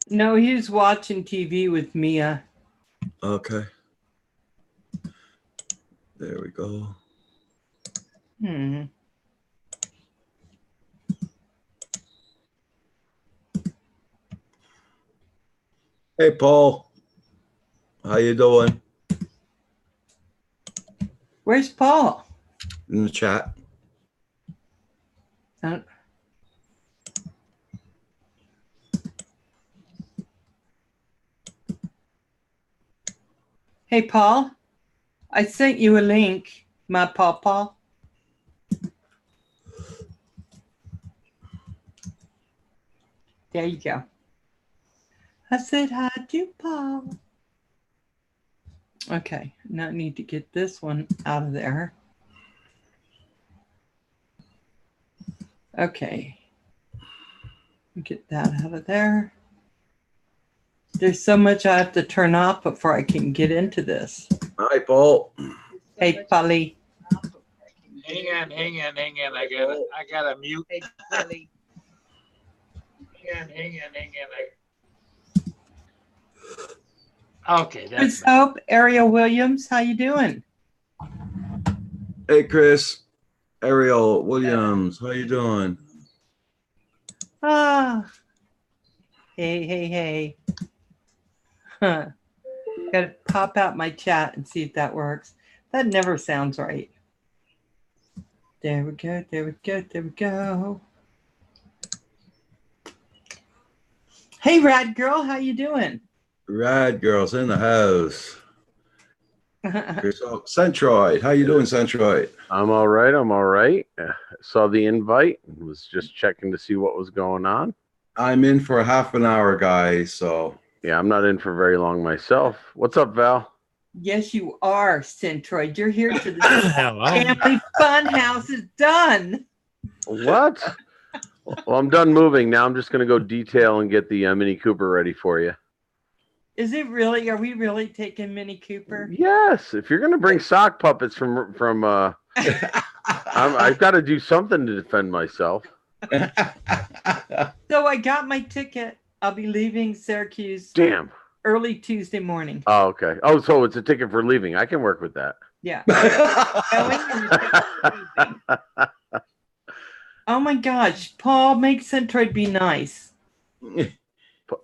No, he was watching TV with Mia. Okay. There we go. Hey, Paul. How you doing? Where's Paul? In the chat. Hey, Paul. I sent you a link, my pawpaw. There you go. I said hi to Paul. Okay, now I need to get this one out of there. Okay. Get that out of there. There's so much I have to turn off before I can get into this. Hi, Paul. Hey, Polly. Hang on. I gotta mute. Hey, Polly. Hang on. Okay, that's Good Hope, Ariel Williams. How you doing? Hey, Chris. Ariel Williams. How you doing? Ah. Hey. Huh. Gotta pop out my chat and see if that works. That never sounds right. There we go. Hey, Rad Girl, how you doing? Rad Girls in the house. Centroid. How you doing, Centroid? I'm all right. Saw the invite and was just checking to see what was going on. I'm in for half an hour, guys, so. Yeah, I'm not in for very long myself. What's up, Val? Yes, you are, Centroid. You're here to the family fun house is done. What? Well, I'm done moving. Now I'm just going to go detail and get the Mini Cooper ready for you. Is it really? Are we really taking Mini Cooper? Yes. If you're going to bring sock puppets from I've got to do something to defend myself. So I got my ticket. I'll be leaving Syracuse. Damn. Early Tuesday morning. Oh, okay. Oh, so it's a ticket for leaving. I can work with that. Yeah. Oh my gosh, Paul, make Centroid be nice.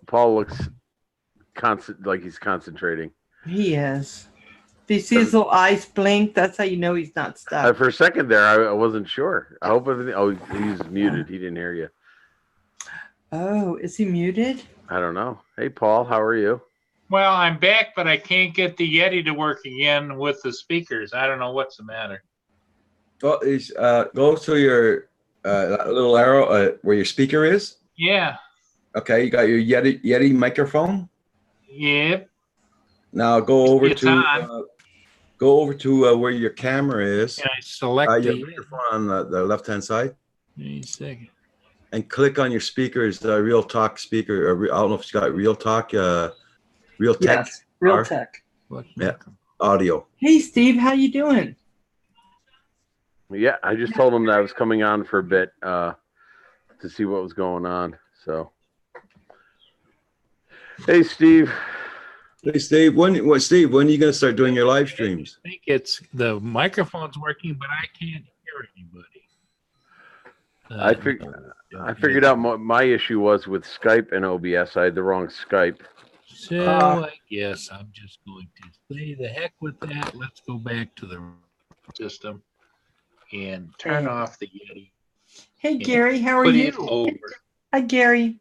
Paul looks like he's concentrating. He is. Do you see his little eyes blink? That's how you know he's not stuck. For a second there, I wasn't sure. I hope everything. Oh, he's muted. He didn't hear you. Oh, is he muted? I don't know. Hey, Paul, how are you? Well, I'm back, but I can't get the Yeti to work again with the speakers. I don't know what's the matter. Go to your little arrow where your speaker is. Yeah. Okay, you got your Yeti microphone. Yep. Now go over to where your camera is. Can I select your microphone on the left-hand side? Wait a second. And click on your speakers, the Real Talk speaker. I don't know if it's got Real Talk, Real Tech. Yes, Real Tech. Yeah, audio. Hey, Steve, how you doing? Yeah, I just told him that I was coming on for a bit to see what was going on. So, hey, Steve. Hey, Steve. When are you going to start doing your live streams? I think it's the microphone's working, but I can't hear anybody. I figured out my issue was with Skype and OBS. I had the wrong Skype. So I guess I'm just going to say the heck with that. Let's go back to the system and turn off the Yeti. Hey, Gary, how are you? Hi, Gary.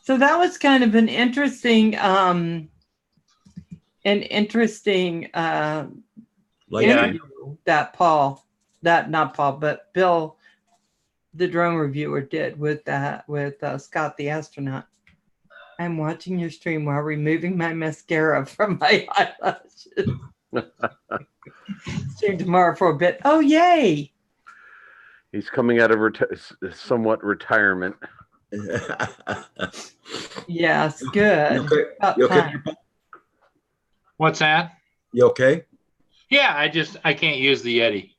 So that was kind of an interesting interview that Bill, the drone reviewer, did with Scott the astronaut. I'm watching your stream while removing my mascara from my eyelashes. Stream tomorrow for a bit. Oh, yay! He's coming out of somewhat retirement. Yes, good. You okay? What's that? You okay? Yeah, I can't use the Yeti.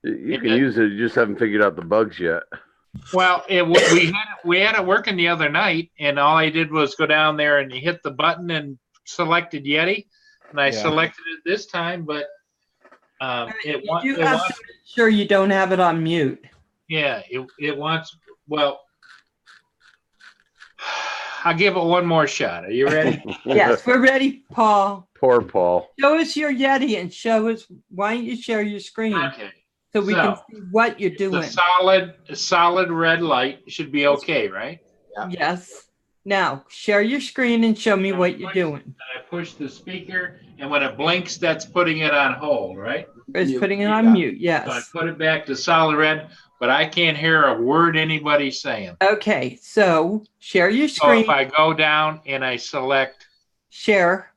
You can use it. You just haven't figured out the bugs yet. Well, we had it working the other night, and all I did was go down there and hit the button and selected Yeti, and I selected it this time, but You do have to make sure you don't have it on mute. yeah, it wants. Well, I'll give it one more shot. Are you ready? Yes, we're ready, Paul. Poor Paul. Show us your Yeti and show us. Why don't you share your screen Okay. so we can see what you're doing? The solid red light should be okay, right? Yes. Now share your screen and show me what you're doing. I push the speaker, and when it blinks, that's putting it on hold, right? It's putting it on mute. So I Yes. put it back to solid red, but I can't hear a word anybody's saying. Okay. So share your So screen. if I go down and I select Share.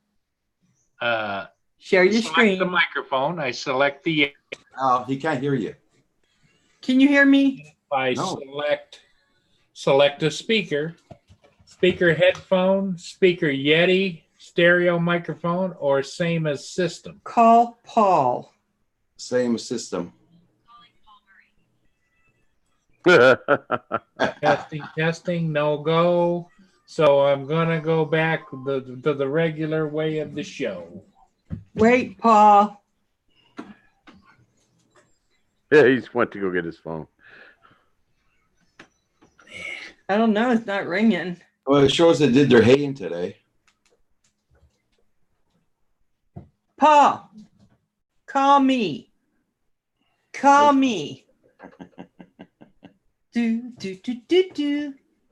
Share your select screen. the microphone, I select the. Oh, he can't hear you. Can you hear me? I No. select a speaker headphone, speaker Yeti, stereo microphone, or same as system. Call Paul. Same system. Testing, no go. So I'm gonna go back to the regular way of the show. Wait, Paul. Yeah, he just went to go get his phone. I don't know. It's not ringing. Well, it shows they did their haying today. Paul, call me. Call me. Do.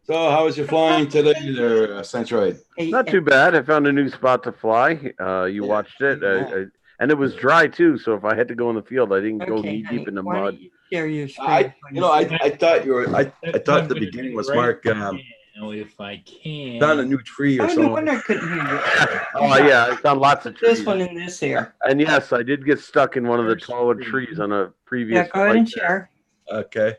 So, how was your flying today, there, Centroid? Hey, Not too bad. I found a new spot to fly. You watched it. And it was dry too. So if I had to go in the field, I didn't go knee deep in the why don't mud. you share your screen? I thought you were. I thought the beginning was Mark If I can. found a new tree or Oh, no something. wonder I couldn't hear you. Oh yeah, I found lots of trees. This one and this here. And yes, I did get stuck in one of the taller trees on a previous Yeah, go ahead and flight. share. Okay.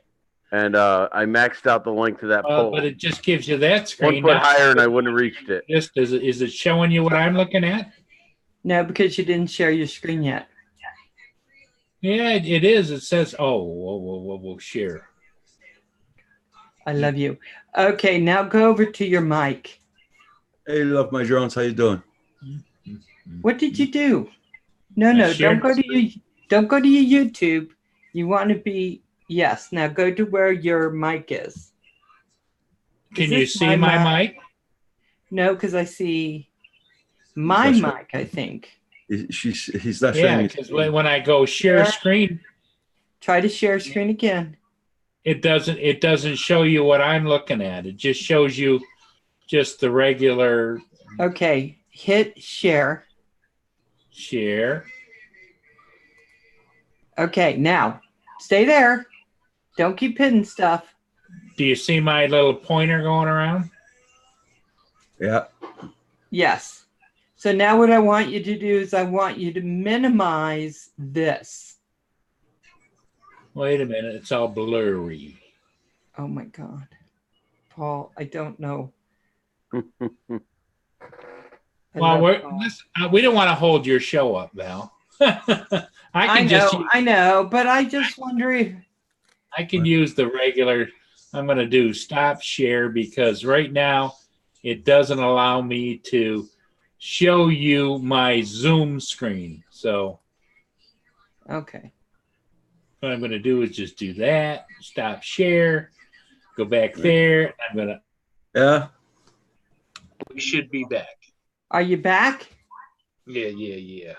And I maxed out the length of that pole. But it just gives you that 1 screen. foot higher, and I wouldn't have reached it. Just is it showing you what I'm looking at? No, because you didn't share your screen yet. Yeah, it is. It says, we'll share. I love you. Okay, now go over to your mic. Hey, love my drones. How you doing? What did you do? No, don't shared go to your YouTube. You want to be yes. Now go to where your mic is. Can Is you this see my mic? No, because I see my That's mic, I think. He's not Yeah, showing me. because when I go share Yeah. screen, Try to share screen again. it doesn't show you what I'm looking at. It just shows you just the regular Okay, hit share. share. Okay, now stay there. Don't keep hitting stuff. Do you see my little pointer going around? Yeah. Yes. So now what I want you to do is I want you to minimize this. Wait a minute, it's all blurry. Oh my God. Paul, I don't know. I Well, love Paul. we don't want to hold your show up, Val. I know, but I just wonder if I can use the regular. I'm going to do stop share because right now it doesn't allow me to show you my Zoom screen. So okay. what I'm going to do is just do that, stop share, go back there. I'm going to. Yeah. We should be back. Are you back? Yeah.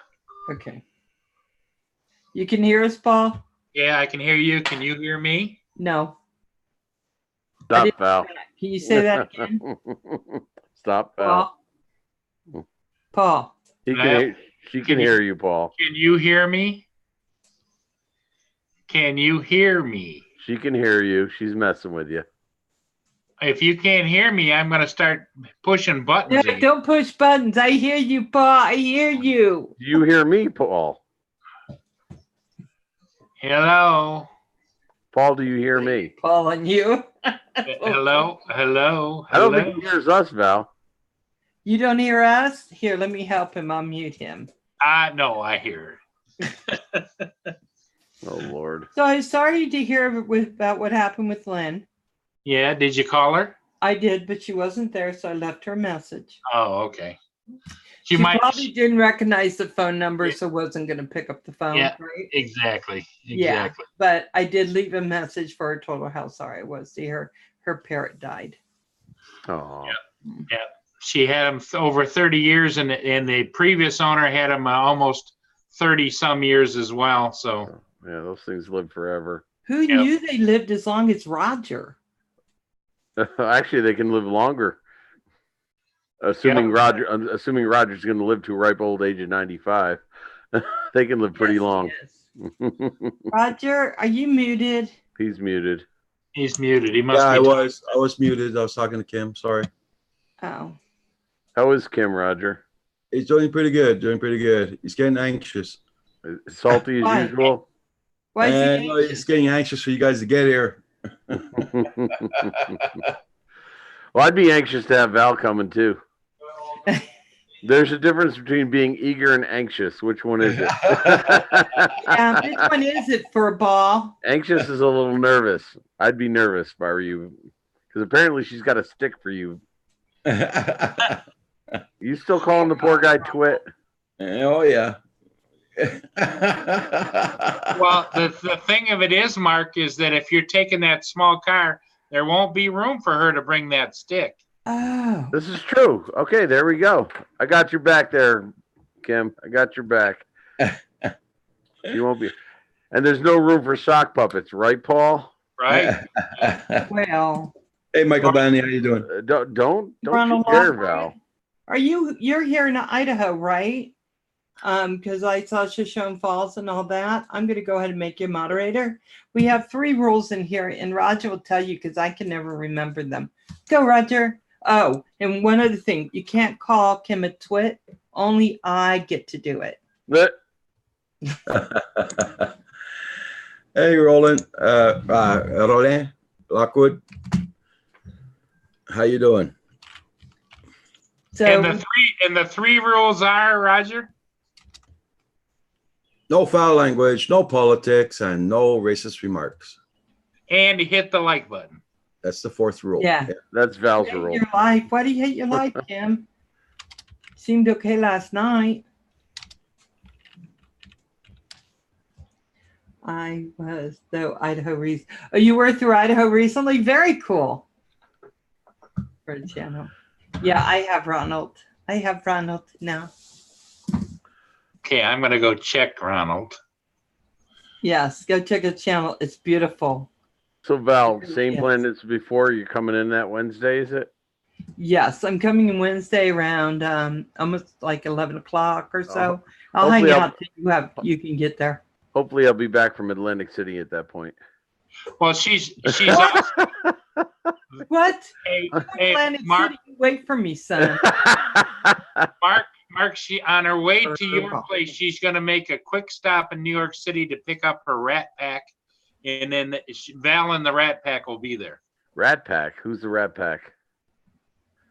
Okay. You can hear us, Paul? Yeah, I can hear you. Can you hear me? No. Stop, didn't- Val. Can you say that again? Stop, Val. Paul. She can hear you, Paul. Can you hear me? Can you hear me? She can hear you. She's messing with you. If you can't hear me, I'm going to start pushing buttons. No, again. don't push buttons. I hear you, Paul. I hear you. Do you hear me, Paul? Hello. Paul, do you hear me? Paul and you. Hello. I don't think he hears us, Val. You don't hear us? Here, let me help him. I'll mute him. No, I hear. Oh, Lord. So I'm sorry to hear about what happened with Lynn. Yeah, did you call her? I did, but she wasn't there, so I left her a message. Oh, okay. She might probably didn't recognize the phone number, Yeah. so wasn't going to pick up the phone, Yeah. right? Exactly. Yeah, but I did leave a message for her, told her how sorry I was. See, her parrot died. Oh, Yeah. She had him over 30 years, and the previous owner had him almost 30 some years as well. So yeah, those things live forever. Who knew they lived as long as Roger? Actually, they can live longer. Assuming Roger's going to live to a ripe old age of 95, they can live pretty long. Yes. Roger, are you muted? He's muted. He's muted. He must. Yeah, be I was muted. I was talking to Kim. Sorry. Oh. How is Kim, Roger? He's doing pretty good. Doing pretty good. He's getting anxious. Salty as Why? usual. Why is he No, he's getting anxious for you guys to get here. Well, I'd be anxious to have Val coming too. There's a difference between being eager and anxious. Which one is it? Yeah, which one is it for a ball? Anxious is a little nervous. I'd be nervous if I were you, because apparently she's got a stick for you. You still calling the poor guy twit? Oh yeah. Well, the thing of it is, Mark, is that if you're taking that small car, there won't be room for her to bring that stick. Oh. This is true. Okay, there we go. I got your back there, Kim. I got your back. You won't be. And there's no room for sock puppets, right, Paul? Right? Well. Hey, Michael Banny, how you doing? Don't Ronald you dare, Lockhart, Val. you're here in Idaho, right? Because I saw Shoshone Falls and all that. I'm going to go ahead and make you a moderator. We have 3 rules in here, and Roger will tell you because I can never remember them. Go, Roger. Oh, and one other thing. You can't call Kim a twit. Only I get to do it. Hey, Roland. Roland Lockwood. How you doing? So, And the three rules are, Roger? No foul language, no politics, and no racist remarks. And hit the like button. That's the 4th rule. yeah. That's Val's Hate rule. your life. Why do you hate your life, Kim? Seemed okay last night. I was, though, Idaho. Oh, you were through Idaho recently? Very cool. For the channel. Yeah, I have Ronald. now. Okay, I'm going to go check Ronald. Yes, go check the channel. It's beautiful. So Val, same Yes. plan as before. You're coming in that Wednesday, is it? Yes, I'm coming in Wednesday around almost like 11 o'clock or so. I'll hopefully hang I'll- out till you can get there. Hopefully, I'll be back from Atlantic City at that point. Well, she's also, What? hey, Atlantic Mark, City, wait for me, son. Mark, she on her way to your place, she's going to make a quick stop in New York City to pick up her Rat Pack, and then Val and the Rat Pack will be there. Rat Pack. Who's the Rat Pack?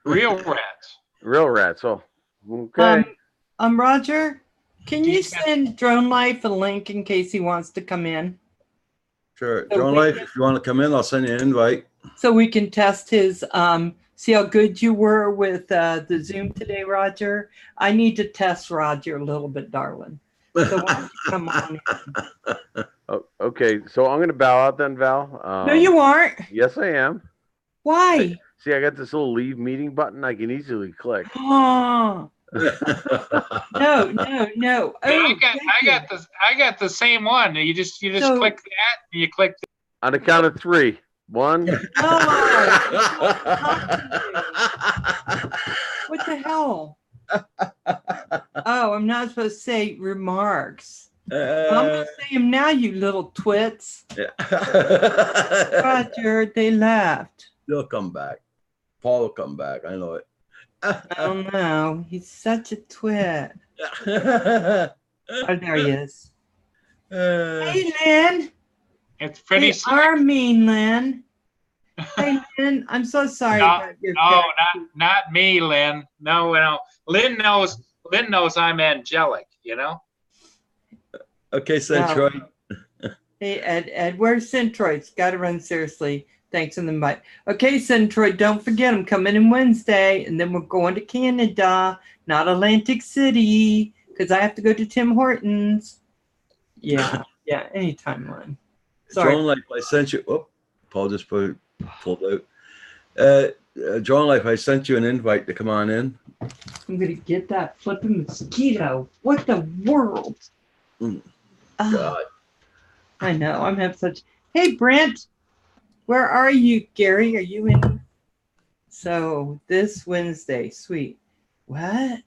Real rats. Real rats. Oh, okay. Roger, can you He's got- send Drone Life a link in case he wants to come in Sure. Drone Life, if you want to come in, I'll send you an invite. so we can test his see how good you were with the Zoom today, Roger? I need to test Roger a little bit, darling. So why don't you come on in? Oh, okay. So I'm going to bow out then, Val. No, you aren't. Yes, I am. Why? See, I got this little leave meeting button. I can easily click. Oh, no. Oh, I got the same one. You just So- click that and you click. On the count of 3. 1. What the hell? Oh, I'm not supposed to say remarks. I'm gonna say them now, you little twits. Roger, they left. They'll come back. Paul will come back. I know it. I don't know. He's such a twit. Oh, there he is. Hey, Lynn. It's pretty. They are mean, Lynn. Hey, Lynn. I'm so sorry about your No, parents. not me, Lynn. No. Lynn knows I'm angelic. You know. Okay, Centroid. Hey, Ed, where's Centroid's? Got to run seriously. Thanks on the invite. Okay, Centroid, don't forget I'm coming in Wednesday, and then we're going to Canada, not Atlantic City, because I have to go to Tim Hortons. Yeah, anytime, Lynn. Sorry. Drone Life, I sent you. Oh, Paul just pulled out. Drone Life, I sent you an invite to come on in. I'm gonna get that flipping mosquito. What the world? Mm, Ah, God. I know. I'm having such. Hey, Brent, where are you? Gary, are you in? So this Wednesday, sweet. What?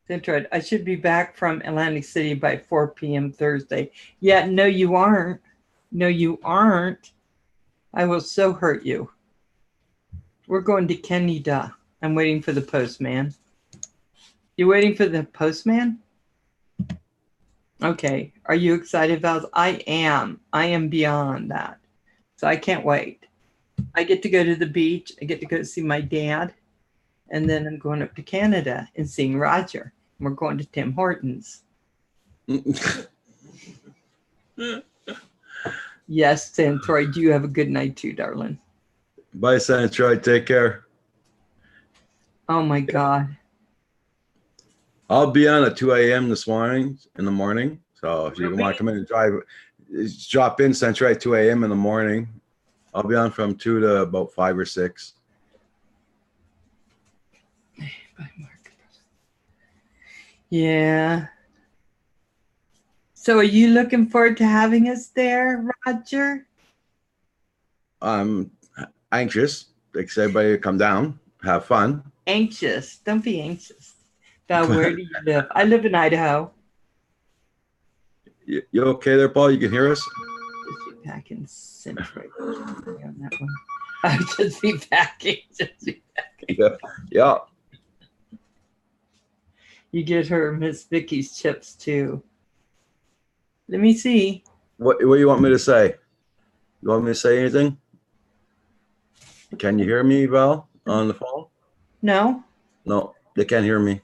Centroid, I should be back from Atlantic City by 4 p.m. Thursday. Yeah, no, you aren't. No, you aren't. I will so hurt you. We're going to Canada. I'm waiting for the postman. You waiting for the postman? Okay. Are you excited, Val? I am. I am beyond that. So I can't wait. I get to go to the beach. I get to go see my dad. And then I'm going up to Canada and seeing Roger. We're going to Tim Hortons. Yes, Santroy, you have a good night too, darling. Bye, Santroy. Take care. Oh my God. I'll be on at 2 a.m. this morning, in the morning. So if you Really? want to come in and drop in Santroy at 2 a.m. in the morning. I'll be on from 2 to about 5 or 6. Bye, Mark. Yeah. So are you looking forward to having us there, Roger? I'm anxious. Like everybody to come down, have fun. Anxious. Don't be anxious. Val, where do you live? I live in Idaho. You okay there, Paul? You can hear us? Just be packing Centroid on that one. I'll just be packing. Yeah. You get her Miss Vicky's chips too. Let me see. What do you want me to say? You want me to say anything? Can you hear me, Val, on the phone? No, No, they can't hear me.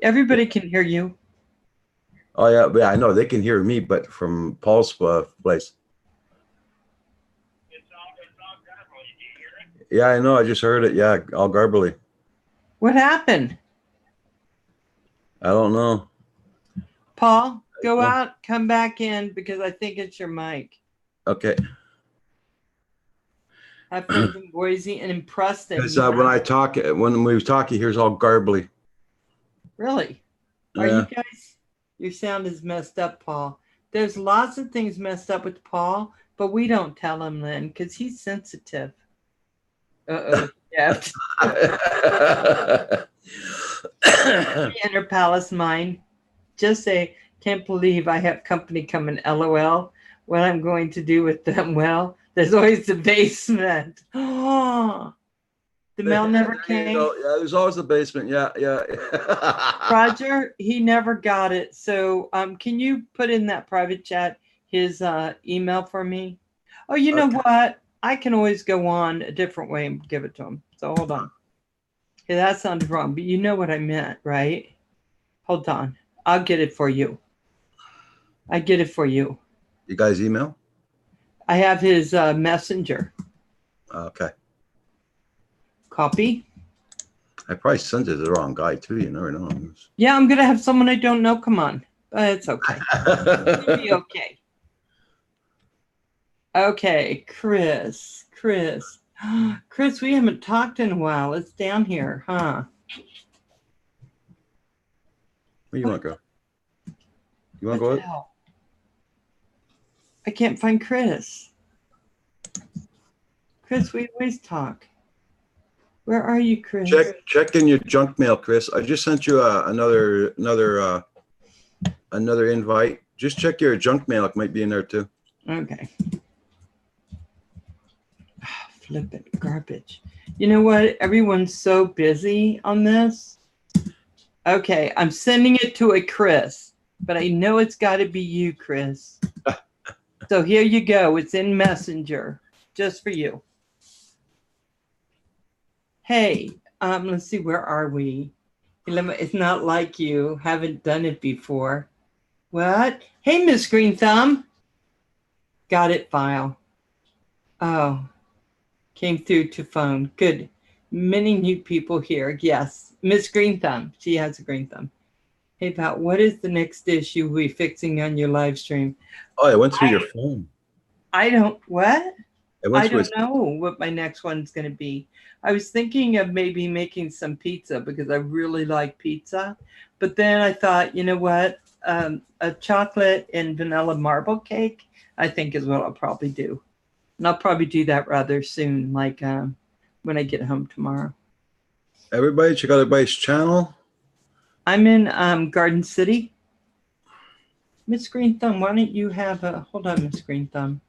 everybody can hear you. Oh, yeah, I know. They can hear me, but from Paul's place. Yeah, I know. I just heard it. Yeah, all garbly. What happened? I don't know. Paul, go know. out, come back in because I think it's your mic. Okay. I have friends in Boise and in Preston. Because when we talk, he hears all garbly. Really? Are Yeah. you guys? Your sound is messed up, Paul. There's lots of things messed up with Paul, but we don't tell him then because he's sensitive. Uh-oh. Yeah. Inner palace mind. Just say, can't believe I have company coming, LOL. What I'm going to do with them? Well, there's always the basement. Oh, the mail never came. Yeah, there's always the basement. Yeah. Roger, he never got it. So can you put in that private chat his email for me? Oh, you know Okay. what? I can always go on a different way and give it to him. So hold on. Okay, that sounded wrong, but you know what I meant, right? Hold on. I'll get it for you. I get it for you. You guys email? I have his messenger. Okay. Copy. I probably sent it to the wrong guy too. You never know. Yeah, I'm going to have someone I don't know come on. But it's okay. It'll be okay. Okay, Chris. Chris, we haven't talked in a while. It's down here, huh? Where you want to go? You want What to the go? hell? I can't find Chris. Chris, we always talk. Where are you, Chris? Check in your junk mail, Chris. I just sent you another invite. Just check your junk mail. It might be in there too. Okay. Flip it, garbage. You know what? Everyone's so busy on this. Okay, I'm sending it to a Chris, but I know it's got to be you, Chris. So here you go. It's in Messenger, just for you. Hey, let's see, where are we? It's not like you haven't done it before. What? Hey, Miss Green Thumb. Got it, file. Oh, came through to phone. Good. Many new people here. Yes. Miss Green Thumb. She has a green thumb. Hey, Pat, what is the next dish you'll be fixing on your live stream? Oh, it went through your phone. I don't, what? It went I through don't know what my next one's going to be. I was thinking of maybe making some pizza because I really like pizza. But then I thought, you know what? A chocolate and vanilla marble cake, I think is what I'll probably do. And I'll probably do that rather soon, like when I get home tomorrow. Everybody, check out everybody's channel. I'm in Garden City. Miss Green Thumb, why don't you have a, hold on, Miss Green Thumb.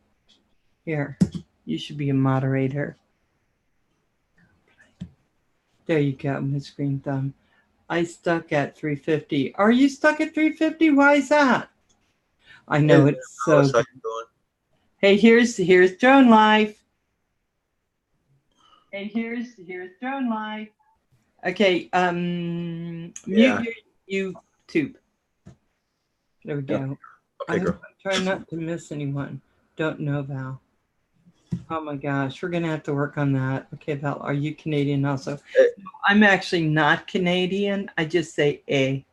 Here, you should be a moderator. There you go, Miss Green Thumb. I stuck at 350. Are you stuck at 350? Why is that? I know Hey, it's so. Alice, how you doing? Hey, here's Drone Life. Hey, here's Drone Life. Okay, mute Yeah. your YouTube. There we go. Yep. Okay, girl. I'm trying not to miss anyone. Don't know, Val. Oh my gosh, we're gonna have to work on that. Okay, Val, are you Canadian also? Hey. I'm actually not Canadian. I just say A.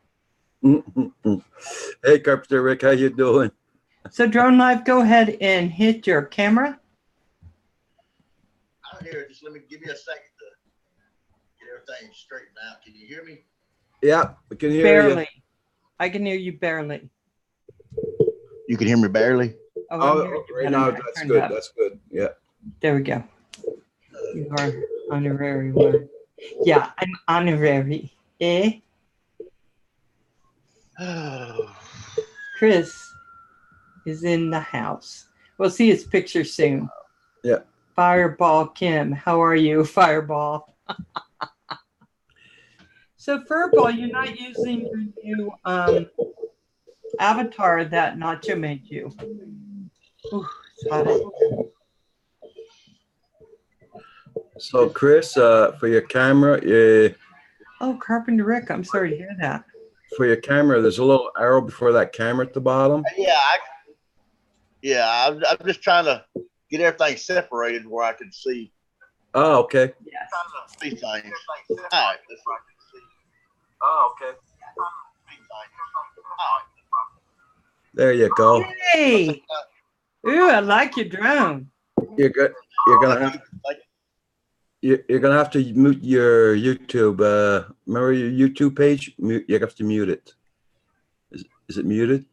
Hey, Carpenter Rick, how you doing? So Drone Live, go ahead and hit your camera. I'm here. Just give me a second to get everything straightened out. Can you hear me? Yeah, we can hear Barely. you. I can hear you barely. You can hear me barely. I'm Oh, hearing you right better. now, I that's turned good. up. That's good. Yeah. There we go. You are honorary one. Yeah, I'm honorary. Eh? Chris is in the house. We'll see his picture soon. Yeah. Fireball Kim, how are you, Fireball? So Fireball, you're not using your new avatar that Nacho made you. Ooh, it's hot. So, Chris, for your camera, Oh, Carpenter Rick, I'm sorry to hear that. there's a little arrow before that camera at the bottom. Yeah, I'm just trying to get everything separated where I can see. Oh, okay. Yes. See things. All right. Oh, okay. There you go. Hey! Ooh, I like your drone. You're good. You're gonna have to mute your YouTube. Remember your YouTube page? You have to mute it. Is it muted?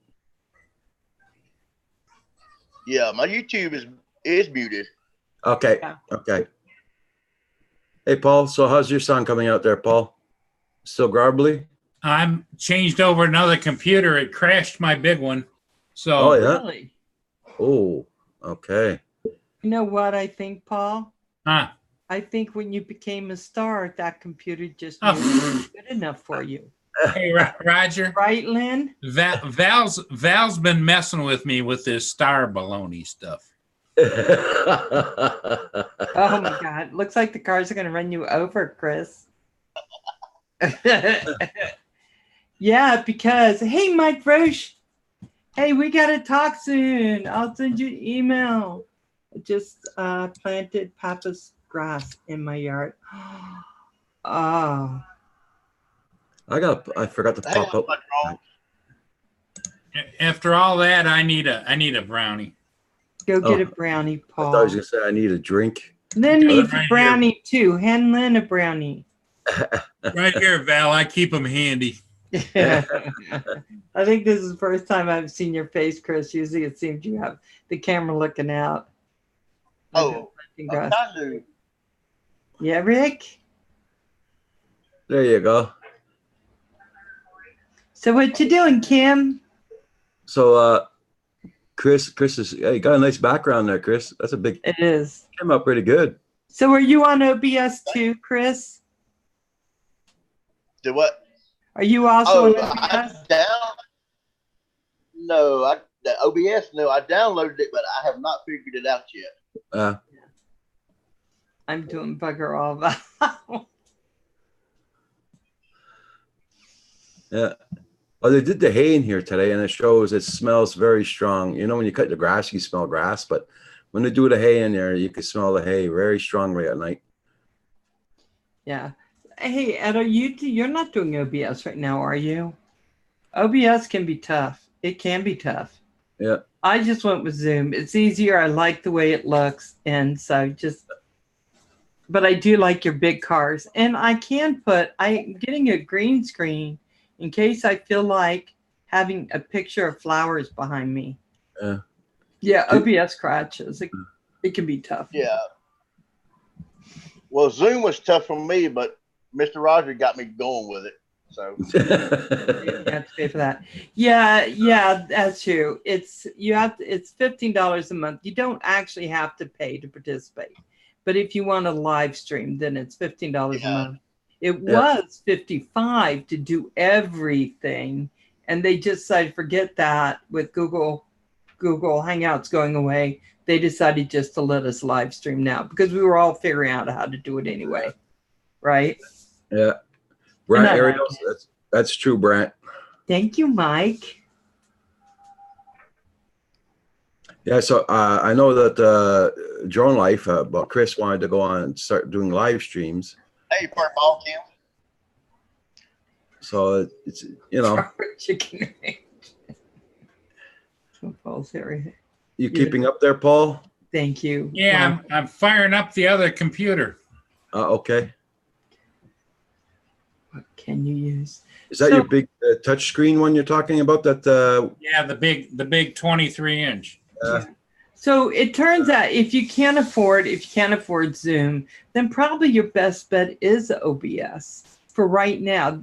Yeah, my YouTube is muted. Okay. Yeah. Okay. Hey, Paul. So how's your sound coming out there, Paul? Still garbly? I'm changed over another computer. It crashed my big one. So Oh yeah. Really? Oh. Okay. You know what I think, Paul? huh. I think when you became a star, that computer just Oh. wasn't good enough for you. Hey, Roger. Right, Lynn? Val's been messing with me with this star baloney stuff. Oh my God. Looks like the cars are going to run you over, Chris. Yeah, because, hey, Mike Roche. Hey, we got to talk soon. I'll send you an email. I just planted Papa's grass in my yard. Oh. I forgot to Hang pop on, up. my drone. After all that, I need a brownie. Go get Oh. a brownie, I thought I Paul. was gonna say I need a drink. Lynn Yeah, needs right a here. brownie too. Hand Lynn a brownie. Right here, Val. I keep them handy. I think this is the first time I've seen your face, Chris. Usually it seems you have the camera looking out. Oh, I'm Congrats. trying to. Yeah, Rick? There you go. So what you doing, Kim? So, Chris is. Hey, you got a nice background there, Chris. That's a big. It is. Came out pretty good. So are you on OBS too, Chris? Do what? Are you also Oh, on OBS? I'm down. No, the OBS. No, I downloaded it, but I have not figured it out yet. I'm doing bugger all that. Yeah. Oh, they did the hay in here today, and it shows it smells very strong. You know, when you cut the grass, you smell grass, but When they do the hay in there, you can smell the hay very strongly at night. Yeah. Hey, Ed, you're not doing OBS right now, are you? OBS can be tough. It can be tough. Yeah. I just went with Zoom. It's easier. I like the way it looks. And so but I do like your big cars. And I'm getting a green screen in case I feel like having a picture of flowers behind me. Yeah. Yeah, OBS crashes. It can be tough. Yeah. Well, Zoom was tough for me, but Mr. Roger got me going with it. So You have to pay for that. Yeah, that's true. It's $15 a month. You don't actually have to pay to participate. But if you want a live stream, then it's $15 a month. It was $55 to do everything. And they just decided forget that with Google Hangouts going away. They decided just to let us live stream now because we were all figuring out how to do it anyway. Right? Yeah. Brant Ariel, that's true, Brant. Thank you, Mike. Yeah, so I know that Drone Life, but Chris wanted to go on and start doing live streams. hey, part ball, Kim. So it's, you know, Chicken range. Paul's area. you keeping up there, Paul? Thank you. Yeah, I'm firing up the other computer. Okay. What can you use? Is that So- your big touch screen one you're talking about? That Yeah, the big 23-inch. So it turns out if you can't afford Zoom, then probably your best bet is OBS for right now,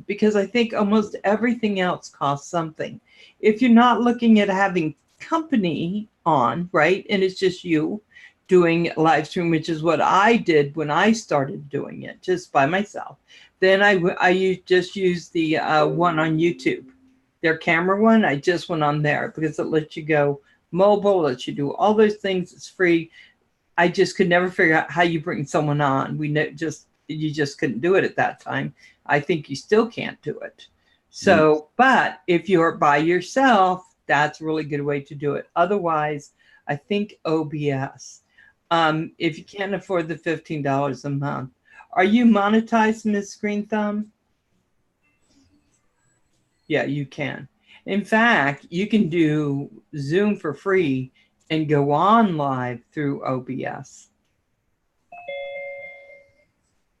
because I think almost everything else costs something. If you're not looking at having company on, right, and it's just you doing live stream, which is what I did when I started doing it just by myself, then I just use the one on YouTube, their camera one. I just went on there because it lets you go mobile, lets you do all those things. It's free. I just could never figure out how you bring someone on. You just couldn't do it at that time. I think you still can't do it. So, but if you're by yourself, that's a really good way to do it. Otherwise, I think OBS. If you can't afford the $15 a month, are you monetized, Miss Green Thumb? Yeah, you can. In fact, you can do Zoom for free and go on live through OBS.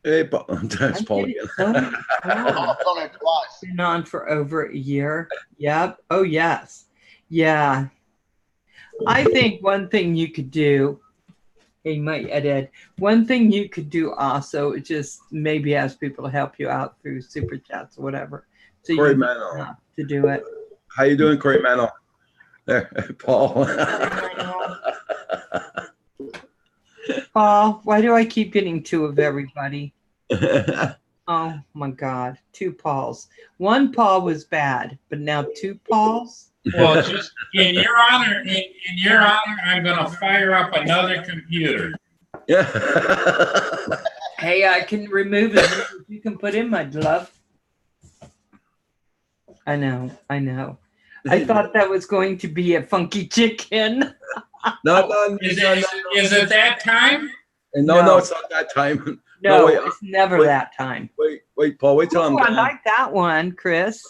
hey, Paul, that's Paul I'm again. getting so proud. I've done it twice. Been on for over a year. Yep. Oh, yes. Yeah. I think one thing you could do, hey, Mike, Ed, one thing you could do also is just maybe ask people to help you out through super chats or whatever. So Corey you Mano. to do it. How you doing, Corey Mano? There, Paul. Paul, why do I keep getting two of everybody? Oh my God, two Pauls. One Paul was bad, but now two Pauls? Well, just in your honor, I'm gonna fire up another computer. Yeah. Hey, I can remove it. You can put in my glove. I know. I thought that was going to be a funky chicken. No, Is it that time? no, it's not that time. No, wait, it's never wait. that time. Wait, Paul, wait till I'm Ooh, I done. like that one, Chris.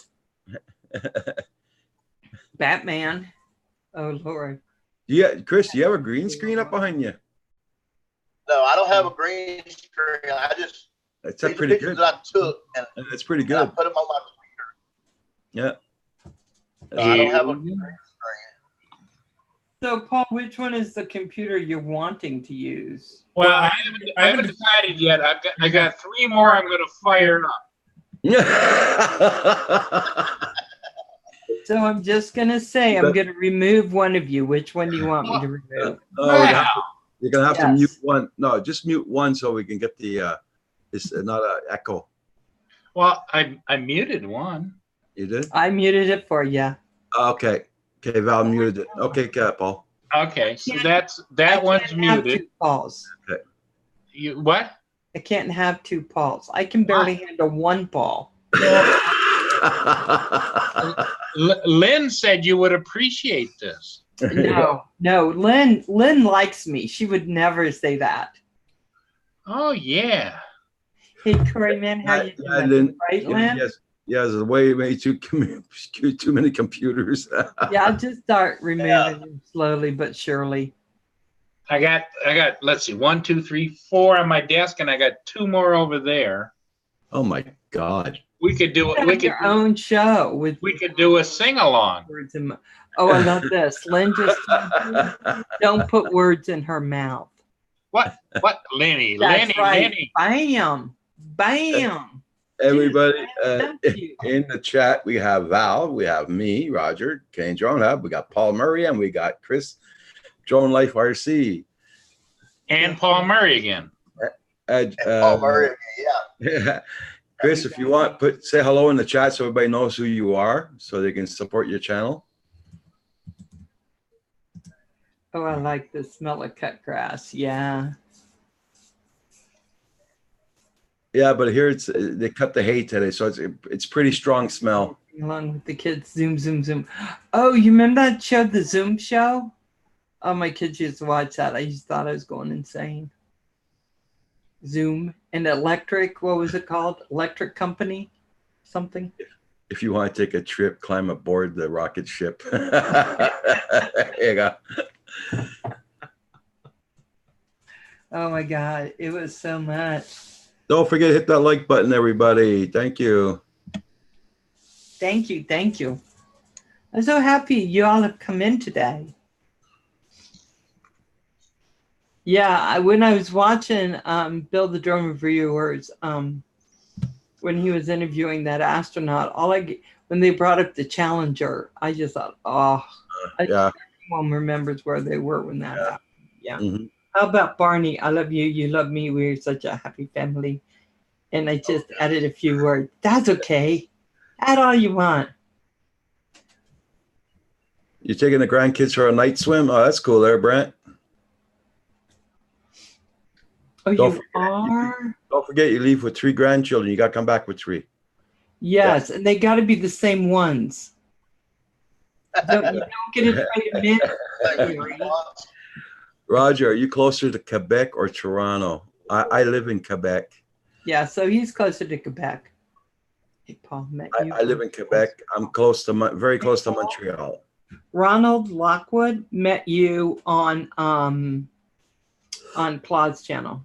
Batman. Oh, Lord. Yeah, Chris, do you have a green screen up behind you? No, I don't have a green screen. I just That's these are pretty pictures good. that I took and That's pretty I good. put them on my Yeah. computer. I don't have a green screen. So, Paul, which one is the computer you're wanting to use? Well, I haven't decided yet. I got 3 more I'm gonna fire up. So I'm just going to say, I'm going to remove one of you. Which one do you want me to remove? Oh, you're gonna have to Yes. mute one. No, just mute one so we can get the it's not an echo. Well, I muted one. You did? I muted it for you. Okay. Okay, Val muted it. Okay, Paul. Okay, so Yeah. that I one's can't have muted. two Pauls. You what? I can't have two Pauls. I can barely handle one Paul. Lynn said you would appreciate this. No. Lynn likes me. She would never say that. Oh yeah. Hey, Corey, man, how you Yeah, doing? Lynn. Right, Lynn? Yes, the way you made too many computers. Yeah, I'll just start removing them slowly but surely. I got. Let's see, 1, 2, 3, 4 on my desk, and I got 2 more over there. Oh my God. We could do it. You have your own show with We could do a sing along. words in. Oh, I love this. Lynn just don't put words in her mouth. What, Lenny? That's right. Lenny. Bam. Everybody, Thank you. in the chat, we have Val, we have me, Roger, Kane Drone Hub, we got Paul Murray, and we got Chris, Drone Life RC. And Paul Murray again. Oh, Murray, yeah. Chris, if you want, say hello in the chat so everybody knows who you are, so they can support your channel. Oh, I like the smell of cut grass. Yeah. Yeah, but here they cut the hay today, so it's pretty strong smell. Along with the kids, zoom. Oh, you remember that show, the Zoom show? Oh, my kids used to watch that. I just thought I was going insane. Zoom and Electric, what was it called? Electric Company? Something? If you want to take a trip, climb aboard the rocket ship. There you go. Oh my God, it was so much. Don't forget to hit that like button, everybody. Thank you. Thank you. I'm so happy you all have come in today. Yeah, when I was watching Bill the Drone Reviewers, when he was interviewing that astronaut, when they brought up the Challenger, I just thought, Yeah. everyone remembers where they were when that happened. Yeah. Mm-hmm. How about Barney? I love you. You love me. We're such a happy family. And I just added a few words. That's okay. Add all you want. You taking the grandkids for a night swim? Oh, that's cool there, Brent. Oh, Don't you are? Don't forget you leave with 3 grandchildren. You got to come back with 3. Yes, and they got to be the same ones. You don't get to trade them in. Roger, are you closer to Quebec or Toronto? I live in Quebec. Yeah, so he's closer to Quebec. Hey, Paul, met you. I live in Quebec. I'm very close to Montreal. Ronald Lockwood met you on Claude's channel.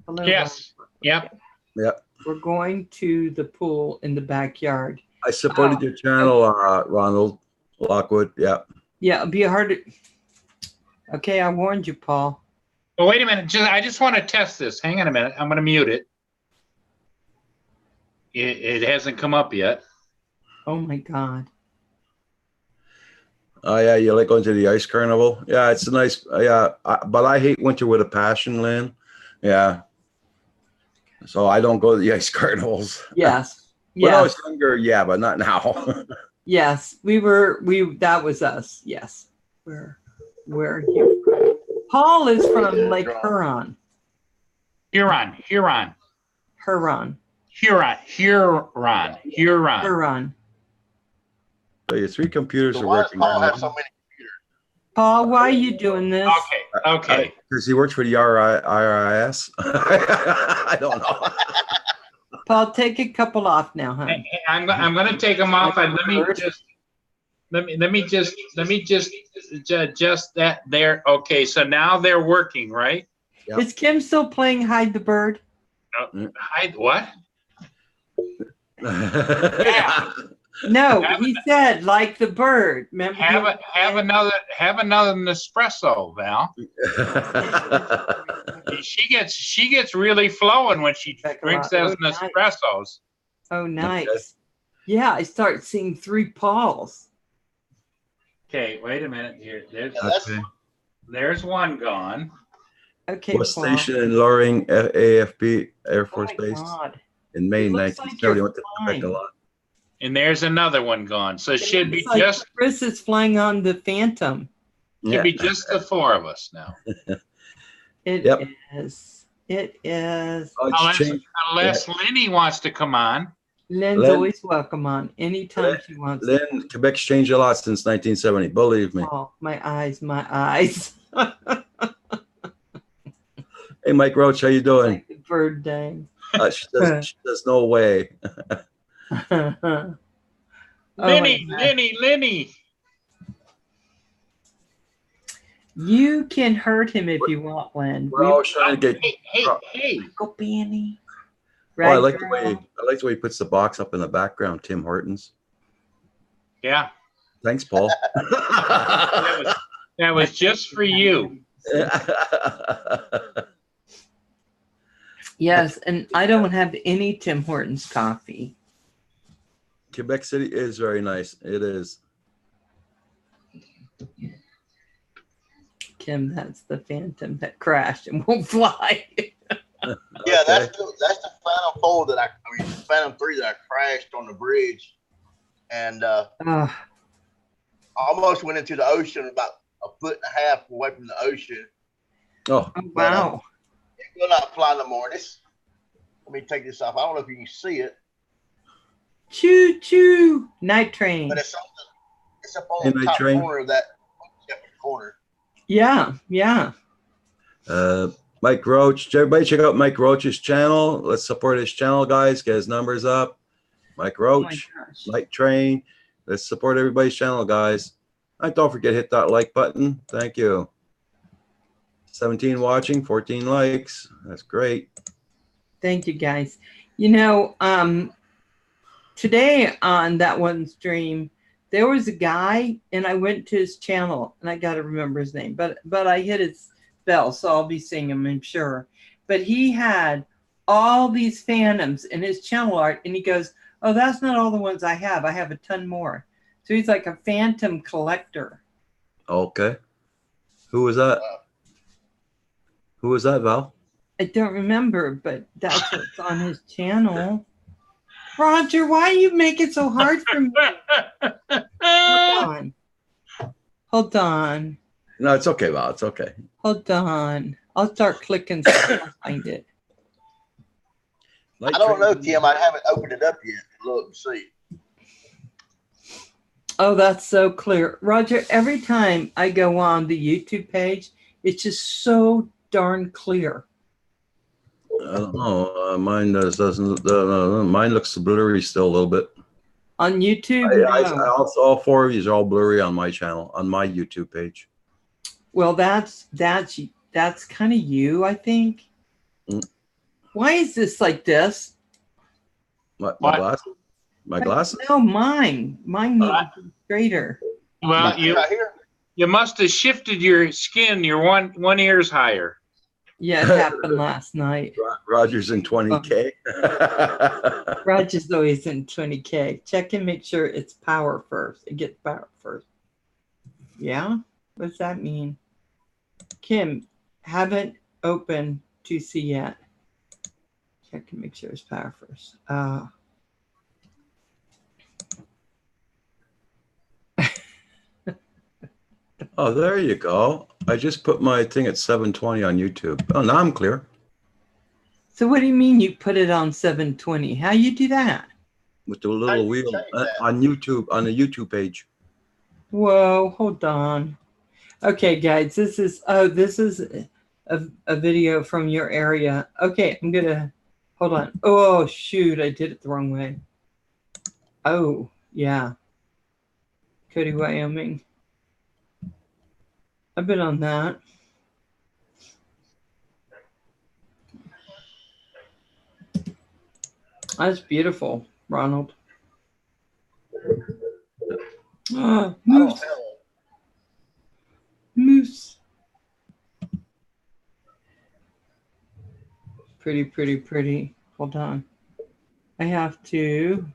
Hello, Yes. Ronald. Yep. We're going to the pool in the backyard. I supported your channel, Ronald Lockwood. Yeah. Yeah, it'll be hard to... Okay, I warned you, Paul. Well, wait a minute. I just want to test this. Hang on a minute. I'm going to mute it. It hasn't come up yet. Oh my God. Oh yeah, you like going to the ice carnival? Yeah, it's a nice. Yeah, but I hate winter with a passion, Lynn. Yeah. So I don't go to the ice carnivals. Yes. When I was Yes. younger, yeah, but not now. Yes. That was us. Yes. Where are you from? Paul is from Lake Huron. Huron. Huron. So your 3 computers So are why does working. Paul have so many computers? Paul, why are you doing this? Okay. Because he works for the IRS. I don't know. Paul, take a couple off now, huh? I'm going to take them off. And let me just adjust that there. Okay, so now they're working, right? Yep. Is Kim still playing Hide the Bird? Hide what? Yeah. No, he said like the bird. Remember? Have another Nespresso, Val. She gets really flowing when she drinks those Nespressos. Oh, nice. Yeah, I start seeing 3 Pauls. Okay, wait a minute here. Okay. There's one gone. Okay, Was Paul. stationed in Loring AFB Air Oh Force my Base God. in May It looks like 1970. you're Went to Quebec a flying. lot. And there's another one gone. So it should be looks like just Chris is flying on the Phantom. should be just the 4 of us now. It Yep. is. It is. Oh, it's changed. Unless Lenny wants to come on. Lynn's Lynn- always welcome on anytime she wants. Lynn, Quebec's changed a lot since 1970. Believe me. Oh, my eyes, my eyes. Hey, Mike Roach, how you doing? Like the bird day. She says no way. Oh, Lenny, my God. Lenny. You can hurt him if you want, Lynn. We're always trying to get. Hey. Go, Benny. Oh, Right, I like girl? the way he puts the box up in the background. Tim Hortons. Yeah, Thanks, Paul. that was just for you. Yes, and I don't have any Tim Hortons coffee. Quebec City is very nice. It is. Kim, that's the Phantom that crashed and won't fly. Yeah, Okay. that's the Phantom 4 that I mean, Phantom 3 that I crashed on the bridge, and Oh, almost went into the ocean about a foot and a half away from the ocean. Oh, oh, wow. It will not fly no more. Let me take this off. I don't know if you can see it, Choo choo. Night train. but it's up on Hey, the Night top Train. corner of that corner. Yeah, yeah. Mike Roach. Everybody check out Mike Roach's channel. Let's support his channel, guys. Get his numbers up. Mike Oh my Roach, gosh. Night Train. Let's support everybody's channel, guys. And don't forget, hit that like button. Thank you. 17 watching, 14 likes. That's great. Thank you, guys. You know, today on that one stream, there was a guy, and I went to his channel, and I got to remember his name, but I hit his bell, so I'll be seeing him, I'm sure. But he had all these Phantoms in his channel art, and he goes, "Oh, that's not all the ones I have. I have a ton more." So he's like a Phantom collector. Okay. Who was that? Who was that, Val? I don't remember, but that's what's on his channel. Roger, why you make it so hard for me? Hold on. Hold on. No, it's okay, Val. It's okay. Hold on. I'll start clicking so I'll find it. Night I don't know, Train. Tim. I haven't opened it up yet. Look and see. Oh, that's so clear. Roger, every time I go on the YouTube page, it's just so darn clear. I don't know. Mine doesn't. Mine looks blurry still a little bit. On YouTube, no. All four of these are all blurry on my channel, on my YouTube page. Well, that's kind of you, I think. Mm. Why is this like this? My What? glasses. My glasses. No, mine. Mine needs to be straighter. Well, Right here. you must have shifted your skin. Your one ear's higher. Yeah, it happened last night. Roger's in 20K. Roger's always in 20K. Check and make sure it's power first. It gets power first. Yeah? What does that mean? Kim, haven't opened 2C yet. Check and make sure it's power first. Oh, there you go. I just put my thing at 720 on YouTube. Oh, now I'm clear. So what do you mean you put it on 720? How you do that? With the How little do you wheel change that? on YouTube, on the YouTube page. Whoa, hold on. Okay, guys, this is a video from your area. Okay, I'm gonna hold on. Oh shoot, I did it the wrong way. Oh, yeah. Cody, Wyoming. I've been on that. That's beautiful, Ronald. Ah, I don't moose. know. Moose. Pretty, pretty, pretty. Hold on. I have to.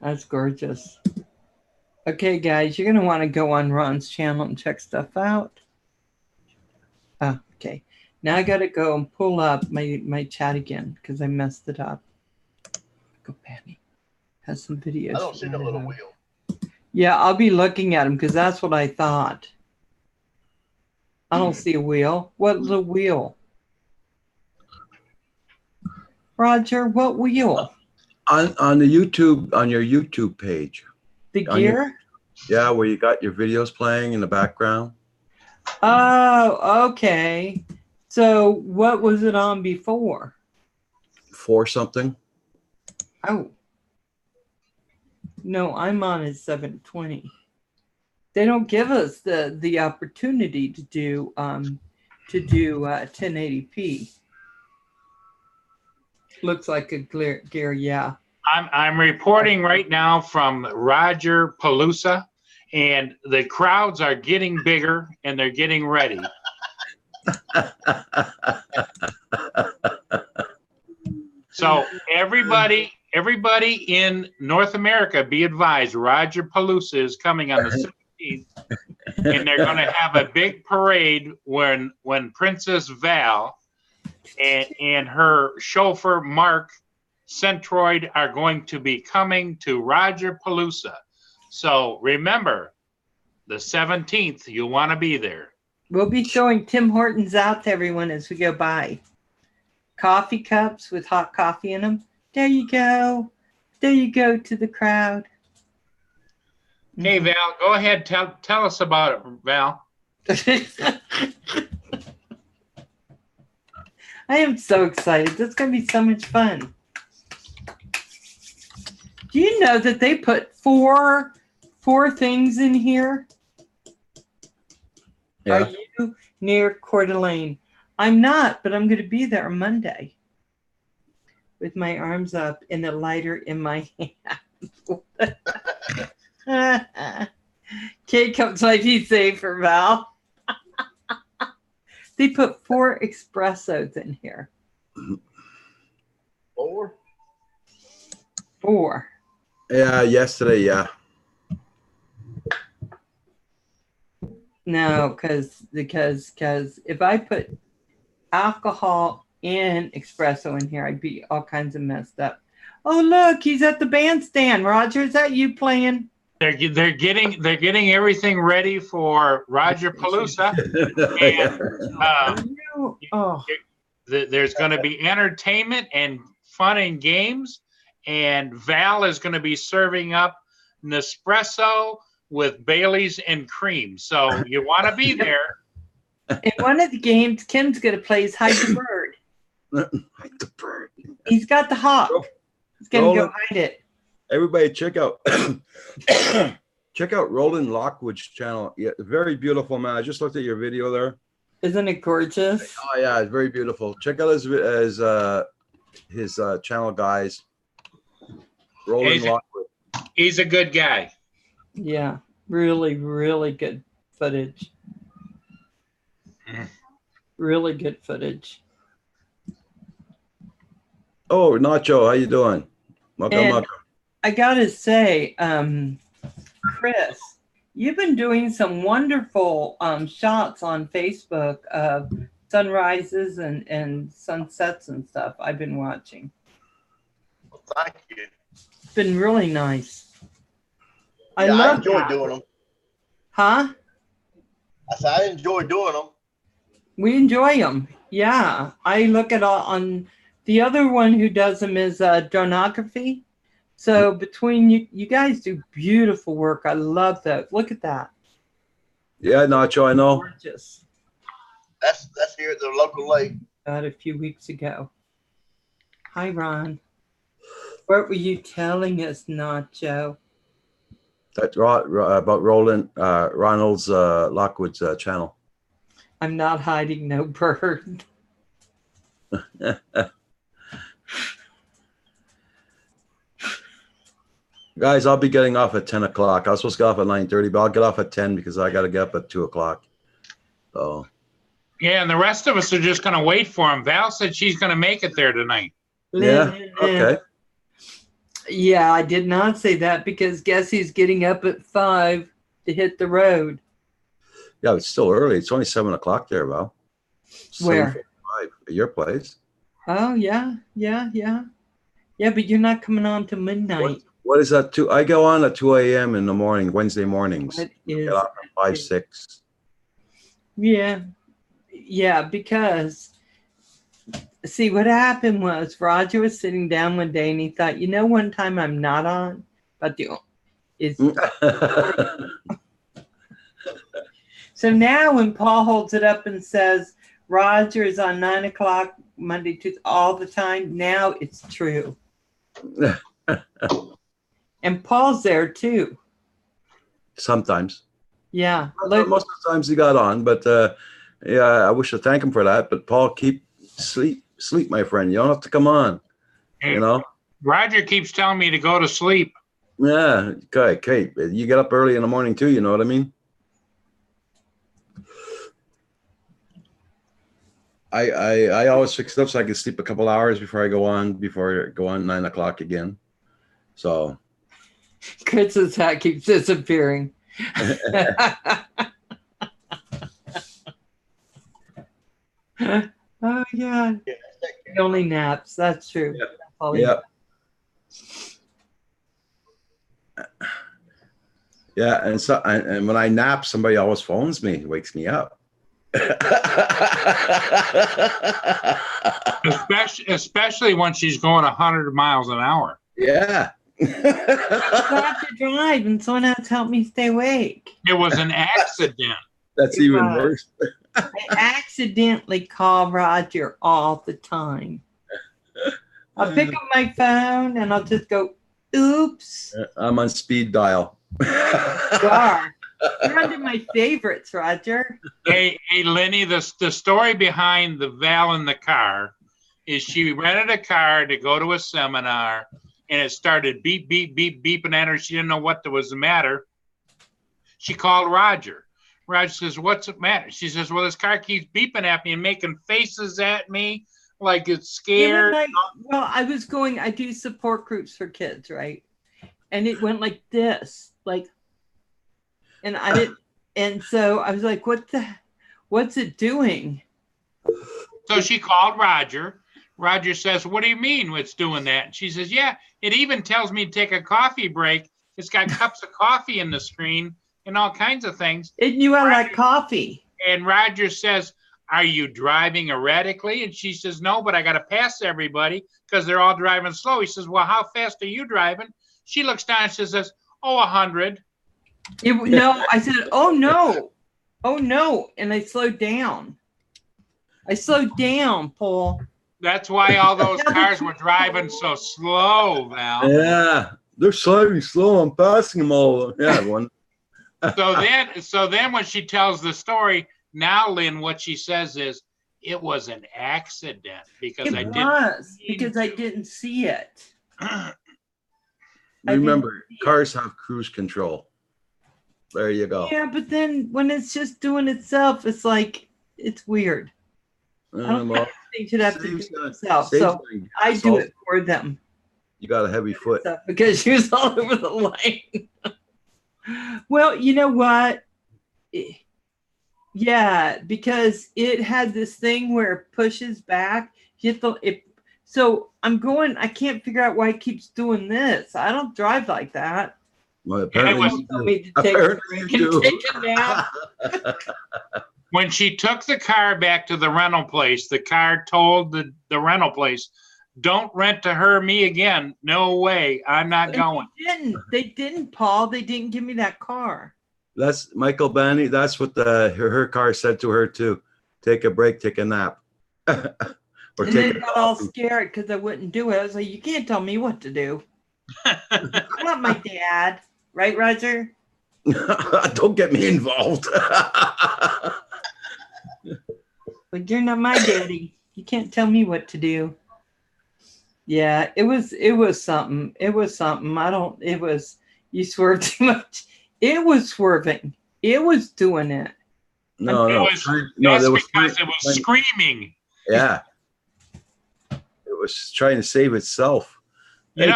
That's gorgeous. Okay, guys, you're going to want to go on Ron's channel and check stuff out. Oh, okay. Now I got to go and pull up my chat again because I messed it up. Go, Patty. Has some videos. I don't see the little wheel. Yeah, I'll be looking at them because that's what I thought. I don't see a wheel. What little wheel? Roger? What wheel? On the YouTube, on your YouTube page. The on your- gear? Yeah, where you got your videos playing in the background. Oh, okay. So what was it on before? For something. Oh. No, I'm on a 720. They don't give us the opportunity to do 1080p. Looks like a gear, yeah. I'm reporting right now from Roger Palooza, and the crowds are getting bigger and they're getting ready. So everybody in North America, be advised, Roger Palooza is coming on the 17th, and they're going to have a big parade when Princess Val and her chauffeur Mark Centroid are going to be coming to Roger Palooza. So remember, the 17th, you want to be there. We'll be throwing Tim Hortons out to everyone as we go by. Coffee cups with hot coffee in them. There you go. There you go to the crowd. Hey, Val, go ahead. Tell us about it, Val. I am so excited. That's going to be so much fun. Do you know that they put four things in here? Yeah. Are you near Coeur d'Alene? I'm not, but I'm going to be there on Monday with my arms up and a lighter in my hand. Kate comes like he's safe for Val. They put 4 espressos in here. 4? 4. Yeah, yesterday, yeah. No, because if I put alcohol and espresso in here, I'd be all kinds of messed up. Oh, look, he's at the bandstand. Roger, is that you playing? They're getting everything ready for Roger Palooza. Oh, There's going to be entertainment and fun and games, and Val is going to be serving up Nespresso with Bailey's and cream. So you want to be there. in one of the games, Kim's going to play is Hide the Bird. Hide the bird. He's got the hawk. He's going to go hide it. Everybody, check out Roland Lockwood's channel. Yeah, very beautiful, man. I just looked at your video there. Isn't it gorgeous? Oh yeah, it's very beautiful. Check out his channel, guys. Roland Lockwood. He's a good guy. Yeah, really, really good footage. Really good footage. Oh, Nacho, how you doing? Welcome. I gotta say, Chris, you've been doing some wonderful shots on Facebook of sunrises and sunsets and stuff. I've been watching. Well, thank you. It's been really nice. I Yeah, I love enjoy that. doing them. Huh? I said I enjoy doing them. We enjoy them. Yeah, I look at all on the other one who does them is Dronography. So between you guys do beautiful work. I love that. Look at that. Yeah, Nacho, I know. Gorgeous. That's here at the local lake. About a few weeks ago. Hi, Ron. What were you telling us, Nacho? That's about Roland Ronald's Lockwood's channel. I'm not hiding no bird. Guys, I'll be getting off at 10 o'clock. I was supposed to get off at 9:30, but I'll get off at 10 because I got to get up at 2 o'clock. So. Yeah, and the rest of us are just going to wait for him. Val said she's going to make it there tonight. Yeah. Okay. Yeah, I did not say that because guess he's getting up at 5 to hit the road. Yeah, it's still early. It's only 7 o'clock there, Val. Where? 7:45 at your place. Oh, yeah. Yeah, but you're not coming on to midnight. What is that? I go on at 2 a.m. in the morning, Wednesday mornings. What is Get off at 5, 6. Yeah, because See, what happened was Roger was sitting down one day and he thought, you know, one time I'm not on, but is so now when Paul holds it up and says Roger is on 9 o'clock Monday, Tuesday, all the time, now it's true. And Paul's there too. Sometimes. Yeah. Most of the times he got on, but yeah, I wish to thank him for that. But Paul, keep sleep, my friend. You don't have to come on. Hey, You know. Roger keeps telling me to go to sleep. Yeah. Okay. Kate, you get up early in the morning too. You know what I mean? I always fix it up so I can sleep a couple hours before I go on 9 o'clock again. So. Chris's hat keeps disappearing. Oh yeah. He only naps. That's true. Yep. That's all he Yeah. Yeah, and when I nap, somebody always phones me, wakes me up. Especially when she's going 100 miles an hour. Yeah. I have to drive, and someone else helped me stay awake. It was an accident. That's It even was. worse. I accidentally call Roger all the time. I'll pick up my phone and I'll just go, oops. I'm on speed dial. You are. You're under my favorites, Roger. Hey, Lenny, the story behind the Val in the car is she rented a car to go to a seminar, and it started beep, beep, beep, beeping at her. She didn't know what was the matter. She called Roger. Roger says, what's the matter? She says, well, this car keeps beeping at me and making faces at me like it's scared. I do support groups for kids, right? And it went like this, and I didn't, and so I was like, what's it doing? So she called Roger. Roger says, what do you mean it's doing that? And she says, yeah, it even tells me to take a coffee break. It's got cups of coffee in the screen and all kinds of things. It knew I like coffee. And Roger says, are you driving erratically? And she says, no, but I got to pass everybody because they're all driving slow. He says, well, how fast are you driving? She looks down and says, 100. No, I said, oh no. And I slowed down. Paul. That's why all those cars were driving so slow, Val. Yeah, they're sliding slow. I'm passing them all. Yeah, one. So then when she tells the story, now, Lynn, what she says is, it was an accident because I didn't see it. Remember, cars have cruise control. There you go. Yeah, but then when it's just doing itself, it's like, it's weird. I don't think they should have to do it themselves. So I do it for them. You got a heavy foot. Because she was all over the lane. Well, you know what? Yeah, because it had this thing where it pushes back. So I can't figure out why it keeps doing this. I don't drive like that. Well, apparently you take a nap. When she took the car back to the rental place, the car told the rental place, don't rent to her, me again. No way. I'm not going. They didn't, Paul. They didn't give me that car. That's Michael Banny. That's what her car said to her too. Take a break, take a nap. Or and they got all scared because I wouldn't do it. I was like, you can't tell me what to do. I'm not my dad. Right, Roger? Don't get me involved. But you're not my daddy. You can't tell me what to do. Yeah, it was something. You swerved too much. It was swerving. It was doing it. That's because it was screaming. Yeah. It was trying to save itself. You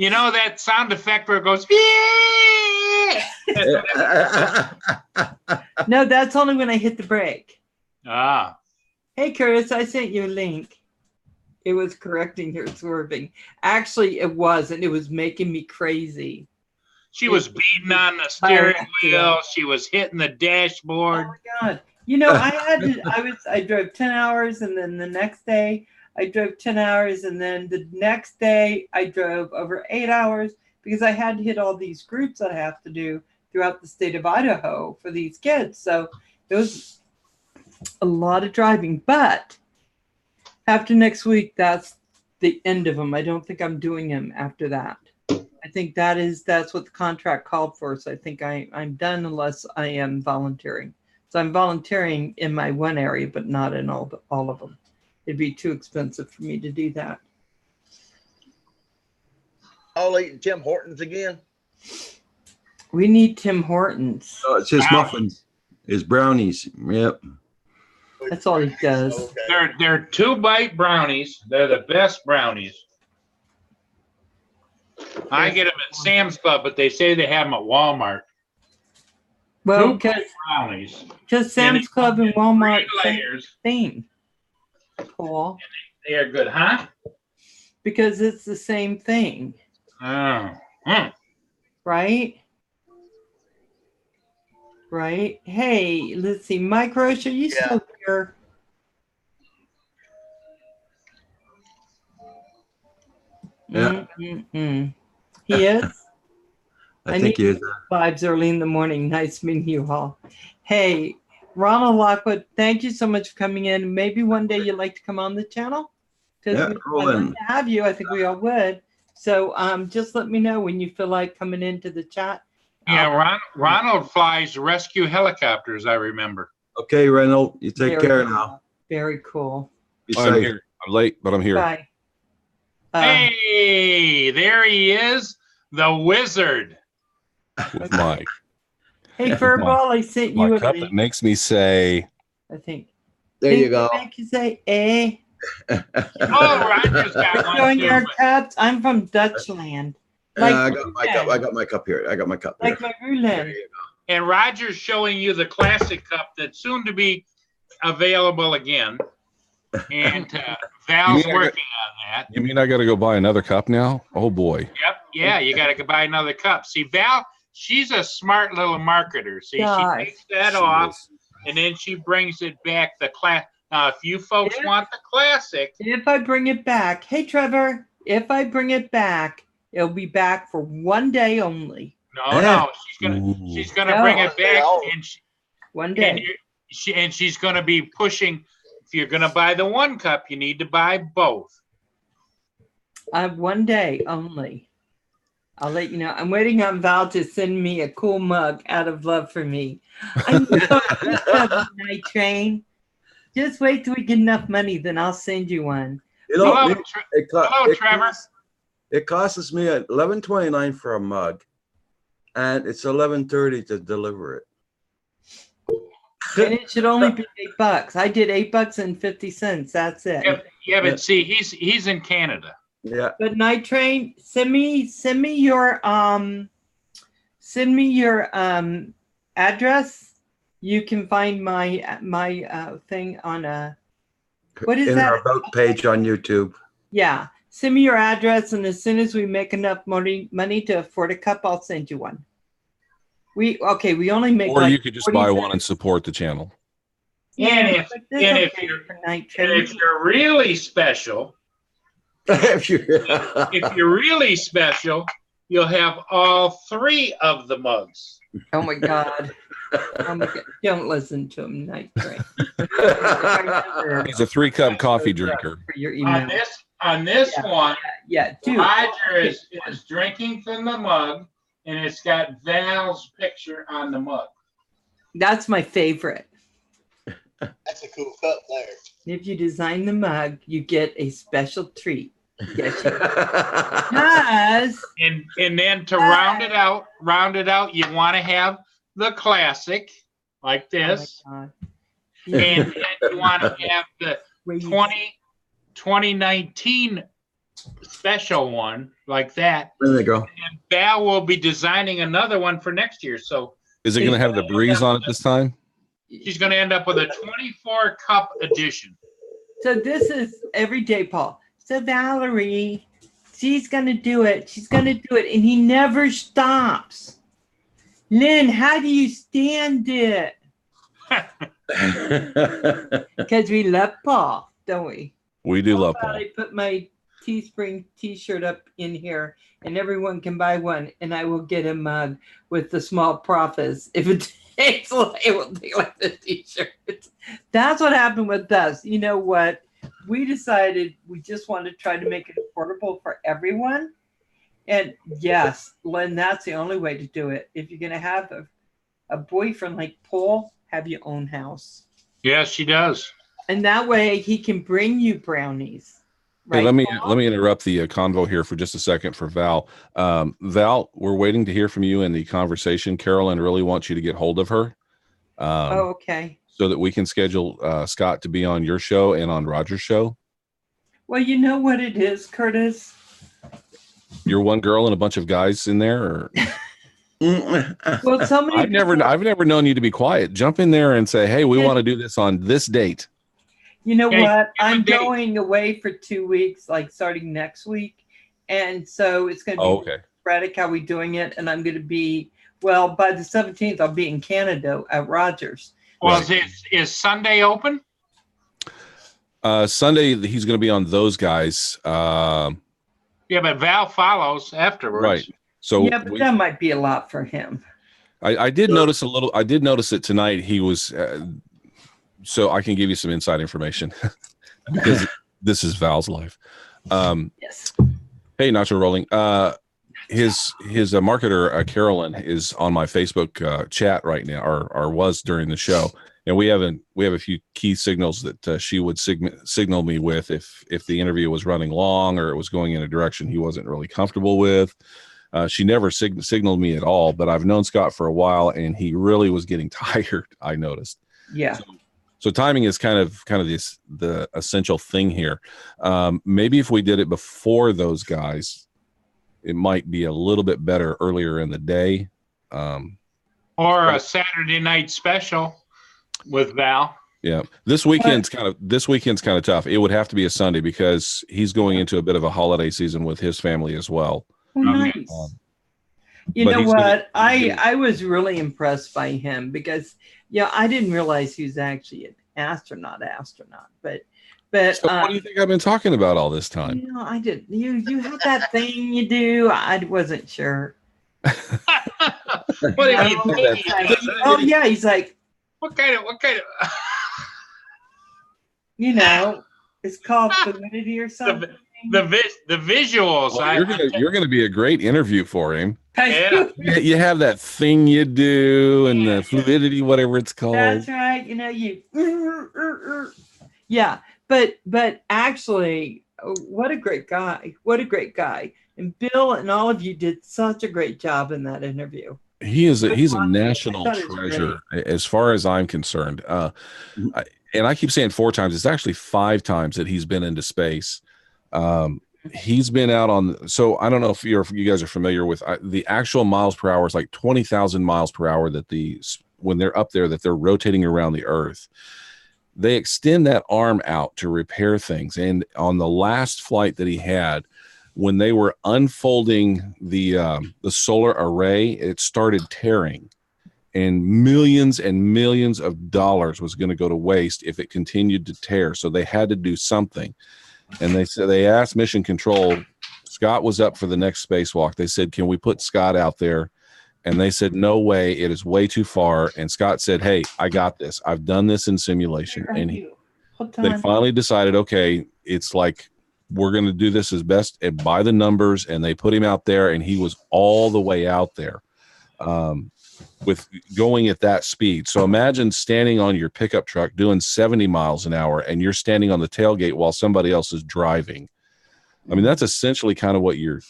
know that sound effect where it goes, No, that's only when I hit the brake. Ah. Hey, Curtis, I sent you a link. It was correcting your swerving. Actually, it wasn't. It was making me crazy. She was beating on the steering wheel. She was hitting the dashboard. Oh, my God. You know, I drove 10 hours and then the next day I drove 10 hours and then the next day I drove over 8 hours because I had to hit all these groups that I have to do throughout the state of Idaho for these kids. So it was a lot of driving, but after next week, that's the end of them. I don't think I'm doing them after that. I think that's what the contract called for. So I think I'm done unless I am volunteering. So I'm volunteering in my one area, but not in all of them. It'd be too expensive for me to do that. All eating Tim Hortons again. We need Tim Hortons. Oh, it's his muffins, his brownies. Yep. That's all he does. Okay. They're 2-bite brownies. They're the best brownies. I get them at Sam's Club, but they say they have them at Walmart. Well, 2-bite brownies. because Sam's Club and Walmart, 3 same layers. thing. Cool. They are good, huh? Because it's the same thing, Oh. right? Right. Hey, let's see. Mike Roche, are you Yeah. still here? Yeah. Mm-mm-mm. He is? I think he is. Vibes early in the morning. Nice meeting you all. Hey, Ronald Lockwood, thank you so much for coming in. Maybe one day you'd like to come on the channel? Yeah, I'd roll love in. to have you. I think we all would. So just let me know when you feel like coming into the chat. Yeah, Ronald flies rescue helicopters, I remember. Okay, Reynolds, you take Very care cool. now. Very cool. Be I'm safe. here. I'm late, but I'm here. Bye. Hey, there he is, the wizard. With my Hey, Furball, I sent you a cup link, that makes me say, I think. There Think you go. they make you say, eh? Oh, Roger's got one Showing too. your cups. I'm from Dutchland. Yeah, Like I got my cup. I got my cup here. I got my cup here. Like my Ruland. And Roger's showing you the classic cup that's soon to be available again. And Val's You mean I got- working on that. you mean I got to go buy another cup now? Oh boy. Yep. Yeah, you got to buy another cup. See, Val, she's a smart little marketer. See, Gosh. she takes that She off is. and then she brings it back. The class. Now, if you folks Yeah. want the classic, If I bring it back, hey Trevor, if I bring it back, it'll be back for one day only. no, Ooh. she's gonna bring it back, and One and day. she's gonna be pushing. If you're gonna buy the one cup, you need to buy both. One day only. I'll let you know. I'm waiting on Val to send me a cool mug out of love for me. I know Night Train. Just wait till we get enough money, then I'll send you one. You know, Hello, it Trevor. It costs me $11.29 for a mug, and it's $11.30 to deliver it. And it should only be $8. I did $8.50. That's it. Yeah, but see, he's in Canada. Yeah. But Night Train, send me your address. You can find my thing on what is in that? our about page on YouTube. Yeah. Send me your address, and as soon as we make enough money to afford a cup, I'll send you one. We only make Or like you could just 40 buy cents. one and support the channel. And if- but that's and if okay you're- for Night And Train. if you're really special, If you- if you're really special, you'll have all 3 of the mugs. Oh my God. Oh my God. Don't listen to him, Night Train. He's a 3-cup coffee drinker. For your On email. this Yeah. one, Yeah, do. Roger is drinking from the mug, and it's got Val's picture on the mug. That's my favorite. That's a cool cup there. If you design the mug, you get a special treat. Yes, you does. And then to round it out, you want to have the classic like this, Oh my God. and then you want to have the Wait, 2019 special one like that. There they go. And Val will be designing another one for next year. So Is it going to have the breeze on it this time? she's going to end up with a 24 cup edition. So this is every day, Paul. So Valerie, she's gonna do it. She's gonna do it, and he never stops. Lynn, how do you stand it? Because we love Paul, don't we? We do love How about Paul. I put my Teespring t-shirt up in here and everyone can buy one and I will get a mug with the small profits. If it takes, it will take like the t-shirt. That's what happened with us. You know what? We decided we just wanted to try to make it affordable for everyone. And yes, Len, that's the only way to do it. If you're going to have a boyfriend like Paul, have your own house. Yes, she does. And that way he can bring you brownies. Hey, Right, let Paul? me interrupt the convo here for just a second for Val. Val, we're waiting to hear from you in the conversation. Carolyn really wants you to get hold of her, Oh, okay. so that we can schedule Scott to be on your show and on Roger's show. Well, you know what it is, Curtis? You're one girl and a bunch of guys in there. Or Well, somebody I've never known you to be quiet. Jump in there and say, "Hey, we want to do this on this date." You know Hey, what? give a I'm date. going away for 2 weeks, like starting next week. And so it's going to be Oh, okay. sporadic how we doing it. And I'm going to be, well, by the 17th, I'll be in Canada at Rogers. Well, Right. is Sunday open? Sunday, he's going to be on those guys. Yeah, but Val follows afterwards. Right. So Yeah, but that might be a lot for him. I did notice a little. I did notice it tonight. He was. So I can give you some inside information because this is Val's life. Yes. Hey, Nacho Rolling. His marketer Carolyn is on my Facebook chat right now, or was during the show, and we have a few key signals that she would signal me with if the interview was running long or it was going in a direction he wasn't really comfortable with. She never signaled me at all, but I've known Scott for a while, and he really was getting tired. I noticed. Yeah. So timing is kind of the essential thing here. Maybe if we did it before those guys, it might be a little bit better earlier in the day. Or a Saturday night special with Val. Yeah, this weekend's kind of tough. It would have to be a Sunday because he's going into a bit of a holiday season with his family as well. Oh, Okay. nice. You But know he's what? gonna- I was really impressed by him because, yeah, I didn't realize he was actually an astronaut. But So what do you think I've been talking about all this time? you know, I did. You have that thing you do. I wasn't sure. What do you think? Oh yeah, he's like, What kind of you know, it's called fluidity or something. the visuals? Well, you're gonna be a great interview for him. Yeah. You have that thing you do and the fluidity, whatever it's called. That's right. You know, yeah, but actually, what a great guy. What a great guy. And Bill and all of you did such a great job in that interview. He's a I national thought it was treasure as far as I'm concerned. And I keep saying 4 times. It's actually 5 times that he's been into space. He's been out on. So I don't know if you guys are familiar with the actual miles per hour is like 20,000 miles per hour that when they're up there that they're rotating around the Earth. They extend that arm out to repair things. And on the last flight that he had, when they were unfolding the solar array, it started tearing, and millions of dollars was going to go to waste if it continued to tear. So they had to do something. And they asked Mission Control. Scott was up for the next spacewalk. They said, "Can we put Scott out there?" And they said, "No way. It is way too far." And Scott said, "Hey, I got this. I've done this in simulation." And they finally decided, okay, it's like, we're going to do this as best and by the numbers. And they put him out there, and he was all the way out there with going at that speed. So imagine standing on your pickup truck doing 70 miles an hour, and you're standing on the tailgate while somebody else is driving. I mean, that's essentially kind of what your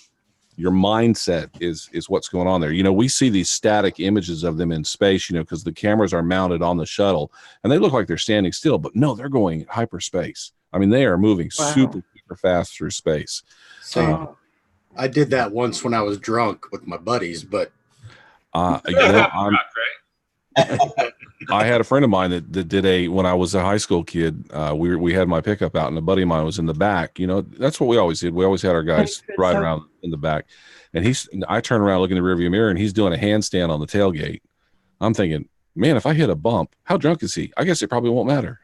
mindset is what's going on there. You know, we see these static images of them in space, you know, because the cameras are mounted on the shuttle and they look like they're standing still, but no, they're going hyperspace. I mean, they are moving super fast through space. So I did that once when I was drunk with my buddies, but You know, I had a friend of mine that did when I was a high school kid, we had my pickup out and a buddy of mine was in the back. You know, that's what we always did. We always had our guys ride around in the back, and I turn around, look in the rearview mirror, and he's doing a handstand on the tailgate. I'm thinking, man, if I hit a bump, how drunk is he? I guess it probably won't matter.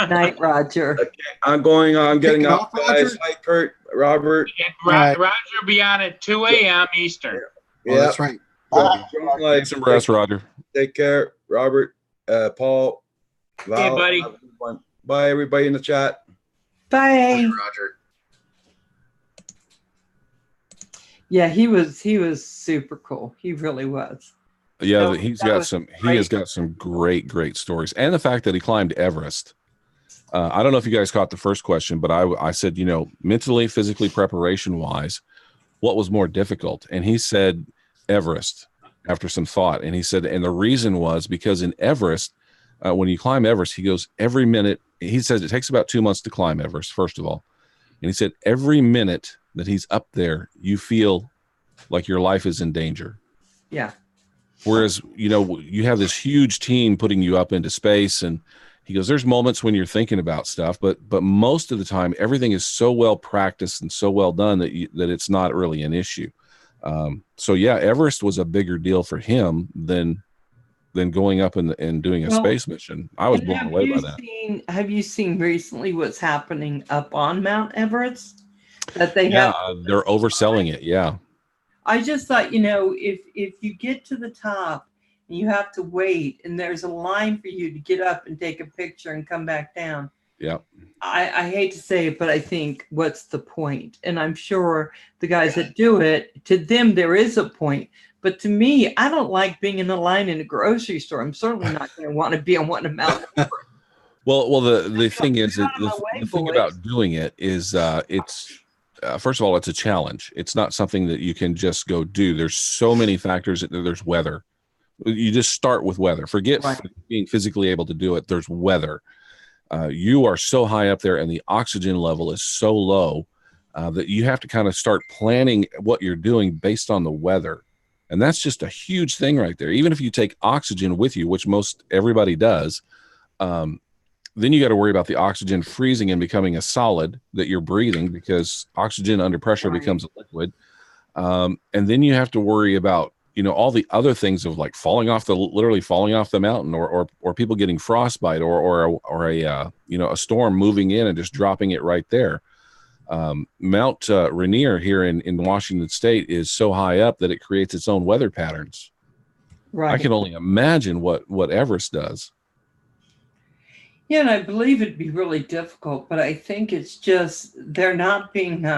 Night, Roger. I'm getting Kicking up, off, Roger? guys. Hi, Kurt, Robert. Roger will be on at 2 a.m. Eastern. Oh, Yeah. that's right. Drunk Life. Get some rest, Roger. Take care, Robert, Paul, Val. Hey, buddy. Have a good one. Bye, everybody in the chat. Bye. Roger. Yeah, he was super cool. He really was. Yeah, That- he's that got was some. He great. has got some great stories, and the fact that he climbed Everest. I don't know if you guys caught the first question, but I said, mentally, physically, preparation wise, what was more difficult? And he said Everest after some thought, and he said, and the reason was because in Everest, when you climb Everest, he goes every minute. He says it takes about 2 months to climb Everest, first of all, and he said every minute that he's up there, you feel like your life is in danger. Yeah. Whereas, you have this huge team putting you up into space, and he goes, there's moments when you're thinking about stuff, but most of the time, everything is so well practiced and so well done that it's not really an issue. So yeah, Everest was a bigger deal for him than going up and doing a Well, space mission. I was And blown have away you by that. Have you seen recently what's happening up on Mount Everest? That they Yeah, have. they're overselling it. Yeah. I just thought, if you get to the top and you have to wait and there's a line for you to get up and take a picture and come back down. Yeah. I hate to say it, but I think what's the point? And I'm sure the guys that do it, to them, there is a point. But to me, I don't like being in a line in a grocery store. I'm certainly not going to want to be on one of Mount Everest. Well, the thing is, Get out of my way, the thing boys. about doing it is it's first of all, it's a challenge. It's not something that you can just go do. There's so many factors. There's weather. You just start with weather. Forget Right. being physically able to do it. There's weather. You are so high up there, and the oxygen level is so low that you have to kind of start planning what you're doing based on the weather. And that's just a huge thing right there. Even if you take oxygen with you, which most everybody does, then you got to worry about the oxygen freezing and becoming a solid that you're breathing, because oxygen under pressure Right. becomes a liquid. And then you have to worry about, all the other things of like literally falling off the mountain, or people getting frostbite, or a storm moving in and just dropping it right there. Mount Rainier here in Washington State is so high up that it creates its own weather patterns. Right. I can only imagine what Everest does. Yeah, and I believe it'd be really difficult, but I think it's just they're not being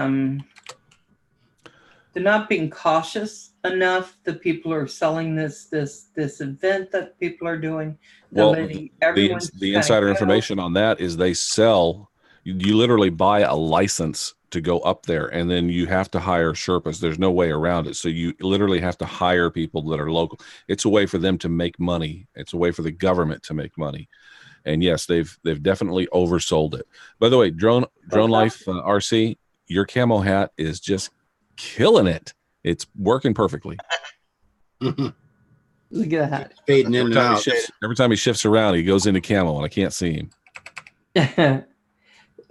cautious enough. The people are selling this event that people are doing. Well, Everyone's the kinda insider go- information on that is they sell. You literally buy a license to go up there, and then you have to hire Sherpas. There's no way around it. So you literally have to hire people that are local. It's a way for them to make money. It's a way for the government to make money. And yes, they've definitely oversold it. By the way, Drone Life RC, your camo hat is just killing it. It's working perfectly. Look at that. Fading in and out. Every time he shifts around, he goes into camo, and I can't see him.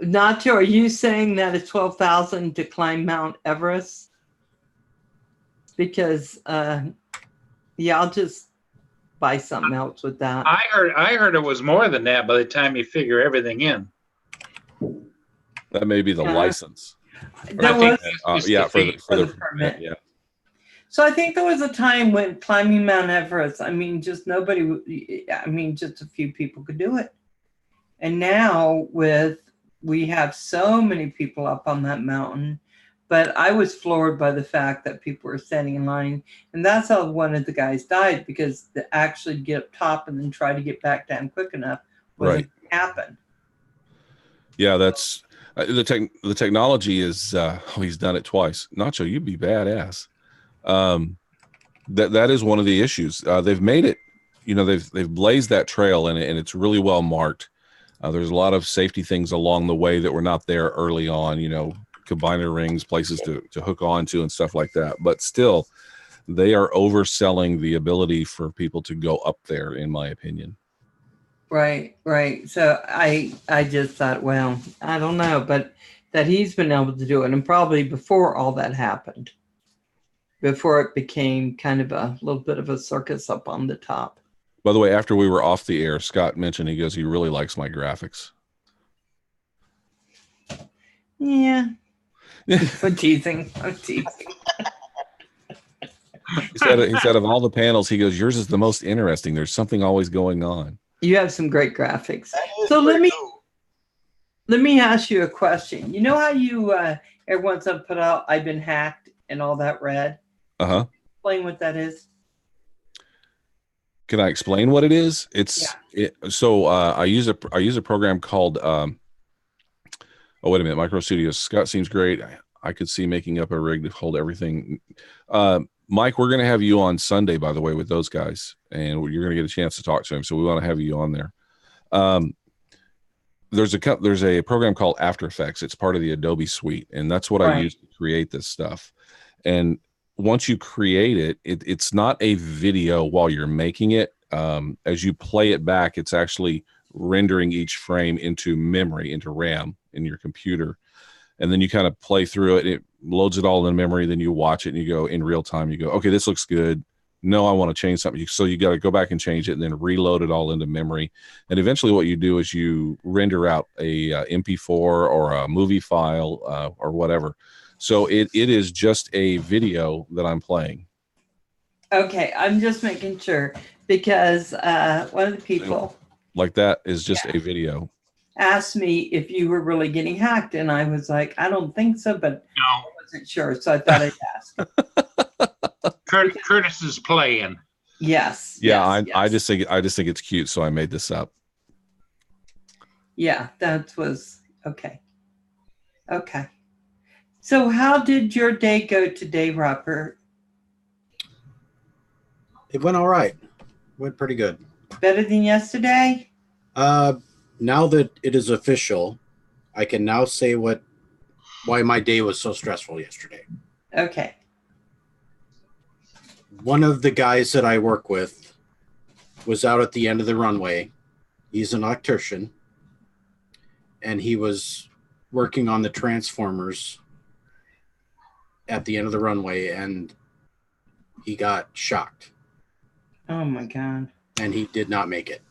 Nacho, are you saying that it's 12,000 to climb Mount Everest? Because I'll just buy something else with that. I heard it was more than that by the time you figure everything in. That may be the Yeah. license. There I think was- it's Yeah, for the for the permit. Yeah. So I think there was a time when climbing Mount Everest, just a few people could do it. And now we have so many people up on that mountain, but I was floored by the fact that people were standing in line. And that's how one of the guys died, because to actually get up top and then try to get back down quick enough wasn't gonna happen. Yeah, that's the technology is he's done it twice. Nacho, you'd be badass. That is one of the issues. They've made it, they've blazed that trail, and it's really well marked. There's a lot of safety things along the way that were not there early on, combiner rings, places to hook onto and stuff like that. But still, they are overselling the ability for people to go up there, in my opinion. Right. So I just thought, well, I don't know, but that he's been able to do it, and probably before all that happened, before it became kind of a little bit of a circus up on the top. By the way, after we were off the air, Scott mentioned, he goes, he really likes my graphics. Yeah. I'm teasing. I'm teasing. He said of all the panels, he goes, yours is the most interesting. There's something always going on. You have some great graphics. That is So pretty cool. let me ask you a question. You know how you every once in a while put out I've been hacked and all that red? Uh-huh. Explain what that is. Can I explain what it is? I use a program called oh, wait a minute, Micro Studios. Scott seems great. I could see making up a rig to hold everything. Mike, we're going to have you on Sunday, by the way, with those guys, and you're going to get a chance to talk to him. So we want to have you on there. There's a program called After Effects. It's part of the Adobe suite, and that's what I use to create this stuff. And once you create it, it's not a video while you're making it. As you play it back, it's actually rendering each frame into memory, into RAM in your computer. And then you kind of play through it. It loads it all in memory. Then you watch it and you go in real time. You go, okay, this looks good. No, I want to change something. So you got to go back and change it and then reload it all into memory. And eventually what you do is you render out a MP4 or a movie file or whatever. So it is just a video that I'm playing. Okay, I'm just making sure because one of the people Like that is just a video. asked me if you were really getting hacked, and I was like, I don't think so, but No, I wasn't sure, so I thought I'd ask. Curtis is playing. Yes. Yeah, yes, I yes. just think it's cute, so I made this up. Yeah, that was okay. Okay. So how did your day go today, Robert? It went all right. Went pretty good. Better than yesterday? Now that it is official, I can now say why my day was so stressful yesterday. Okay. One of the guys that I work with was out at the end of the runway. He's an electrician, and he was working on the transformers at the end of the runway, and he got shocked, Oh my God. and he did not make it.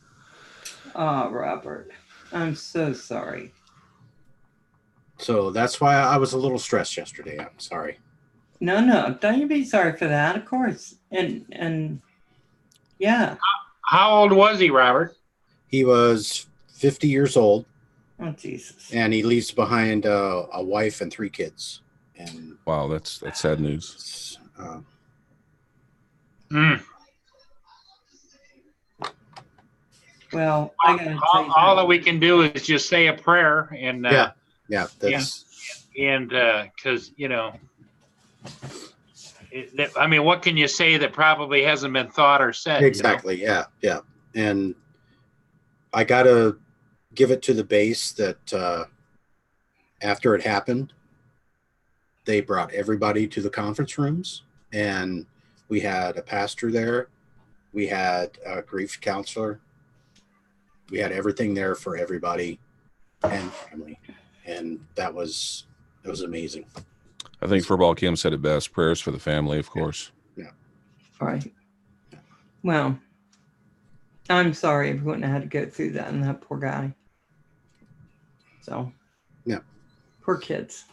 Oh, Robert. I'm so sorry. So that's why I was a little stressed yesterday. I'm sorry. No, don't you be sorry for that, of course. And yeah. How old was he, Robert? He was 50 years old, Oh, Jesus. and he leaves behind a wife and 3 kids. And Wow, that's sad news. it's, Mm. Well, I gotta tell you. All that we can do is just say a prayer and yeah, that's because I mean, what can you say that probably hasn't been thought or said? exactly. Yeah. And I gotta give it to the base that after it happened, they brought everybody to the conference rooms, and we had a pastor there, we had a grief counselor, we had everything there for everybody and family, and it was amazing. I think Furball Kim said it best. Prayers for the family, of course. All right. Well, I'm sorry everyone had to go through that, and that poor guy. So, Yeah. Poor kids.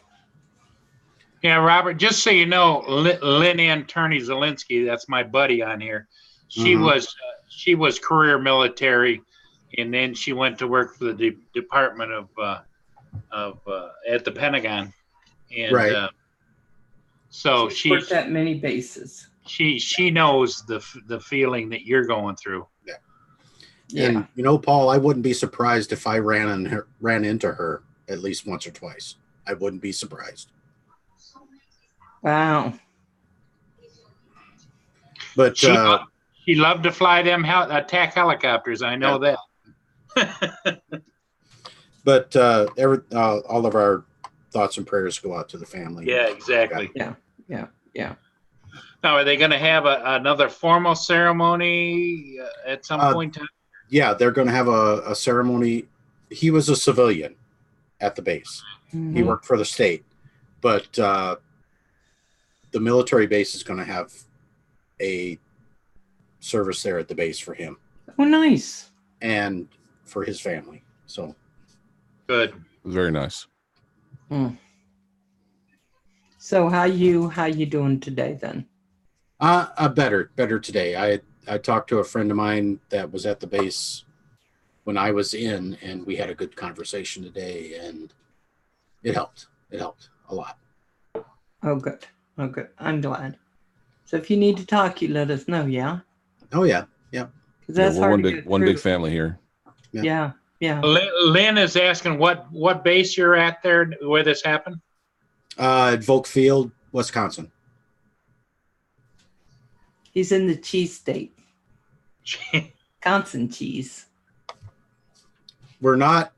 Yeah, Robert, just so you know, Lynn Ann Turney Zelinsky, that's my buddy on here. She was career military, and then she went to work for the Department of at the Pentagon. And Right. so She's worked at many bases. she knows the feeling that you're going through. Yeah. And Paul, I wouldn't be surprised if I ran into her at least once or twice. I wouldn't be surprised. Wow. But She loved to fly them attack helicopters. I know that. but all of our thoughts and prayers go out to the family. Yeah, exactly. Yeah. Now, are they going to have another formal ceremony at some point in time? Yeah, they're going to have a ceremony. He was a civilian at the base. He Mhm. worked for the state, but the military base is going to have a service there at the base for him. Oh, nice. and for his family. So Good. Very nice. So how you doing today then? better today. I talked to a friend of mine that was at the base when I was in, and we had a good conversation today, and it helped. It helped a lot. Oh, good. Oh, good. I'm glad. So if you need to talk, you let us know, yeah? Oh yeah. Because Yeah, that's we're hard one to big get one through. big family here. Yeah. Lynn is asking what base you're at there where this happened. At Volk Field, Wisconsin. He's in the cheese state. Wisconsin cheese. We're not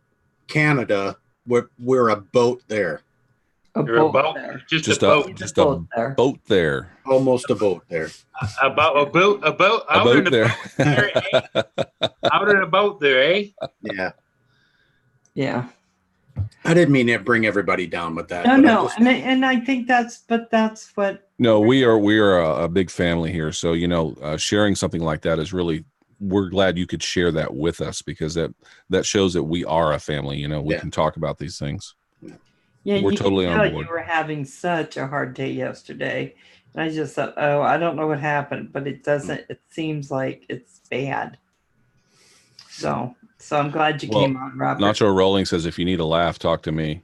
Canada. We're a boat there. You're a boat, there. just Just a a boat, He's just a there. boat there. Almost a boat there. a boat A out in boat the there. out in a boat there, eh? Yeah. Yeah. I didn't mean to bring everybody down with that. No, but I no. just- And I think that's what, No, we are a big family here. So, sharing something like that is really, we're glad you could share that with us, because that shows that we are a family. We Yeah. can talk about these things. yeah, We're you totally can on tell board. you were having such a hard day yesterday. And I just thought, oh, I don't know what happened, but it seems like it's bad. So I'm glad you Well, came on, Robert. Nacho Rolling says, if you need a laugh, talk to me.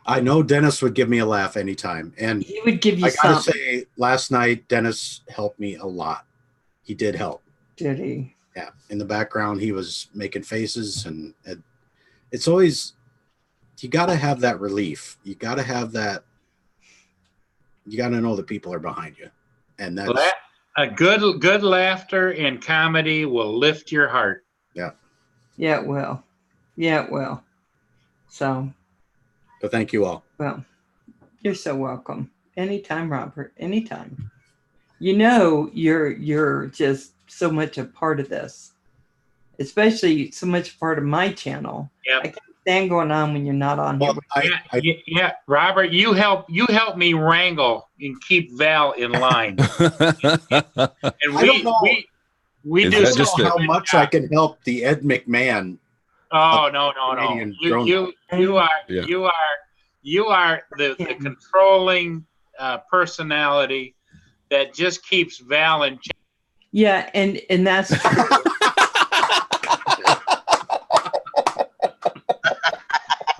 I know Dennis would give me a laugh anytime. And He would give you I gotta something. say, last night, Dennis helped me a lot. He did help. Did he? Yeah. In the background, he was making faces, and it's always, you got to have that relief. You got to have that. You got to know that people are behind you. And that's, A good laughter and comedy will lift your heart. Yeah, it will. Yeah, it will. So, but thank you all. well, you're so welcome. Anytime, Robert. Anytime. You're just so much a part of this, especially so much part of my channel. Yep. I can't stand going on when you're not on here. Well, Yeah, Robert, you help me wrangle and keep Val in line. And I don't know. we Is do that I don't just know a- how much I can help the Ed McMahon. Oh no. Canadian drone. You are Yeah. you are the controlling personality that just keeps Val in check. Yeah, and that's true.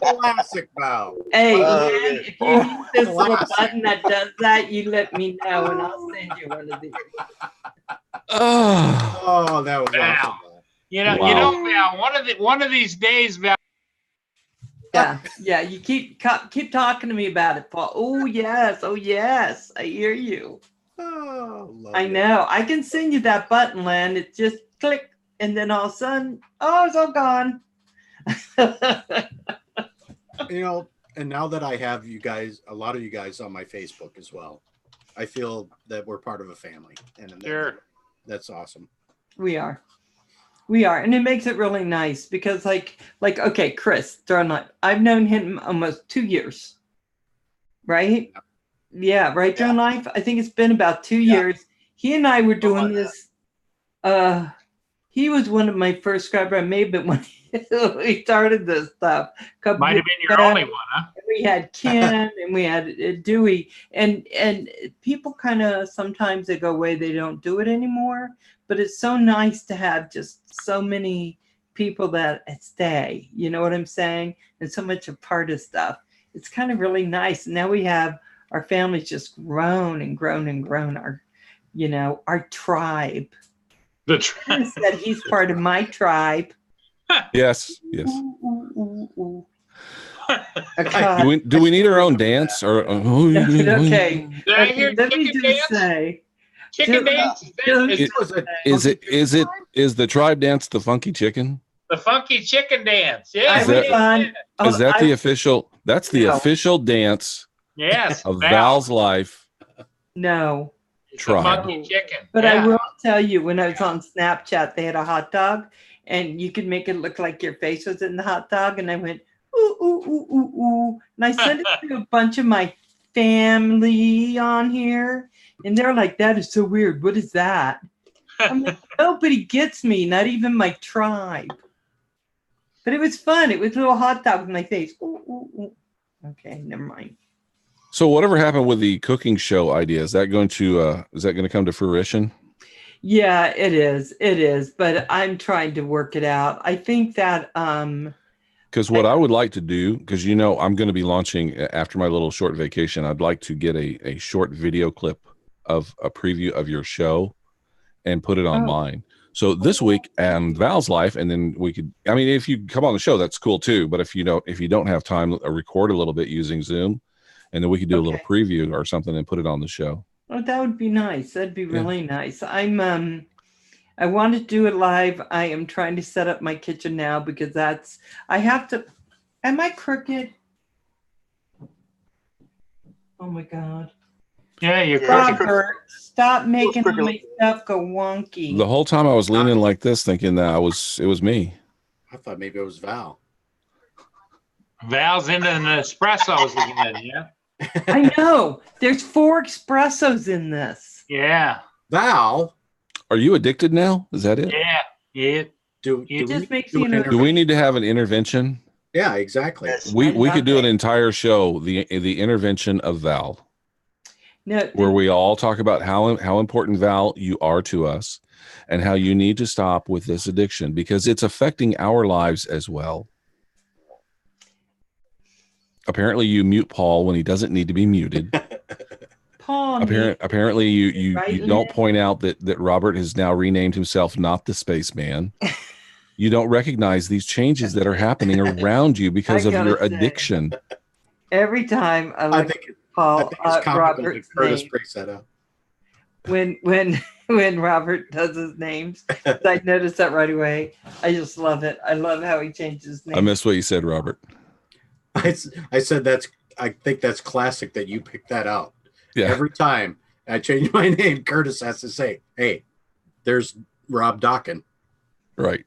Classic Val. Hey, Oh, man, yeah. if you need this little Classic. button that does that, you let me know and I'll send you one of these. Oh, Oh, that was Val. awesome. Wow. Val, one of these days, Val. Yeah, you keep talking to me about it, Paul. Oh yes, I hear you. Oh, love I it. know. I can send you that button, Len. It's just click, and then all of a sudden, oh, it's all gone. And now that I have you guys, a lot of you guys on my Facebook as well, I feel that we're part of a family, and Sure. that's awesome. We are, and it makes it really nice because, like, okay, Chris, I've known him almost 2 years, right? Yeah, right, Drone Life. I think it's been about 2 years. He and I were doing this. He was one of my first subscribers. I may have been when we started this stuff. Might have been your only one, huh? We had Ken and we had Dewey, and people kind of sometimes they go away. They don't do it anymore. But it's so nice to have just so many people that stay. You know what I'm saying? And so much a part of stuff. It's kind of really nice. And now we have our family's just grown and grown and grown. Our tribe. The He said he's part of my tribe. yes. Ooh, ooh, ooh, ooh. Do we need our own dance or? Okay. Did I hear Let me chicken just dance? say. Chicken dance? Is the tribe dance the funky chicken? The funky chicken dance. Yeah. Is that- Is that the official? That's the No. official dance Yes. of Val. Val's life. No. It's Tribe. the funky chicken. But Yeah. I will tell you, when I was on Snapchat, they had a hot dog, and you could make it look like your face was in the hot dog. And I went, ooh, ooh, ooh, ooh, ooh. And I sent it to a bunch of my family on here. And they're like, that is so weird. What is that? I'm like, nobody gets me, not even my tribe. But it was fun. It was a little hot dog with my face. Ooh, ooh, ooh. Okay, never mind. So whatever happened with the cooking show idea, is that going to come to fruition? Yeah, it is. It is. But I'm trying to work it out. I think that Because what I would like to do, because I'm going to be launching after my little short vacation, I'd like to get a short video clip of a preview of your show and put it on mine. So this week and Val's life, and then we could, I mean, if you come on the show, that's cool too. But if you don't have time, record a little bit using Zoom, and then we could do a little preview or something and put it on the show. Oh, that would be nice. That'd be really nice. I want to do it live. I am trying to set up my kitchen now because I have to. Am I crooked? Oh my God. Yeah, you're Yeah. crooked. Robert, stop making crooked. my stuff go wonky. The whole time I was leaning like this, thinking that it was me. I thought maybe it was Val. Val's into an espressos again, yeah? I know. There's 4 espressos in this. Yeah. Val, Are you addicted now? Is that it? Yeah. Yeah. do It just makes do you an know- inter- Do we need to have an intervention? Yeah, exactly. Yes. We could do an Okay. entire show, the intervention of Val, No, where we all talk about how important, Val, you are to us, and how you need to stop with this addiction because it's affecting our lives as well. Apparently, you mute Paul when he doesn't need to be muted. Paul. Apparently, you Right, don't Lynn? point out that Robert has now renamed himself not the Spaceman. You don't recognize these changes that are happening around you because I of your gotta say. addiction. Every time I I look think, at I Paul, think it's comical that Robert's Curtis name, breaks that up. when Robert does his names, I notice that right away. I just love it. I love how he changes his name. I missed what you said, Robert. I said I think that's classic that you picked that out. Yeah. Every time I change my name, Curtis has to say, "Hey, there's Rob Dawkin." Right.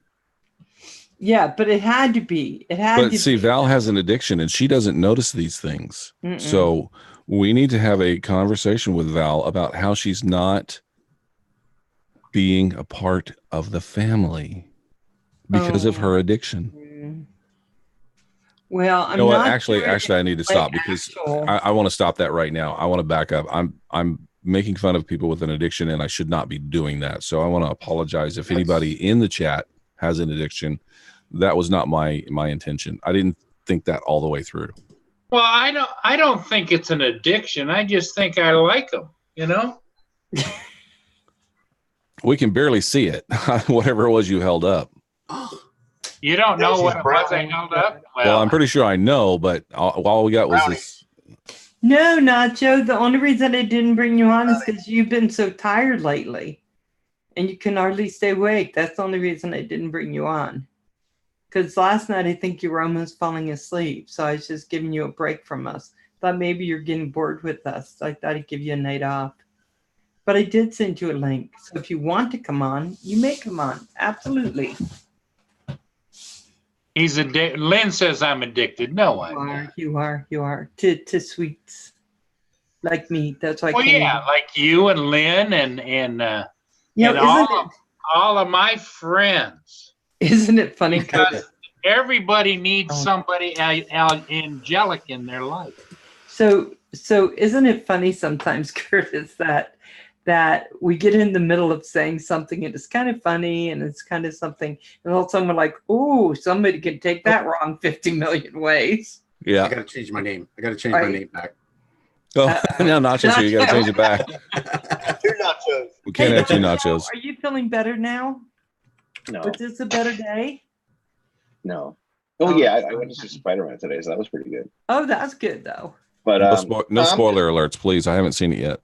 Yeah, but it had to be. It had But to see, be. Val has an addiction and she doesn't notice these things. Mm-mm. So we need to have a conversation with Val about how she's not being a part of the family because of Oh. her addiction. Mm. Well, I'm You know what? not Actually, sure I need to it's stop like because actual- I want to stop that right now. I want to back up. I'm making fun of people with an addiction and I should not be doing that. So I want to apologize if anybody in the chat has an addiction. That was not my intention. I didn't think that all the way through. Well, I don't think it's an addiction. I just think I like them, you know? We can barely see it. Whatever it was you held up. You don't know Those what are it was I brownies. held up? Well, I'm pretty sure I know, but all we got was this. No, Nacho. The only reason I didn't bring you on is because you've been so tired lately, and you can hardly stay awake. That's the only reason I didn't bring you on. Because last night I think you were almost falling asleep, so I was just giving you a break from us. Thought maybe you're getting bored with us. So I thought I'd give you a night off. But I did send you a link, so if you want to come on, you may come on. Absolutely. He's addicted. Lynn says I'm addicted. No, I'm not. You are to sweets, like me. That's why. I Well, came yeah, in. like you and Lynn and You and know, all of my friends. isn't it funny? Because everybody needs Oh. somebody angelic in their life. So isn't it funny sometimes, Curtis, that we get in the middle of saying something and it's kind of funny and it's kind of something, and all of a sudden we're like, "Ooh, somebody can take that wrong 50 million ways." I Yeah. got to change my name. I got to change my Right. name back. Oh, now nachos, so you got to change it back. Two nachos. We can't Hey, have two Nacho, nachos. Are you feeling better now? No, Was this a better day? no. Oh, Oh yeah, I sorry, went to see honey. Spider-Man today, so that was pretty good. Oh, that's good though. But No, I'm spoiler alerts, please. I haven't seen it yet.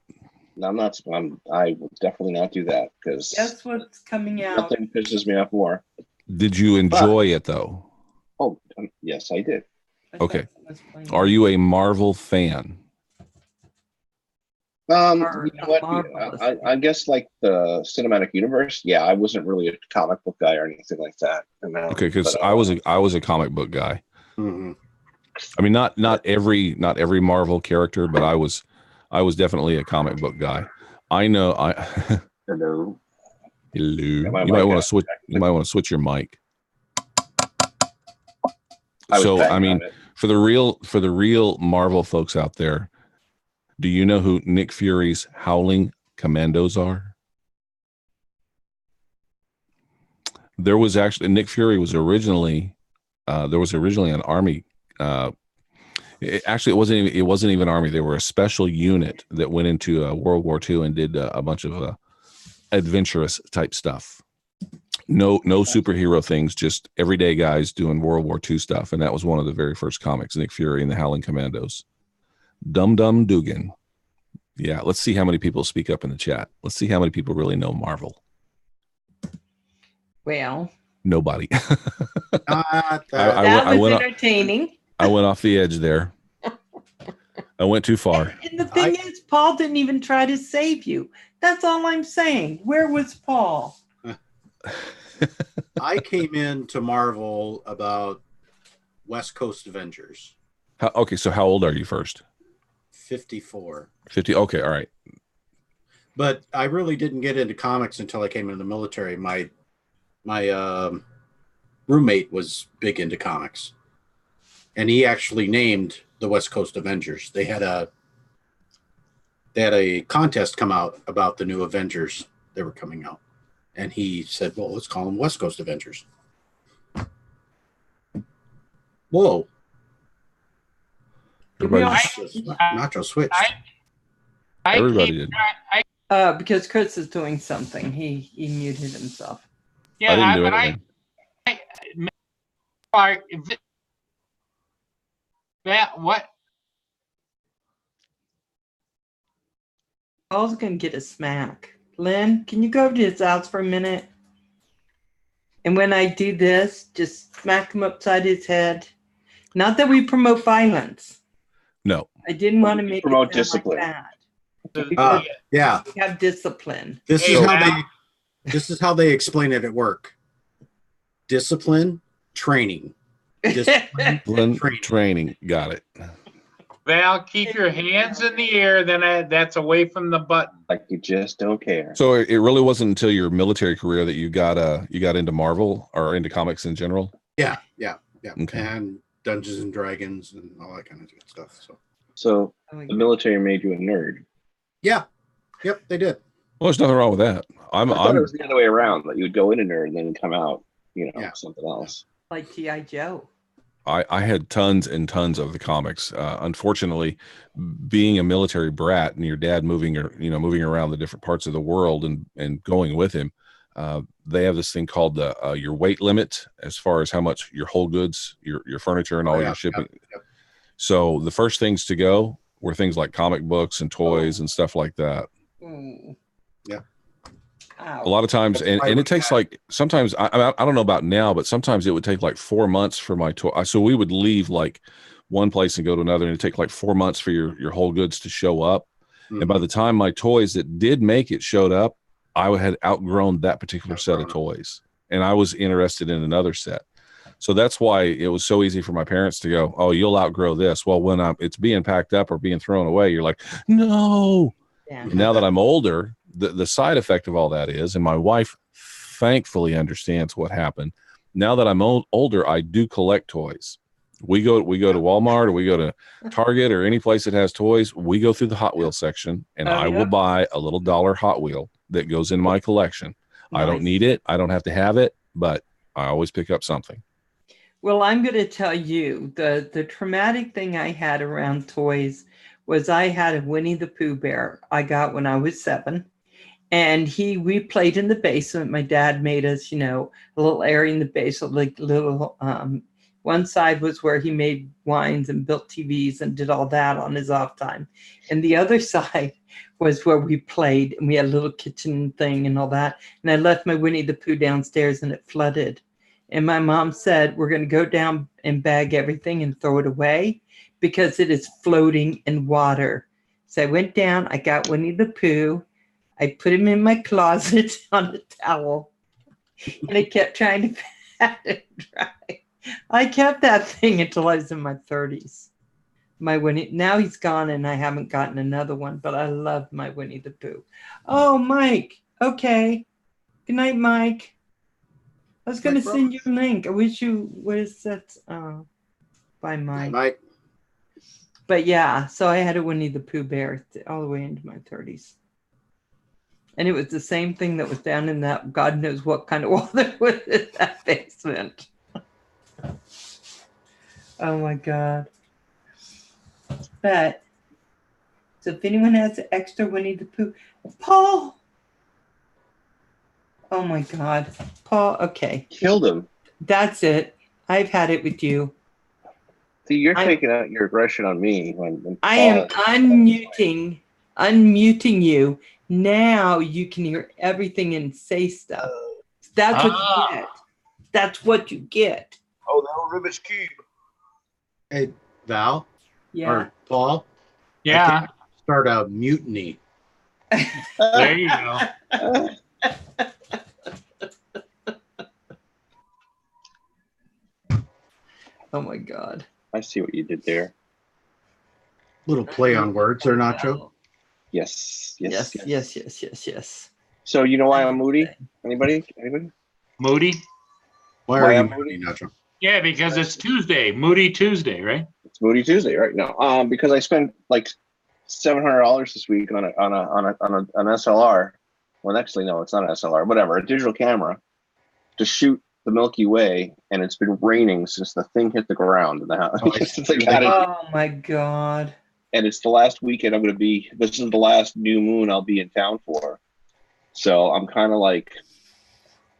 I will definitely not do that because Guess what's coming out? nothing pisses me off more. Did you enjoy it though? Oh, yes, I did. Okay. Are you a Marvel fan? Or You know what? Marvelous. I guess like the cinematic universe. Yeah, I wasn't really a comic book guy or anything like that. Okay, because But, I was a comic book guy. Mhm. I mean, not every Marvel character, but I was definitely a comic book guy. I know. Hello. Hello. my You might mic want on. to switch. You might want to switch your mic. was So betting I on mean, it. for the real Marvel folks out there, do you know who Nick Fury's Howling Commandos are? There was actually Nick Fury was originally there was originally an army. It wasn't even army. They were a special unit that went into World War II and did a bunch of adventurous type stuff. No superhero things, just everyday guys doing World War II stuff. And that was one of the very first comics, Nick Fury and the Howling Commandos. Dum Dum Dugan. Yeah, let's see how many people speak up in the chat. Let's see how many people really know Marvel. Well, Nobody. That that was went entertaining. I went off the edge there. I went too far. And the thing is, Paul didn't even try to save you. That's all I'm saying. Where was Paul? I came into Marvel about West Coast Avengers, Okay, so how old are you first? 54. 50. Okay, all right. But I really didn't get into comics until I came into the military. My roommate was big into comics, and he actually named the West Coast Avengers. They had a contest come out about the new Avengers that were coming out, and he said, "Well, let's call them West Coast Avengers." Whoa! Everybody, Nacho switched. everybody did. Because Chris is doing something. He muted himself. Yeah, I didn't do but anything. What? Paul's gonna get a smack. Lynn, can you go over to his house for a minute? And when I do this, just smack him upside his head. Not that we promote violence. No. I didn't want to make promote it sound discipline. like that. Yeah, We have discipline. this Hey, is how Matt. this is how they explain it at work. Discipline, training. Discipline, Blend training. training. Got it. Val, keep your hands in the air. Then that's away from the button. Like you just don't care. So it really wasn't until your military career that you got into Marvel or into comics in general. Yeah. Okay. And Dungeons and Dragons and all that kind of good stuff. So Oh my the God. military made you a nerd. Yeah. Yep, they did. Well, there's nothing wrong with that. I thought it was the other way around, that you would go in a nerd and then come out, Yeah. something else. Like G.I. Joe. I had tons and tons of the comics. Unfortunately, being a military brat and your dad moving around the different parts of the world and going with him, they have this thing called the your weight limit as far as how much your whole goods, your furniture, and all your shipping. Yep. So the first things to go were things like comic books and toys and stuff like that. Ooh. Yeah. Ow. A lot of times, That's and why it we takes had- like sometimes I don't know about now, but sometimes it would take like 4 months for my toy. So we would leave like one place and go to another, and it'd take like 4 months for your whole goods to show up. And by the time my toys that did make it showed up, I had outgrown that particular set of toys, and I was interested in another set. So that's why it was so easy for my parents to go, "Oh, you'll outgrow this." Well, when it's being packed up or being thrown away, you're like, "No." Yeah. Now that I'm older, the side effect of all that is, and my wife thankfully understands what happened. Now that I'm older, I do collect toys. We go to Walmart or we go to Target or any place that has toys. We go through the Hot Wheels section, and Oh, I yeah. will buy a little dollar Hot Wheel that goes in my collection. I don't Nice. need it. I don't have to have it, but I always pick up something. Well, I'm going to tell you the traumatic thing I had around toys was I had a Winnie the Pooh bear I got when I was 7. And we played in the basement. My dad made us, a little area in the basement, like little, one side was where he made wines and built TVs and did all that on his off time. And the other side was where we played, and we had a little kitchen thing and all that. And I left my Winnie the Pooh downstairs and it flooded. And my mom said, we're going to go down and bag everything and throw it away because it is floating in water. So I went down, I got Winnie the Pooh. I put him in my closet on a towel, and I kept trying to pat it dry. I kept that thing until I was in my 30s. Now he's gone, and I haven't gotten another one, but I love my Winnie the Pooh. Oh, Mike. Okay. Good night, Mike. I was going to Night, bro. send you a link. I wish you would have said by Mike. Mike. But yeah, so I had a Winnie the Pooh bear all the way into my 30s. And it was the same thing that was down in that God knows what kind of wall there was in that basement. Oh my God. But, so if anyone has an extra Winnie the Pooh, Paul. Oh my God. Paul, okay. Killed him. That's it. I've had it with you. See, you're I- taking out your aggression on me when I am Paul- unmuting you. Now you can hear everything and say stuff. That's what you get. That's what you get. Oh, the old Rubik's Cube. Hey, Val Yeah. or Paul, Yeah, start a mutiny. there you go. Oh my God. I see what you did there. Little play on words there, Nacho. Yes, Yes, yes, yes, yes, yes, yes. So you know why I'm moody? Anybody? Moody? Why Why are you I'm moody, Nacho? Yeah, because it's Tuesday, Moody Tuesday, right? It's Moody Tuesday right now. Because I spent like $700 this week on an SLR. Well, actually, no, it's not an SLR. Whatever, a digital camera to shoot the Milky Way, and it's been raining since the thing hit the ground in the house. Oh, I Since see. I got it. Oh my God. And it's the last weekend I'm going to be. This is the last new moon I'll be in town for. So I'm kind of like,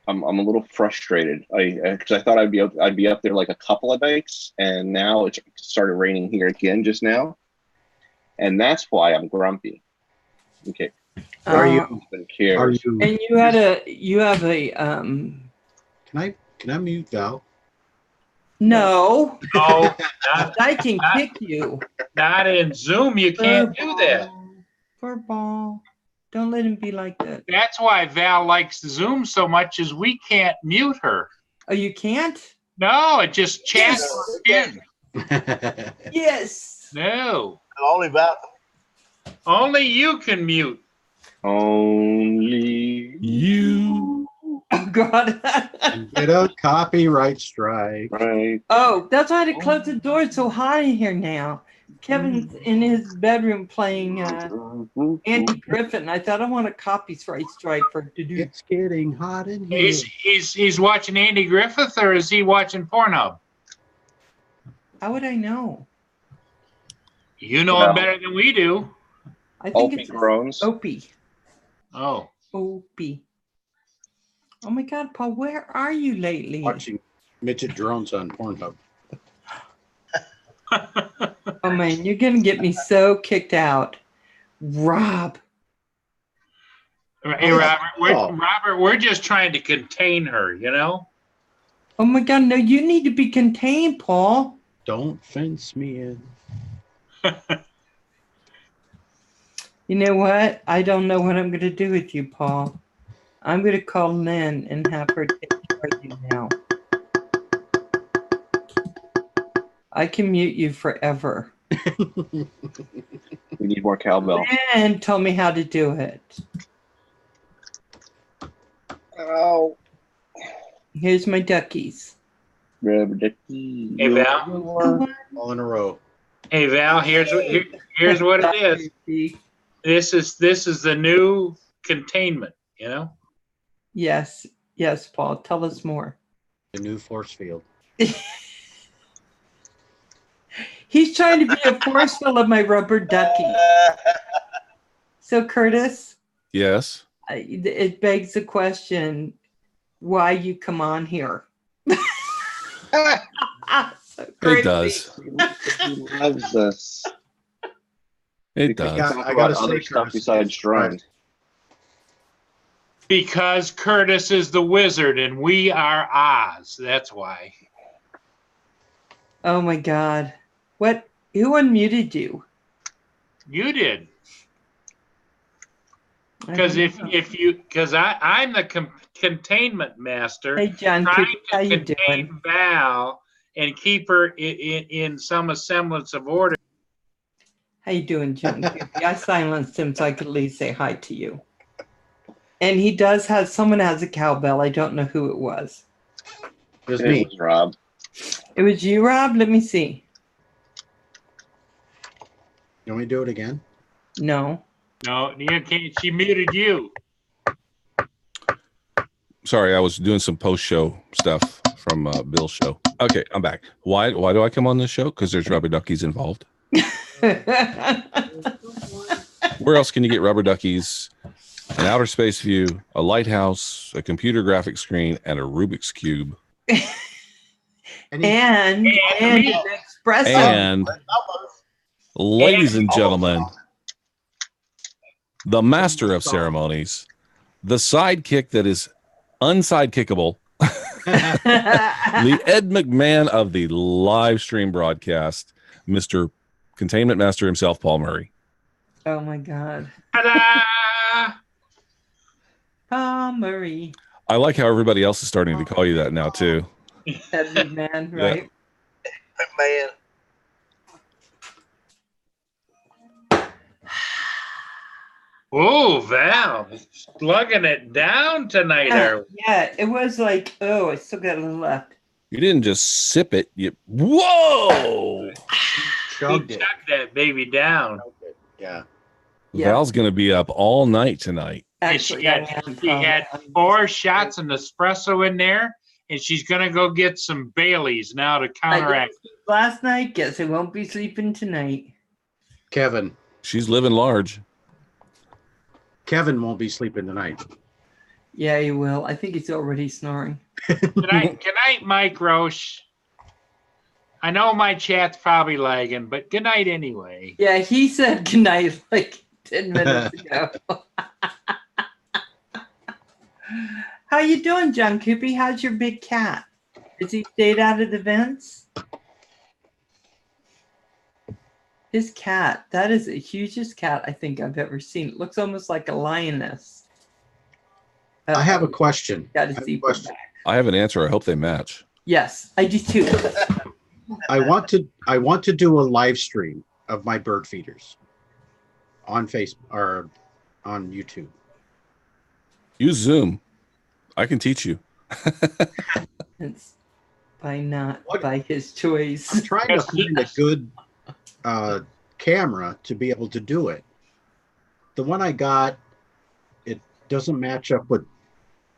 I'm a little frustrated. Because I thought I'd be up there like a couple of nights, and now it started raining here again just now, and that's why I'm grumpy. Okay, Are you? nobody cares. Are you? And you have a Can I mute Val? no. No, not, I can kick you. not in Zoom. You can't do that. Furball. Don't let him be like that. That's why Val likes Zoom so much, is we can't mute her. Oh, you can't? No, it just chats Yes. in. Yes. No, Only about only you can mute. Only You. Oh God. Get a copyright strike. right. Oh, that's why I had to close the door. It's so hot in here now. Kevin's in his bedroom playing Andy Griffin. I thought I want a copyright strike for to do. It's getting hot in here. He's watching Andy Griffith, or is he watching Pornhub? How would I know? You know him better than we do. I think Opie it's groans. Opie. Oh, Opie. Oh my God, Paul, where are you lately? Watching midget drones on Pornhub. Oh man, you're gonna get me so kicked out, Rob. hey Robert, we're just trying to contain her, you know. Oh my God, no, you need to be contained, Paul. Don't fence me in. You know what? I don't know what I'm going to do with you, Paul. I'm going to call Lynn and have her take care of you now. I can mute you forever. We need more cowbell. Lynn told me how to do it. Oh, Here's my duckies. Hey Val, All in a row. hey Val, here's what it is. This is the new containment, you know. Yes, yes, Paul. Tell us more. The new force field. He's trying to be a force field of my rubber ducky. So, Curtis, Yes. it begs the question why you come on here. So It crazy. does. He loves us. It We does. can talk about other stuff besides drones. Because Curtis is the wizard and we are Oz. That's why. Oh my God. What? Who unmuted you? You did. I Because don't know. I'm the containment master, Hey, John, trying how to you contain doing? Val and keep her in some semblance of order. How you doing, John? I silenced him so I could at least say hi to you. And he does have, someone has a cowbell. I don't know who it was. It was It me. was Rob. It was you, Rob? Let me see. You want me to do it again? No. No, you can't. She muted you. Sorry, I was doing some post-show stuff from Bill's show. Okay, I'm back. Why do I come on this show? Because there's rubber duckies involved. Where else can you get rubber duckies? An outer space view, a lighthouse, a computer graphic screen, and a Rubik's cube. and me. an espresso. And ladies and gentlemen, the master of ceremonies, the sidekick that is unsidekickable, the Ed McMahon of the live stream broadcast, Mr. Containment Master himself, Paul Murray. Oh my God. Ta-da! Paul Murray. I like how everybody else is starting to call you that now, too. Heavy man, right? Man, Oh, Val, slugging it down tonight. Are Yeah, it was like, oh, I still got a little left. You didn't just sip it. Whoa! we? Chugged it. Chugged that baby down. Yeah. Yeah. Val's going to be up all night tonight. And Actually, she had 4 shots of Nespresso in there, and she's gonna go get some Baileys now to I counteract. didn't sleep last night. Guess I won't be sleeping tonight. Kevin. She's living large. Kevin won't be sleeping tonight. Yeah, he will. I think he's already snoring. Good night, Mike Roche. I know my chat's probably lagging, but good night anyway. Yeah, he said goodnight like 10 minutes ago. How you doing, John Coopy? How's your big cat? Has he stayed out of the vents? His cat, that is the hugest cat I think I've ever seen. It looks almost like a lioness. I have a question. Got I to have a see question. I have an answer. I hope they match. Yes, I do too. I want to do a live stream of my bird feeders on Facebook or on YouTube. Use Zoom. I can teach you. It's by his I'm choice. trying to find a good camera to be able to do it. The one I got, it doesn't match up with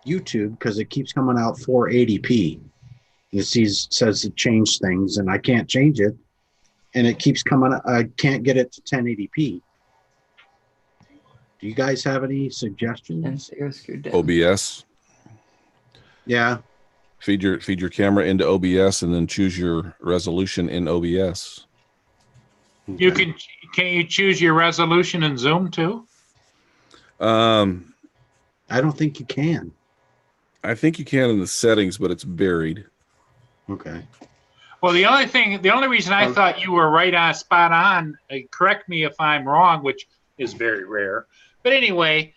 YouTube because it keeps coming out 480p. And it says it changed things, and I can't change it. And it keeps coming. I can't get it to 1080p. Do you guys have any And suggestions? so you're screwed down. OBS. Yeah. Feed your camera into OBS and then choose your resolution in OBS. You can you choose your resolution in Zoom too? I don't think you can. I think you can in the settings, but it's buried. Okay. Well, the only reason I thought you were right on spot on, correct me if I'm wrong, which is very rare. But anyway,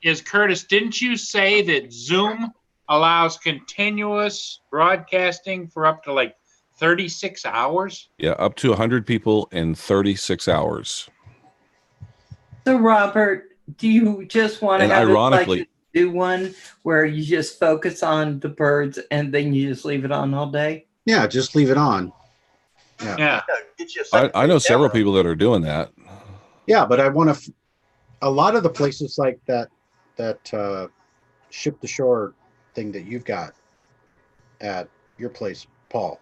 is Curtis, didn't you say that Zoom allows continuous broadcasting for up to like 36 hours? Yeah, up to 100 people in 36 hours. So, Robert, do you just want to And have ironically- it like do one where you just focus on the birds and then you just leave it on all day? Yeah, just leave it on. Yeah. get you a I know several camera. people that are doing that. Yeah, but I want to. A lot of the places like that ship to shore thing that you've got at your place, Paul.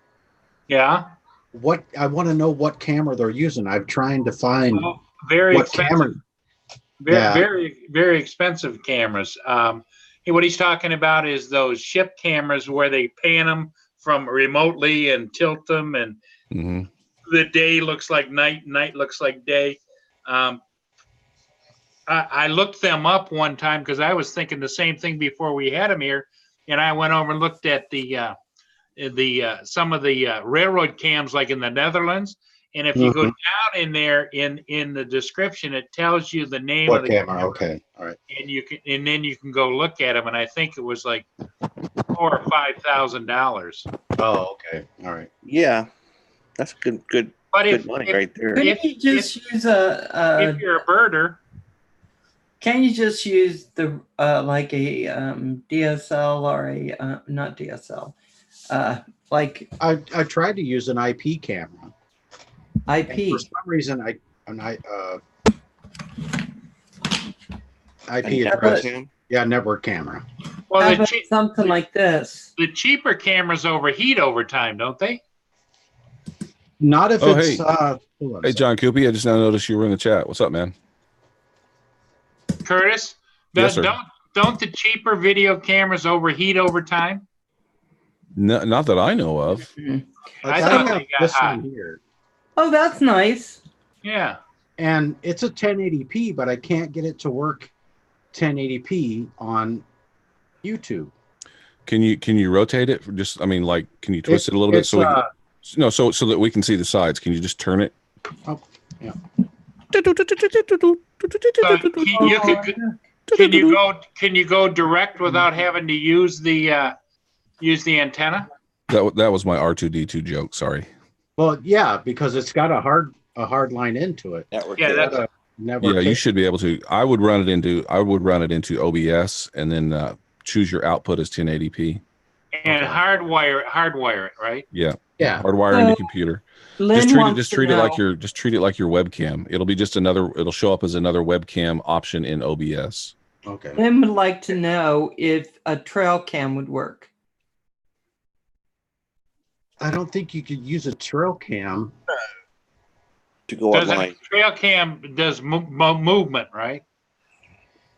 Yeah. What I want to know what camera they're using. I'm trying to find Well, very what expensive. camera. Very, Yeah. very expensive cameras. What he's talking about is those ship cameras where they pan them from remotely and tilt them, and Hmm. the day looks like night, night looks like day. I looked them up one time because I was thinking the same thing before we had them here, and I went over and looked at the some of the railroad cams like in the Netherlands. And if you go down in there in the description, it tells you the name What of the camera? Okay, all right. and then you can go look at them. And I think it was like $4,000 or $5,000. Oh, okay, all right. Yeah, that's good But good money right there. Couldn't you just use a if you're a birder, Can't you just use the like a DSL or a not DSL, like I tried to use an IP camera. And IP? for some reason, IP And address. webcam? Yeah, network camera. Well, How the, about something like this? the cheaper cameras overheat over time, don't they? Not if Oh, it's. hey. Hold on a Hey, sec. John Coopy, I just now noticed you were in the chat. What's up, man? Curtis, Yes, sir. don't the cheaper video cameras overheat over time? No, not that I know of. I I thought have they got this hot. one here, Oh, that's nice. Yeah. and it's a 1080p, but I can't get it to work 1080p on YouTube. Can you rotate it? Just, I mean, like, can you twist it a little bit It's, so we can, no, so that we can see the sides? Can you just turn it? Oh, yeah. So can you go direct without having to use the antenna? That was my R2D2 joke. Sorry. Well, yeah, because it's got a hard line into it. Network Yeah, cable. that's Network Yeah, you cable. should be able to. I would run it into OBS and then choose your output as 1080p. and Okay. hardwire it, right? Yeah, Yeah. hardwire into So, computer. Lynn Just treat it. wants Just to treat it like know- your. Just treat it like your webcam. It'll be just another. It'll show up as another webcam option in OBS. Okay. Lynn would like to know if a trail cam would work. I don't think you could use a trail cam. To go Does online. trail cam does movement, right?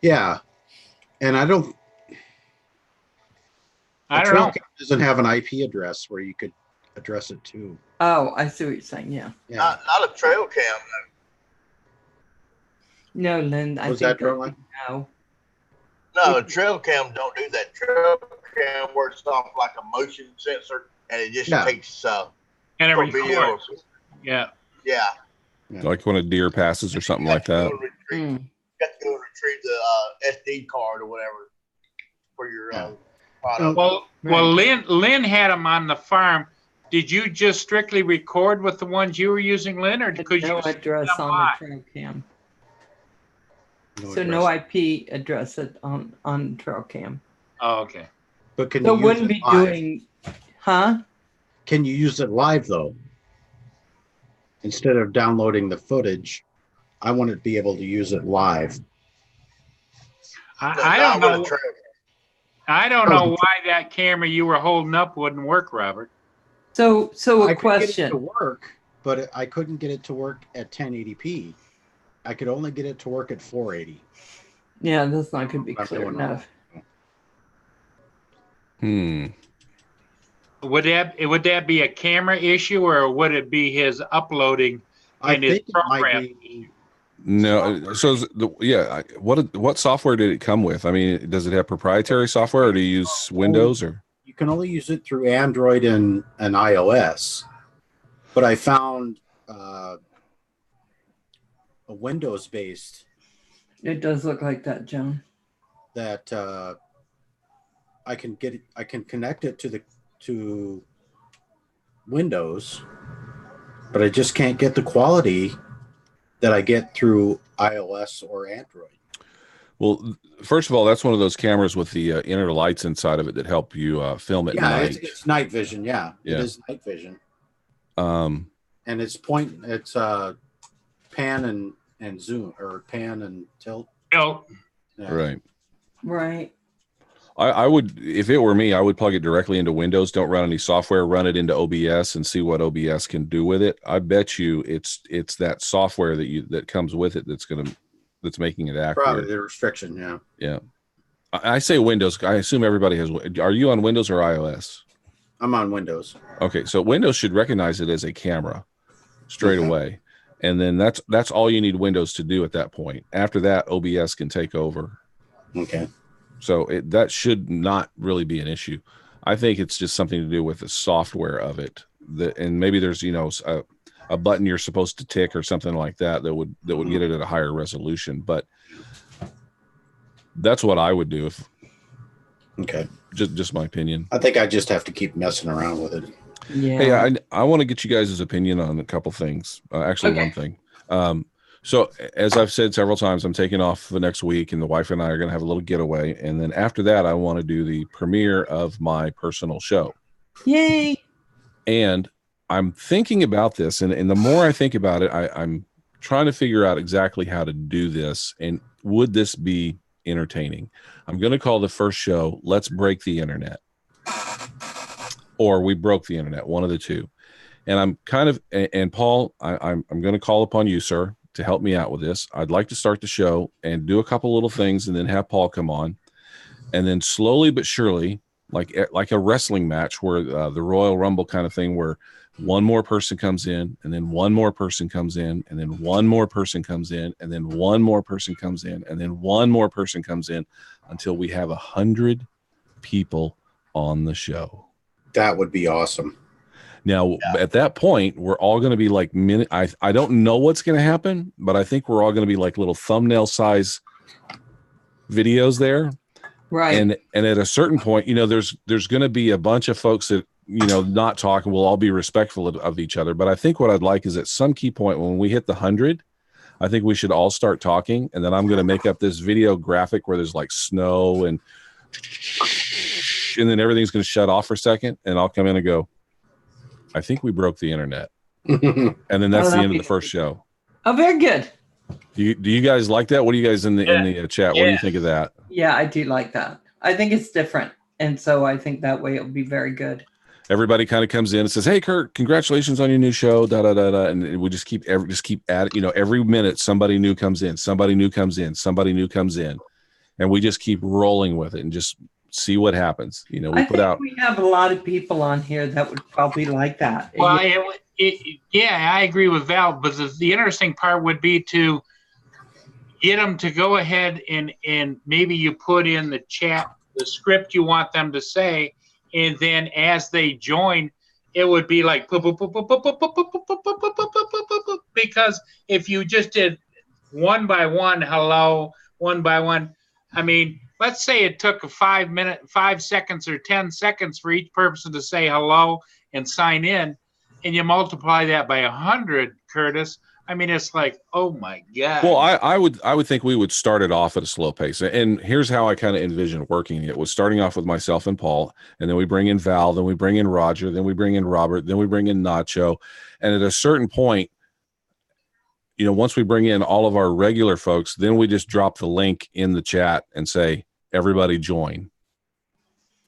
Yeah. And I don't. I a don't trail know. cam doesn't have an IP address where you could address it to. Oh, I see what you're saying. Yeah. Yeah. Not a trail cam. No, Lynn. I Was think that trail line? no. No, a trail cam don't do that. Trail cam works off like a motion sensor, and it just Yeah. takes And it for video. records. Yeah. Yeah. Like when a deer passes or something like that. You Mm. got to go retrieve the SD card or whatever for your Yeah. product. Well, Right. Lynn had them on the farm. Did you just strictly record with the ones you were using, Lynn, or could No you? address them on live? the trail cam. No So no address. IP address it on trail cam. Oh, okay. But can So you use wouldn't it be live? doing, huh? Can you use it live though? Instead of downloading the footage, I want to be able to use it live. I don't Not with a know. trail cam. I don't know why that camera you were holding up wouldn't work, Robert. So I a could get it to question. work, but I couldn't get it to work at 1080p. I could only get it to work at 480. Yeah, that's not going to be I'm clear doing wrong. enough. Would that be a camera issue, or would it be his uploading? I And his think it might program. be. No. So what software did it come with? I mean, does it have proprietary software, or do you use Windows or? You can only use it through Android and iOS. But I found a Windows-based It does look like that, Joan. that I can connect it to Windows, but I just can't get the quality that I get through iOS or Android. Well, first of all, that's one of those cameras with the inner lights inside of it that help you film at Yeah, night. it's night vision. Yeah, Yeah. it is night vision, Um, and it's pan and zoom or pan and tilt. No, Yeah. right. Right. I would, if it were me, I would plug it directly into Windows. Don't run any software. Run it into OBS and see what OBS can do with it. I bet you it's that software that comes with it that's making it Probably accurate. the restriction. Yeah, Yeah. I say Windows. I assume everybody has. Are you on Windows or iOS? I'm on Windows. Okay, so Windows should recognize it as a camera straight away, and then that's all you need Windows to do at that point. After that, OBS can take over. Okay. So that should not really be an issue. I think it's just something to do with the software of it. And maybe there's a button you're supposed to tick or something like that would get it at a higher resolution. But that's what I would do if Okay. just my opinion. I think I just have to keep messing around with it. Yeah. Hey, I want to get you guys' opinion on a couple things. Actually, Okay. one thing. So as I've said several times, I'm taking off the next week, and the wife and I are going to have a little getaway. And then after that, I want to do the premiere of my personal show. Yay. And I'm thinking about this, and the more I think about it, I'm trying to figure out exactly how to do this, and would this be entertaining? I'm going to call the first show "Let's Break the Internet," or "We Broke the Internet," one of the two. And I'm kind of, and Paul, I'm going to call upon you, sir, to help me out with this. I'd like to start the show and do a couple little things, and then have Paul come on, and then slowly but surely, like a wrestling match, where the Royal Rumble kind of thing, where one more person comes in, and then one more person comes in, and then one more person comes in, and then one more person comes in, and then one more person comes in, until we have 100 people on the show. That would be awesome. Now, at that point, we're all going to be like I don't know what's going to happen, but I think we're all going to be like little thumbnail size videos there. Right. And at a certain point, there's going to be a bunch of folks that, not talking. We'll all be respectful of each other. But I think what I'd like is at some key point when we hit the 100, I think we should all start talking. And then I'm going to make up this video graphic where there's like snow and then everything's going to shut off for a second. And I'll come in and go, I think we broke the internet. And then that's the end of the first show. Oh, very good. Do you guys like that? What do you guys in the chat? What do you think of that? Yeah, I do like that. I think it's different. And so I think that way it'll be very good. Everybody kind of comes in and says, "Hey, Kurt, congratulations on your new show." Da da da da, and we just keep adding. Every minute somebody new comes in, somebody new comes in, somebody new comes in, and we just keep rolling with it and just see what happens. We we have a lot of people on here that would probably like that. Well, I agree with Val, but the interesting part would be to get them to go ahead and maybe you put in the chat the script you want them to say, and then as they join, it would be like because if you just did one by one, hello, one by one, I mean, let's say it took 5 seconds or 10 seconds for each person to say hello and sign in, and you multiply that by 100, Curtis. I mean, it's like, oh my God. Well, I would think we would start it off at a slow pace. And here's how I kind of envision working it was starting off with myself and Paul, and then we bring in Val, then we bring in Roger, then we bring in Robert, then we bring in Nacho. And at a certain point, once we bring in all of our regular folks, then we just drop the link in the chat and say, everybody join.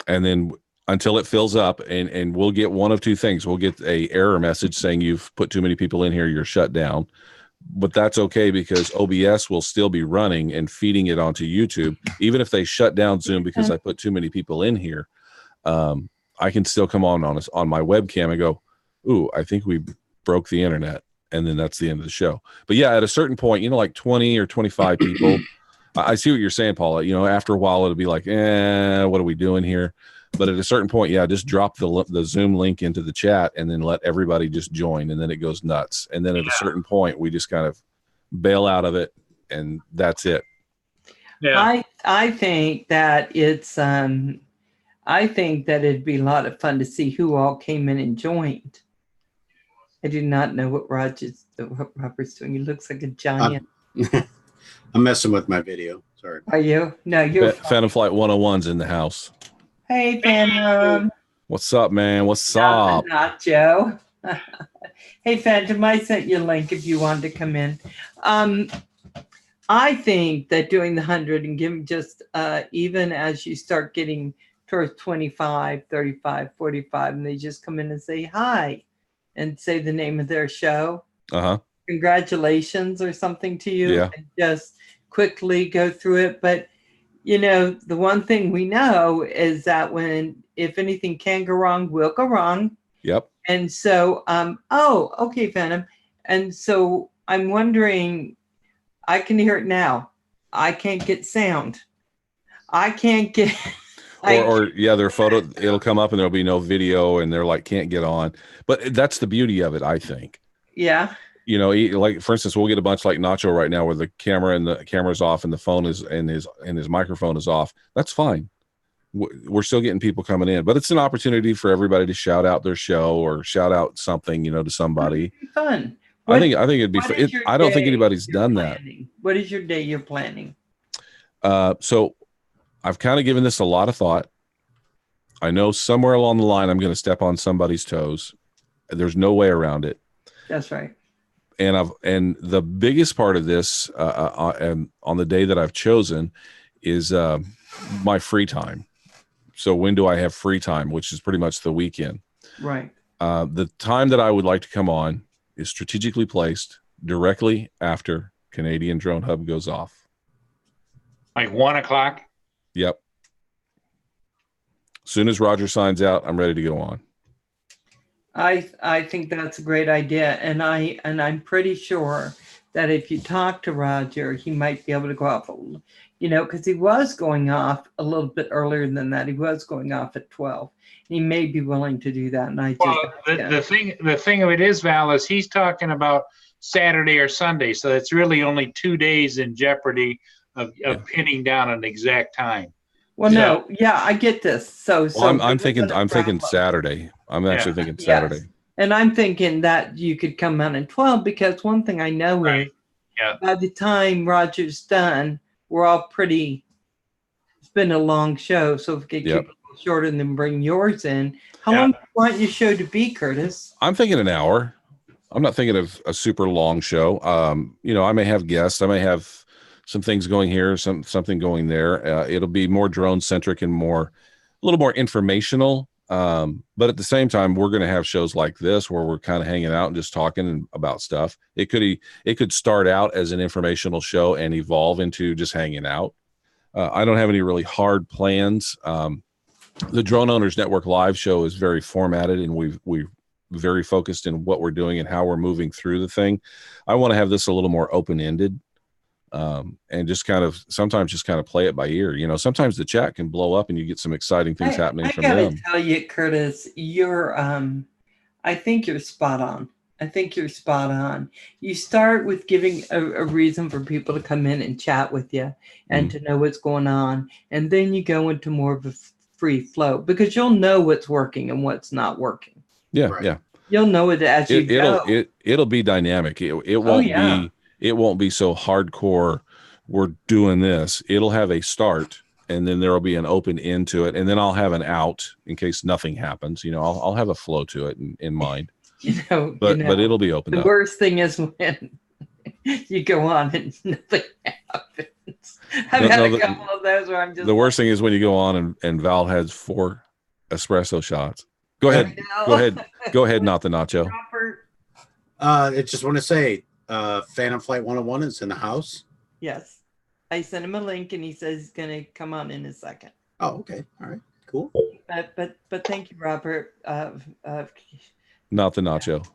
And then until it fills up, and we'll get one of two things. We'll get a error message saying you've put too many people in here, you're shut down. But that's okay, because OBS will still be running and feeding it onto YouTube. Even if they shut down Zoom because I put too many people in here, I can still come on my webcam and go, ooh, I think we broke the internet. And then that's the end of the show. But yeah, at a certain point, like 20 or 25 people, I see what you're saying, Paula. After a while, it'll be like, what are we doing here? But at a certain point, just drop the Zoom link into the chat and then let everybody just join, and then it goes nuts. And then at a certain point, we just kind of bail out of it, and that's it. Yeah. I think that it's I think that it'd be a lot of fun to see who all came in and joined. I do not know what Robert's doing. He looks like a giant. I'm messing with my video. Sorry. Are you? No, you're Phantom Flight 101's in the house. Hey, Phantom. What's up, man? What's up? Not Joe. Hey, Phantom, I sent you a link if you wanted to come in. I think that doing the 100 and giving just even as you start getting towards 25, 35, 45, and they just come in and say hi and say the name of their show. Uh-huh. Congratulations or something to you. Yeah. And just quickly go through it. But the one thing we know is that if anything can go wrong, will go wrong. Yep. And so, okay, Phantom. And so I'm wondering, I can hear it now. I can't get sound. I can't get. Their photo, it'll come up and there'll be no video and they're like, can't get on. But that's the beauty of it, I think. Yeah. Like for instance, we'll get a bunch like Nacho right now where the camera's off and the phone is and his microphone is off. That's fine. We're still getting people coming in, but it's an opportunity for everybody to shout out their show or shout out something, to somebody. Fun. I think it'd be. What is your I don't think day anybody's you're done that. planning? What is your day you're planning? So I've kind of given this a lot of thought. I know somewhere along the line I'm going to step on somebody's toes. There's no way around it. That's right. And the biggest part of this, and on the day that I've chosen, is my free time. So when do I have free time? Which is pretty much the weekend. Right. The time that I would like to come on is strategically placed directly after Canadian Drone Hub goes off. Like 1 o'clock. Yep. As soon as Roger signs out, I'm ready to go on. I think that's a great idea, and I'm pretty sure that if you talk to Roger, he might be able to go off, because he was going off a little bit earlier than that. He was going off at 12. He may be willing to do that, and the thing of it is, Val, is he's talking about Saturday or Sunday, so it's really only 2 days in jeopardy of pinning down an exact time. Well, no, yeah, I get this. So I'm thinking Saturday. I'm actually thinking Saturday. Yes. And I'm thinking that you could come out at 12, because one thing I know is by the time Roger's done, we're all pretty, it's been a long show. So if we could keep it shorter and then bring yours in. How long do you want your show to be, Curtis? I'm thinking an hour. I'm not thinking of a super long show. I may have guests. I may have some things going here, something going there. It'll be more drone centric and a little more informational. But at the same time, we're going to have shows like this where we're kind of hanging out and just talking about stuff. It could start out as an informational show and evolve into just hanging out. I don't have any really hard plans. The Drone Owners Network live show is very formatted, and we've very focused in what we're doing and how we're moving through the thing. I want to have this a little more open-ended. And just sometimes play it by ear. Sometimes the chat can blow up and you get some exciting things happening from them. I gotta tell you, Curtis, I think you're spot on. You start with giving a reason for people to come in and chat with you and to know what's going on. And then you go into more of a free flow, because you'll know what's working and what's not working. Yeah. Right. Yeah. You'll know it as you go. It'll be dynamic. It won't be so hardcore. We're doing this. It'll have a start, and then there'll be an open end to it, and then I'll have an out in case nothing happens. I'll have a flow to it in mind. But it'll be open. The worst thing is when you go on and nothing happens. I've had a couple of those where I'm just. The worst thing is when you go on and Val has 4 espresso shots. Go ahead. Go ahead. Not the nacho. I just want to say. Phantom Flight 101 is in the house. Yes, I sent him a link and he says he's gonna come on in a second. Oh, okay, all right, cool. But thank you, Robert. Not the nacho.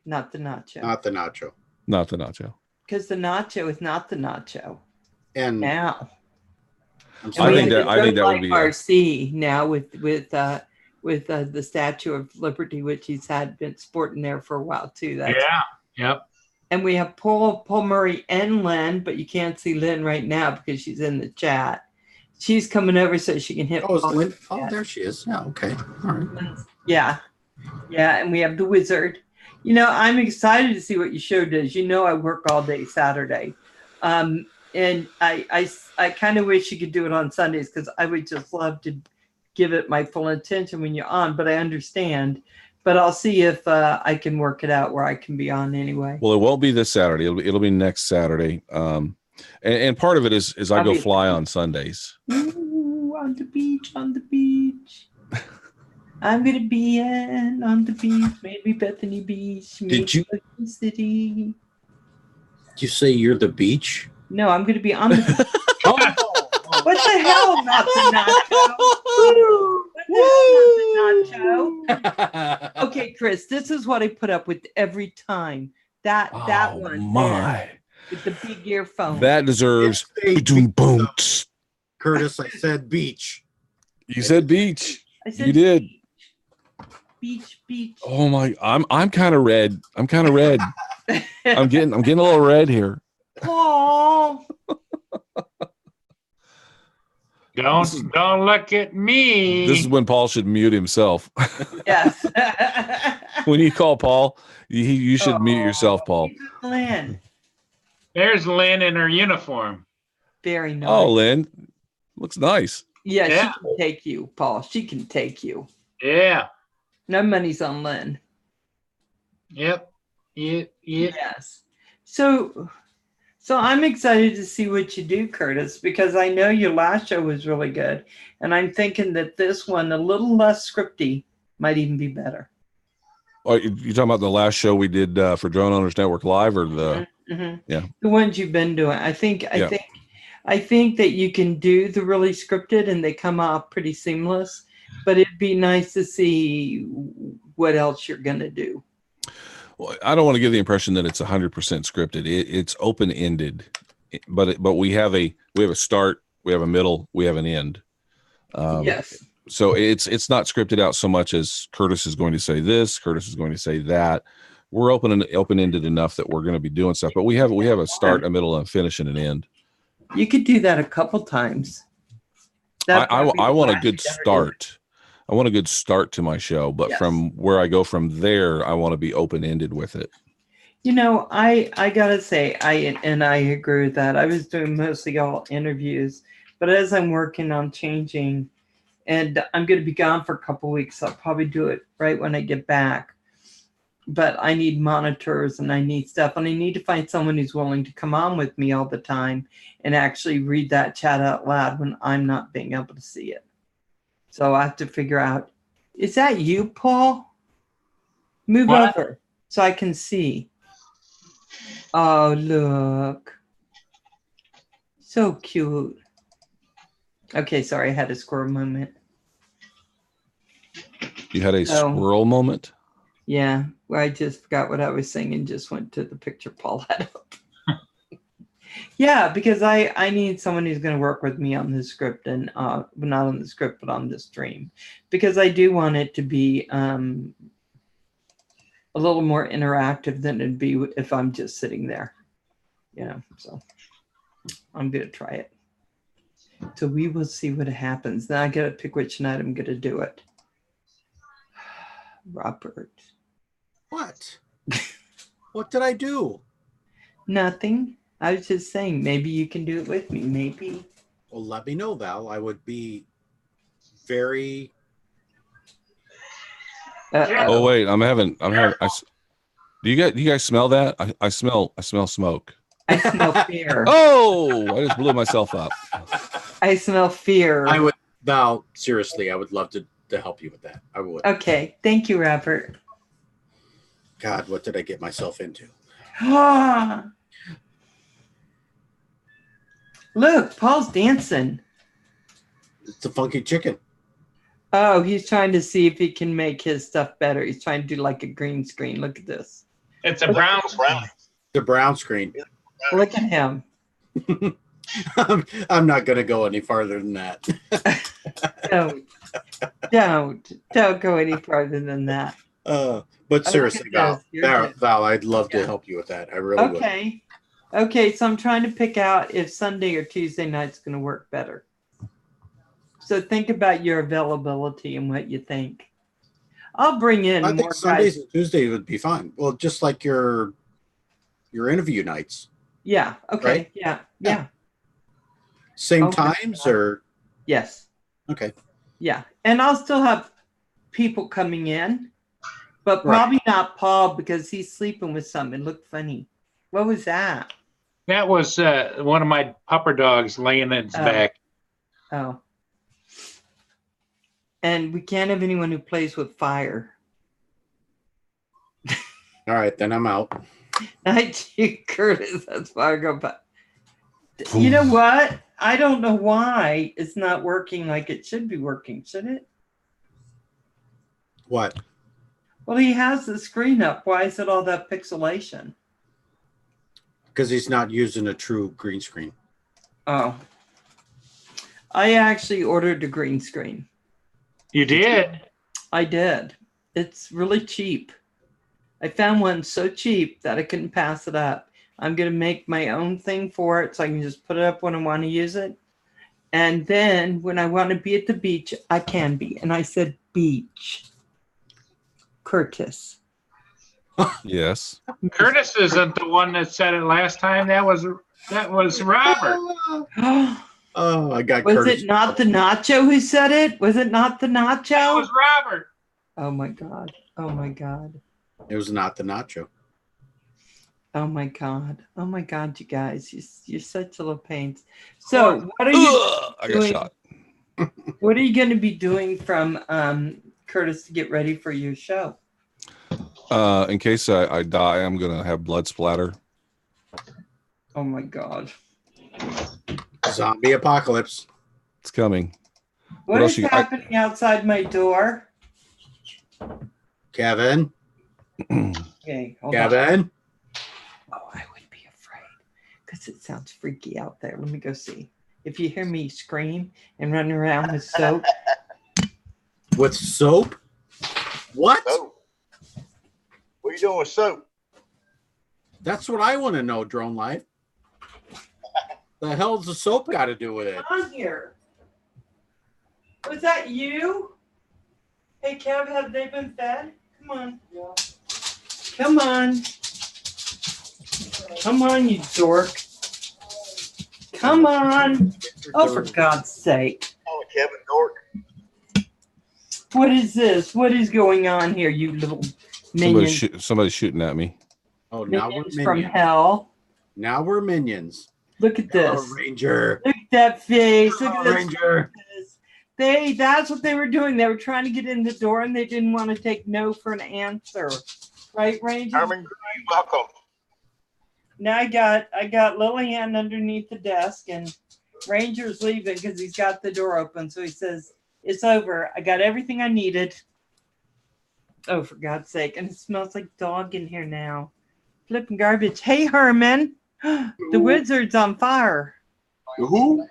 Not the nacho. Not the nacho. Not the nacho. Because the nacho is not the nacho. And now, I think that would be RC now with the Statue of Liberty, which he's been sporting there for a while too. Yep. And we have Paul Murray and Lynn, but you can't see Lynn right now because she's in the chat. She's coming over so she can hit. Lynn? Oh, there she is. Yeah, okay. All right. Yeah. And we have the Wizard. I'm excited to see what your show does. I work all day Saturday. And I kind of wish you could do it on Sundays, because I would just love to give it my full attention when you're on, but I understand. But I'll see if I can work it out where I can be on anyway. Well, it won't be this Saturday. It'll be next Saturday. And part of it is I go fly on Sundays. Ooh, on the beach. I'm gonna be on the beach, maybe Bethany Beach, maybe Ocean City. Did you say you're the beach? No, I'm gonna be on the beach. What the hell, not the nacho? Okay, Chris, this is what I put up with every time. That one. My. With the big earphone. That deserves boom. Curtis, I said beach. You said beach. I said you did. Beach. Oh my! I'm kind of red. I'm getting a little red here. Oh. Don't look at me. This is when Paul should mute himself. Yes. when you call Paul, you should mute yourself, Paul. Lynn. There's Lynn in her uniform. Very nice. Oh, Lynn, looks nice. Yeah, Yeah. she can take you, Paul. She can take you. Yeah. No money's on Lynn. Yep. Yep. Yes. So I'm excited to see what you do, Curtis, because I know your last show was really good. And I'm thinking that this one, a little less scripty, might even be better. Oh, you talking about the last show we did for Drone Owners Network Live, or the? Mhm. Yeah. The ones you've been doing. I think that you can do the really scripted and they come off pretty seamless, but it'd be nice to see what else you're going to do. Well, I don't want to give the impression that it's 100% scripted. It's open ended, but we have a start, we have a middle, we have an end. Yes. So it's not scripted out so much as Curtis is going to say this, Curtis is going to say that. We're open ended enough that we're going to be doing stuff, but we have a start, a middle, and a finish, and an end. You could do that a couple times. I want a good start. I want a good start to my show, but Yes. from where I go from there, I want to be open ended with it. You know, I gotta say, I agree with that. I was doing mostly all interviews, but as I'm working on changing, and I'm going to be gone for a couple weeks, I'll probably do it right when I get back. But I need monitors and I need stuff, and I need to find someone who's willing to come on with me all the time and actually read that chat out loud when I'm not being able to see it. So I have to figure out, is that you, Paul? Move What? over so I can see. Oh, look. So cute. Okay, sorry, I had a squirrel moment. You had a So- squirrel moment. Yeah, where I just forgot what I was saying and just went to the picture Paul had up. Yeah, because I need someone who's going to work with me on the script and not on the script, but on the stream, because I do want it to be a little more interactive than it'd be if I'm just sitting there. So I'm going to try it. So we will see what happens. Now I got to pick which night I'm going to do it. Robert. What? What did I do? Nothing. I was just saying, maybe you can do it with me. Maybe. Well, let me know, Val. I would be very. Oh wait, do you guys smell that? I smell smoke. I smell fear. Oh, I just blew myself up. I smell fear. I would, Val. Seriously, I would love to help you with that. I would. Okay. Thank you, Robert. God, what did I get myself into? Look, Paul's dancing. It's a funky chicken. Oh, he's trying to see if he can make his stuff better. He's trying to do like a green screen. Look at this. It's a brown Brown. The brown screen. Look at him. I'm not going to go any farther than that. Don't go any farther than that. But seriously, Val, You're Val, I'd love Yeah. to help you with that. I really would. Okay, so I'm trying to pick out if Sunday or Tuesday night's going to work better. So think about your availability and what you think. I'll bring in I more think Sundays guys. and Tuesdays would be fine. Well, just like your interview nights. Yeah. Okay. Right? Yeah. Same Okay. times or Yes. okay. Yeah. And I'll still have people coming in, but Right. probably not Paul because he's sleeping with something. It looked funny. What was that? That was one of my pupper dogs laying in its Oh. back. Oh. And we can't have anyone who plays with fire. All right, then I'm out. Not you, Curtis. That's why I go back. You know what? I don't know why it's not working like it should be working, should it? What? Well, he has the screen up. Why is it all that pixelation? Because he's not using a true green screen. Oh. I actually ordered a green screen. You did? I did. It's really cheap. I found one so cheap that I couldn't pass it up. I'm going to make my own thing for it so I can just put it up when I want to use it. And then when I want to be at the beach, I can be. And I said beach. Curtis. Yes. Curtis isn't the one that said it last time. That was Robert. Oh, I got Was Curtis. it not the Nacho who said it? Was it not the That Nacho? was Robert. Oh my God. Oh my God. It was not the nacho. Oh my God. Oh my God, you guys. You're such little pains. So what are you Ugh, I got doing? shot. What are you going to be doing from Curtis to get ready for your show? In case I die, I'm gonna have blood splatter. Oh my God. Zombie apocalypse. It's coming. What else is you- I- happening outside my door? Kevin. Okay, hold on. Kevin. Oh, I would be afraid because it sounds freaky out there. Let me go see. If you hear me scream and run around with soap, With soap? What? Soap. What are you doing with soap? That's what I want to know, Drone Life. The hell's the soap got to do with it? on here. Was that you? Hey, Kev, have they been fed? Come on. Come on. Come on, you dork. Come on. Oh, for God's sake. Oh, Kevin Dork. What is this? What is going on here, you little minions? Somebody's shooting at me. Oh, now we're Minions from minions. hell. Now we're minions. Look at Hello, this. Ranger. Look at that face. Look at Hello, this. Ranger. That's what they were doing. They were trying to get in the door and they didn't want to take no for an answer. Right, Ranger? Herman, you're welcome. Now I got Lillian underneath the desk and Ranger's leaving because he's got the door open. So he says, it's over. I got everything I needed. Oh, for God's sake. And it smells like dog in here now. Flipping garbage. Hey, Herman. The wizard's on fire. Who?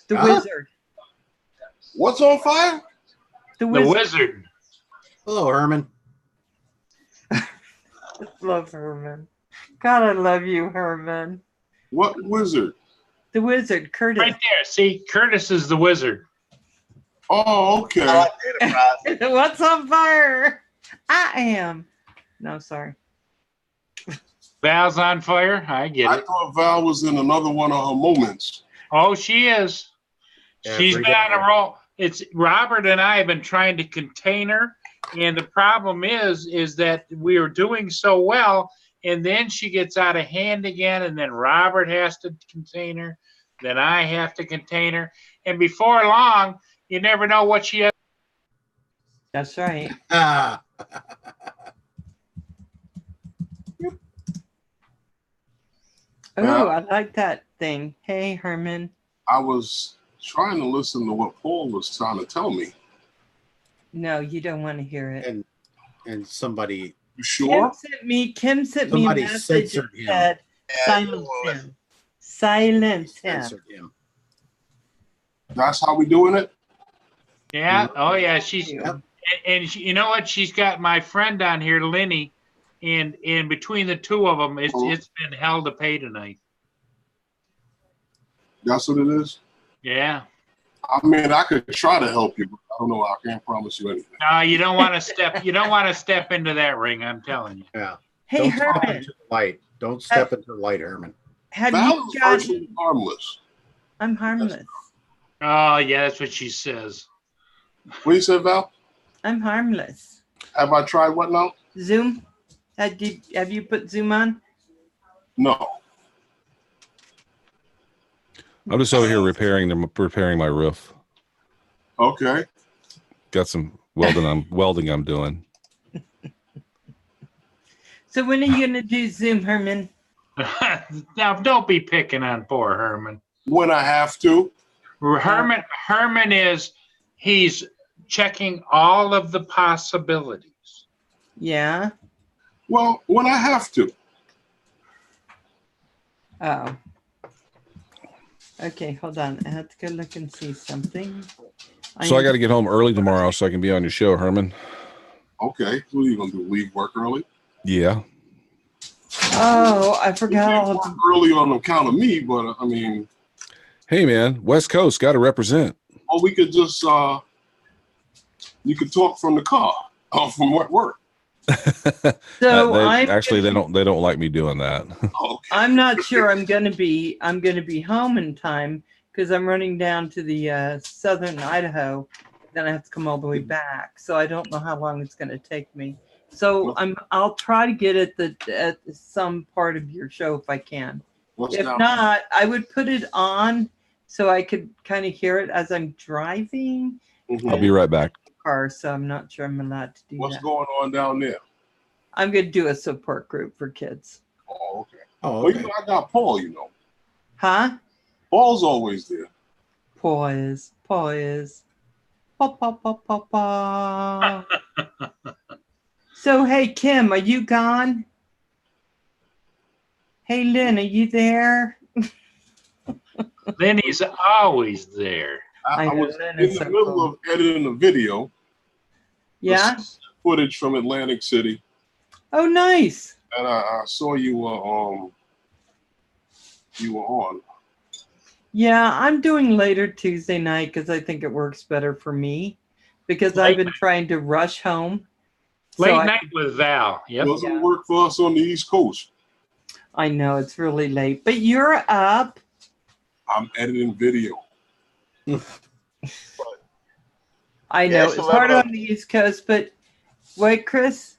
The Huh? wizard. What's on fire? The The wizard. wizard. Hello, Herman. Love Herman. God, I love you, Herman. What wizard? The wizard, Curtis. Right there. See, Curtis is the wizard. Oh, okay. I like the Enterprise. What's on fire? I am. No, sorry. Val's on fire. I get I it. thought Val was in another one of her moments. Oh, she is. She's Every been on day. a roll. It's Robert and I have been trying to contain her, and the problem is that we are doing so well, and then she gets out of hand again, and then Robert has to contain her, then I have to contain her, and before long, you never know what she has. That's right. Ah, Oh, I like that thing. Hey, Herman. I was trying to listen to what Paul was trying to tell me. No, you don't want to hear it. and somebody You sure? Kim sent me a Somebody message censored that him. said, Yeah, silence him. Silence him. censored him. That's how we doing it? Yeah. Oh, yeah. She's Yep. and she, you know what? She's got my friend on here, Lenny, and between the two of them, it's been hell to pay tonight. That's what it is? Yeah. I mean, I could try to help you, but I don't know. I can't promise you anything. No, you don't want to step. You don't want to step into that ring. I'm telling you. Yeah. Hey, Don't step Herman, into the light. Don't step into the light, Herman. have Val you is got? virtually harmless. I'm harmless. Oh, yeah, that's what she says. What you said, Val? I'm harmless. Have I tried what now? Zoom? Have you put Zoom on? No. I'm just over here repairing my roof. Okay. Got some welding I'm doing. So when are you gonna do Zoom, Herman? Now, don't be picking on poor Herman. When I have to. Herman he's checking all of the possibilities. Yeah. Well, when I have to. Oh. Okay, hold on. I have to go look and see something. So I got to get home early tomorrow so I can be on your show, Herman. Okay. What are you going to do? Leave work early? Yeah. Oh, I You forgot can't all work of early on account of me, but I mean, Hey, man, West Coast got to represent. or we could just, you could talk from the car or from work. So they don't like me doing that. Okay. I'm not sure I'm gonna be home in time because I'm running down to the southern Idaho. Then I have to come all the way back. So I don't know how long it's gonna take me. So I'll try to get at some part of your show if I can. What's If down? not, I would put it on so I could kind of hear it as I'm driving Mhm. I'll be right back. the car. So I'm not sure I'm allowed to do What's that. going on down there? I'm gonna do a support group for kids. Oh, okay. Oh, Well, okay. you know, I got Paul, you know. Huh? Paul's always there. Pause. Pa, pa, pa, pa, pa. So, hey, Kim, are you gone? Hey, Lynn, are you there? Lenny's always there. I I know, was Lynn in is the so middle cool. of editing a video. Yeah? Footage from Atlantic City. Oh, nice. And I saw you were on. Yeah, I'm doing later Tuesday night because I think it works better for me because I've Late been trying to rush home. Late So night with Val. Yep. Doesn't work for us on the East Coast. I know it's really late, but you're up. I'm editing video. I know Yeah, it's it's hard 11:00. on the East Coast, but wait, Chris.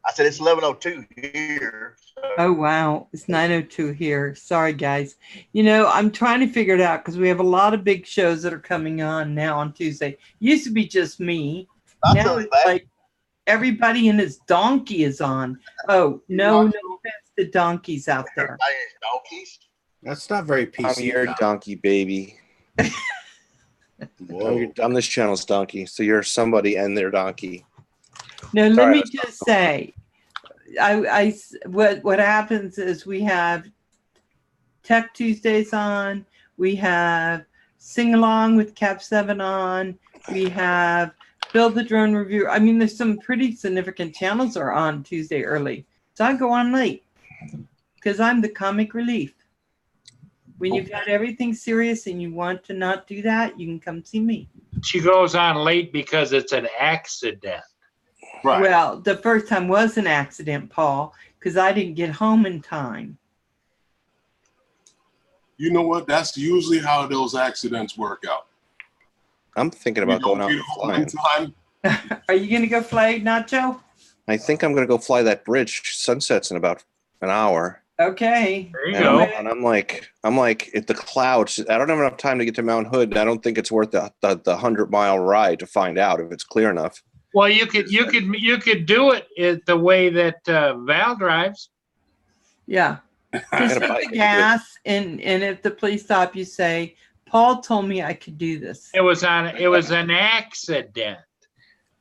I said it's 11:02 here. So. Oh, wow. It's 9:02 here. Sorry, guys. You know, I'm trying to figure it out because we have a lot of big shows that are coming on now on Tuesday. Used to be just me. Not Now so it's bad. like everybody and his donkey is on. Oh, no offense to donkeys out there. Everybody is donkeys. That's not very I'm PC. your now. donkey, baby. Whoa. I'm this channel's donkey, so you're somebody and their donkey. No, let Sorry, me that's just say, what happens is we have Tech Tuesdays on, we have Sing Along with Cap 7 on, we have Build the Drone Review. I mean, there's some pretty significant channels are on Tuesday early. So I go on late because I'm the comic relief. When you've got everything serious and you want to not do that, you can come see me. She goes on late because it's an accident. Right. Well, the first time was an accident, Paul, because I didn't get home in time. You know what? That's usually how those accidents work out. I'm thinking You about going don't out get and home in flying. time. Are you going to go fly, Nacho? I think I'm going to go fly that bridge. Sunsets in about an hour. Okay. There you And, go. and I'm like, at the clouds. I don't have enough time to get to Mount Hood. I don't think it's worth the 100-mile ride to find out if it's clear enough. Well, you could do it the way that Val drives. Yeah. Just gotta hit buy the it. gas, and if the police stop you, say, Paul told me I could do this. It was an accident.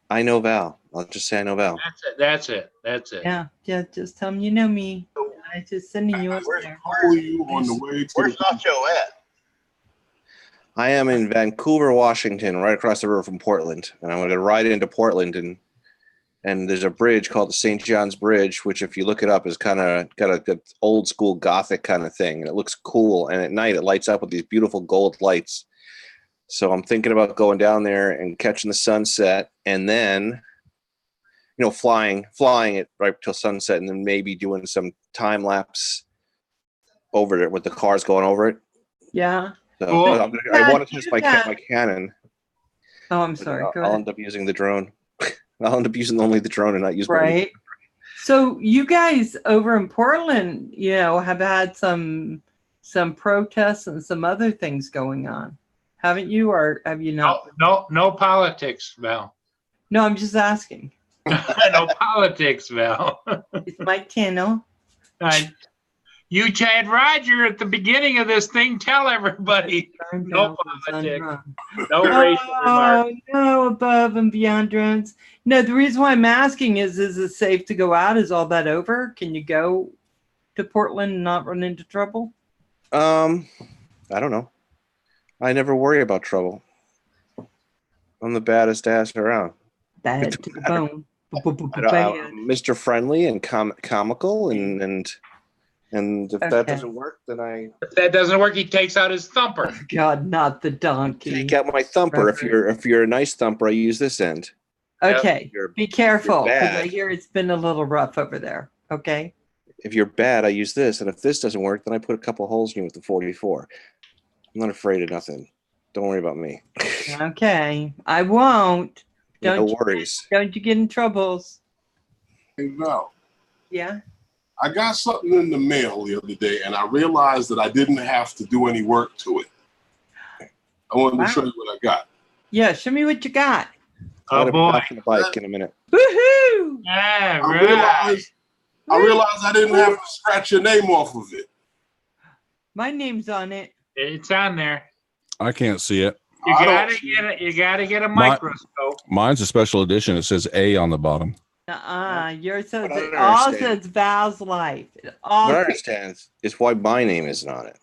I know Val. I'll just say I know Val. That's it. Yeah, just tell them you know me. I just sending you up Where's there. How are you on the way to Where's the Nacho at? I am in Vancouver, Washington, right across the river from Portland, and I'm going to ride into Portland, and there's a bridge called the St. John's Bridge, which, if you look it up, is kind of got a good old school Gothic kind of thing, and it looks cool. And at night, it lights up with these beautiful gold lights. So I'm thinking about going down there and catching the sunset, and then, flying it right till sunset, and then maybe doing some time lapse over it with the cars going over it. Yeah. So Cool. I want to test my Canon. Oh, I'm sorry. Go I'll ahead. end up using the drone. I'll end up using only the drone and not use my Right. So you guys over in Portland, have had some protests and some other things going on, haven't you, or have you not? No politics, Val. No, I'm just asking. No politics, Val. It's my channel. You had Roger at the beginning of this thing. Tell everybody. No politics. No racial remarks. No, above and beyond drones. No, the reason why I'm asking is it safe to go out? Is all that over? Can you go to Portland and not run into trouble? I don't know. I never worry about trouble. I'm the baddest ass around. Bad to the bone. I'm Mr. Friendly and comical, and if that doesn't work, then If that doesn't work, he takes out his thumper. God, not the donkey. take out my thumper. Right. If you're a nice thumper, I use this end. Okay, You're- be careful because I bad. hear it's been a little rough over there. Okay. If you're bad, I use this, and if this doesn't work, then I put a couple holes in you with the 44. I'm not afraid of nothing. Don't worry about me. Okay. I won't. No Don't you, worries. don't you get in troubles. Hey, Val, Yeah. I got something in the mail the other day, and I realized that I didn't have to do any work to it. I wanted to show you what I got. Yeah. Show me what you got. Oh, I'll boy. back in the bike in a minute. Woohoo! Yeah, I right. realized I didn't have to scratch your name off of it. My name's on it. It's on there. I can't see it. You I don't gotta see get it. You gotta get a My- microscope. Mine's a special edition. It says A on the bottom. Yours says I don't it all understand. says Val's life. It all What I understand is why my name isn't on it.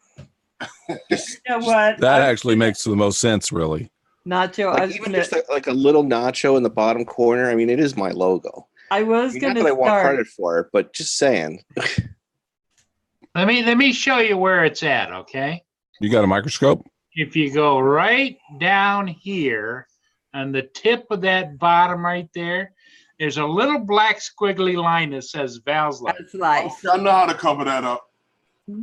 you know what? That I- actually makes the most sense, really. Nacho, I Like, was even gonna just like a little nacho in the bottom corner. I mean, it is my logo. I was Not gonna that I want start. credit for it, but just saying. Let me show you where it's at, okay? You got a microscope? If you go right down here on the tip of that bottom right there, there's a little black squiggly line that says Val's Life. That's life. I know how to cover that up.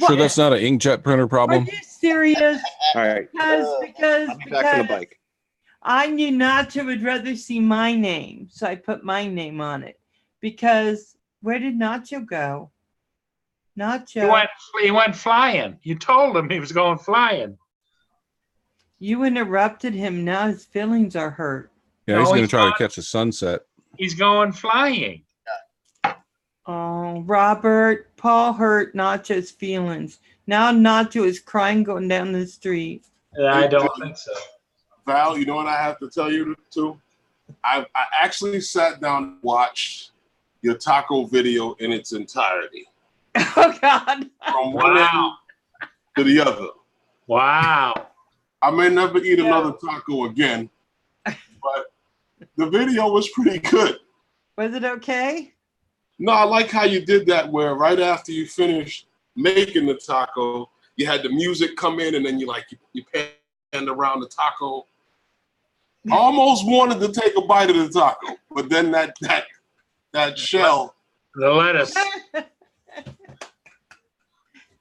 Sure, that's not an inkjet printer Are problem. you serious? All right. Because I'll be back on the bike. I knew Nacho would rather see my name, so I put my name on it. Because where did Nacho go? Nacho, He went flying. You told him he was going flying. you interrupted him. Now his feelings are hurt. Yeah, he's No, going to he's try to not. catch the sunset. He's going flying. Oh, Robert, Paul hurt Nacho's feelings. Now Nacho is crying going down the street. I don't think so. Val, you know what I have to tell you too? I actually sat down and watched your taco video in its entirety, Oh, God. from one Wow. end to the other. Wow. I may never eat Yeah. another taco again, but the video was pretty good. Was it okay? No, I like how you did that, where right after you finished making the taco, you had the music come in, and then you panned around the taco. I almost wanted to take a bite of the taco, but then that shell, The lettuce.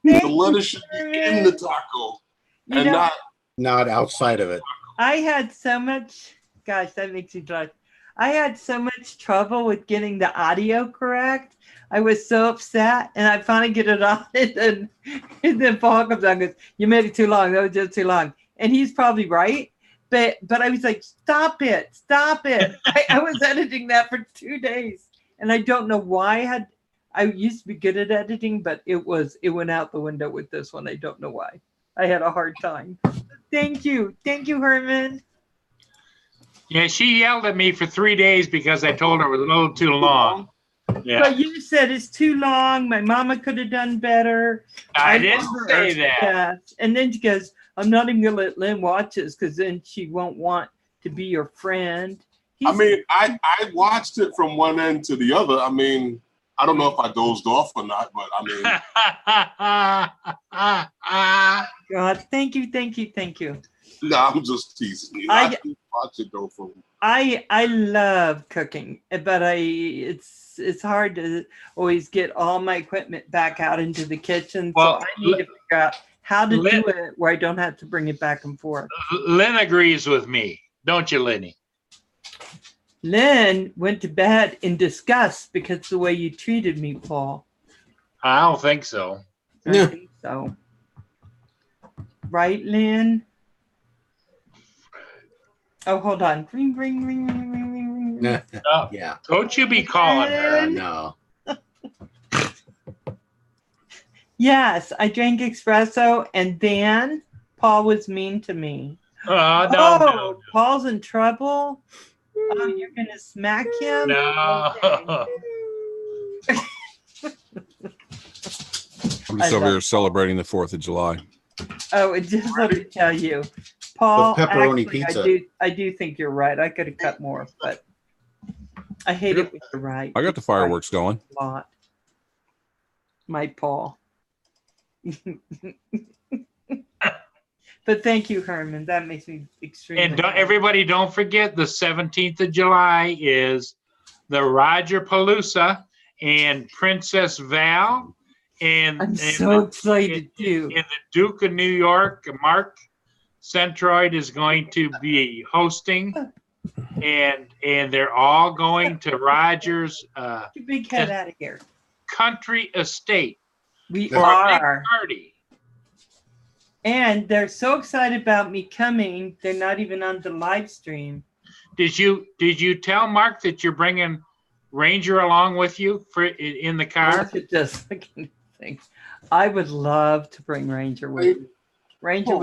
the lettuce should be in the taco You and know, not. Not outside of it. I had so much, gosh, that makes you blush. I had so much trouble with getting the audio correct. I was so upset, and I finally get it on, and then Paul comes on and goes, "You made it too long. That was just too long." And he's probably right, but I was like, "Stop it, stop it!" I was editing that for 2 days, and I don't know why I used to be good at editing, but it went out the window with this one. I don't know why. I had a hard time. Thank you, Herman. Yeah, she yelled at me for 3 days because I told her it was a little too long. Yeah, But you said it's too long. My mama could have done better. I didn't love say her. that. Yes. And then she goes, "I'm not even gonna let Lynn watch this because then she won't want to be your friend." I mean, I watched it from one end to the other. I mean, I don't know if I dozed off or not, but I mean, God, thank you. no, I'm just teasing you. I- I did watch it though from. I love cooking, but it's hard to always get all my equipment back out into the kitchen. Well, so I need to figure out how to Lynn- do it where I don't have to bring it back and forth. Lynn agrees with me, don't you, Lenny? Lynn went to bed in disgust because of the way you treated me, Paul. I don't think so. I Yeah. think so. Right, Lynn? Oh, hold on. Ring, ring, ring, ring, ring, ring, ring. Oh, Yeah. don't you be calling her. No. Yes, I drank espresso, and then Paul was mean to me. No. Paul's in trouble. Oh, you're gonna smack him? No. I'm I just over love- here celebrating the 4th of July. Oh, and just let me tell you, Paul. With pepperoni actually, pizza. I do think you're right. I could have cut more, but I hate it when you're right. I got the fireworks going. A lot. My Paul. But thank you, Herman. That makes me extremely And happy. everybody, don't forget the 17th of July is the Roger Palooza and Princess Val and I'm so excited too. and the Duke of New York, Mark Centroid is going to be hosting, and they're all going to Roger's Get your big head out of here. country estate We for a big are. party. And they're so excited about me coming. They're not even on the live stream. Did you tell Mark that you're bringing Ranger along with you for in the car? Look at this fucking thing. I would love to bring Ranger with me. Ranger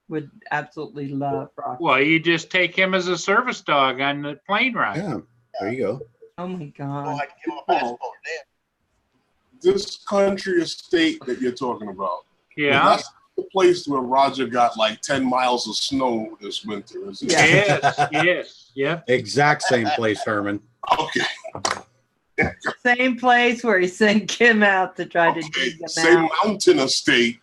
would absolutely love Rocky. Well, you just take him as a service dog on the plane ride. Yeah, there you go. Oh my I'll God. have to give him a passport then. This country estate that you're talking about. Yeah. That's the place where Roger got like 10 miles of snow this winter, isn't it? Yes, yes, yep. Exact same place, Herman. Okay. Same place where he sent Kim out to try to Okay. dig them Same out. mountain estate.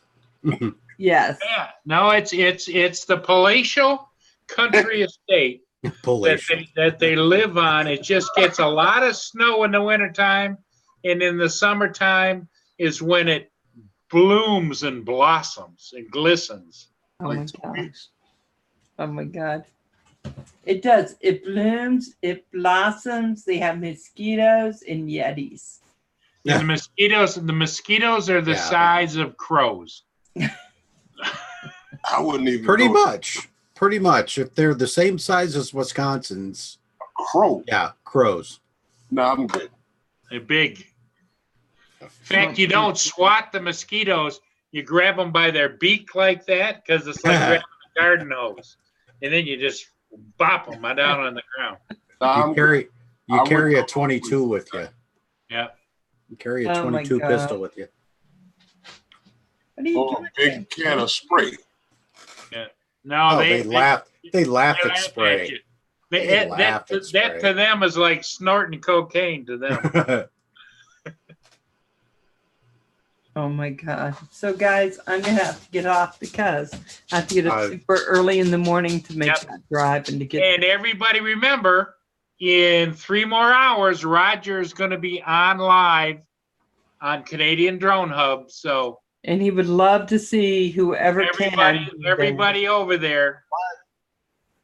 Yes. Yeah. No, it's the palatial country estate Palatial. that they live on. It just gets a lot of snow in the wintertime, and in the summertime is when it blooms and blossoms and glistens. Oh my Like 2 God. weeks. Oh my God. It does. It blooms, it blossoms. They have mosquitoes and yetis. And the mosquitoes are the Yeah. size of crows. I wouldn't even Pretty go much. Pretty much. If they're the same size as Wisconsin's, crow. yeah, crows. No, I'm good. They're big. In fact, you don't swat the mosquitoes. You grab them by their beak like that because it's like grabbing a garden hose. And then you just bop them down on the ground. No, I'm You good. carry I you would carry a go 22 with you. Yeah. You carry a Oh my 22 God. pistol with you. What are you Oh, doing? a big can of spray. No, Oh, they laugh. They laugh they at laugh spray. you. They That laugh at that spray. to them is like snorting cocaine to them. Oh my God. So guys, I'm gonna have to get off because I have to get up Uh, super early in the morning to make Yep. that drive and to get And everybody remember, in 3 more hours, Roger is going to be on live on Canadian Drone Hub. So and he would love to see whoever can. everybody over there.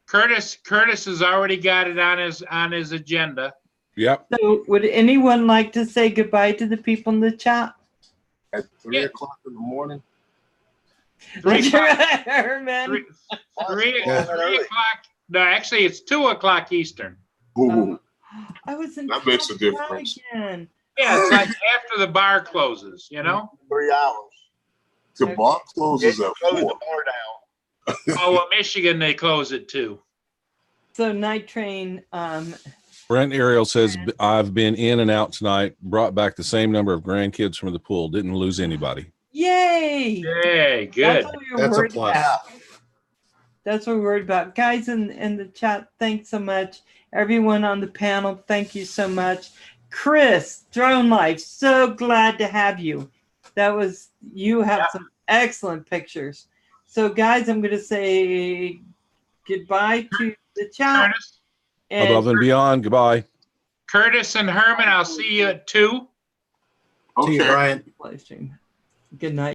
Curtis has already got it on his agenda. Yep. So would anyone like to say goodbye to the people in the chat? At 3 Yeah. o'clock in the morning. 3 o'clock. Herman. 3 Yeah. o'clock. No, actually, it's 2 o'clock Eastern. Ooh. I was in That makes a Canada difference. again. Yeah, it's like after the bar closes, you know? 3 hours. The bar Get, closes at close the 4. bar down. Oh, well, Michigan, they close it too. So night train, Brent Ariel says, I've been in and out tonight, brought back the same number of grandkids from the pool, didn't lose anybody. yay! Hey, That's good. what we were That's a worried plus. about. That's what we're worried about. Guys in the chat, thanks so much. Everyone on the panel, thank you so much. Chris, Drone Life, so glad to have you. You have some excellent pictures. So guys, I'm going to say goodbye to the chat. Curtis, Above and beyond. Goodbye. Curtis and Herman, I'll see you at 2. See you, Okay. Brian. Live stream. Good night.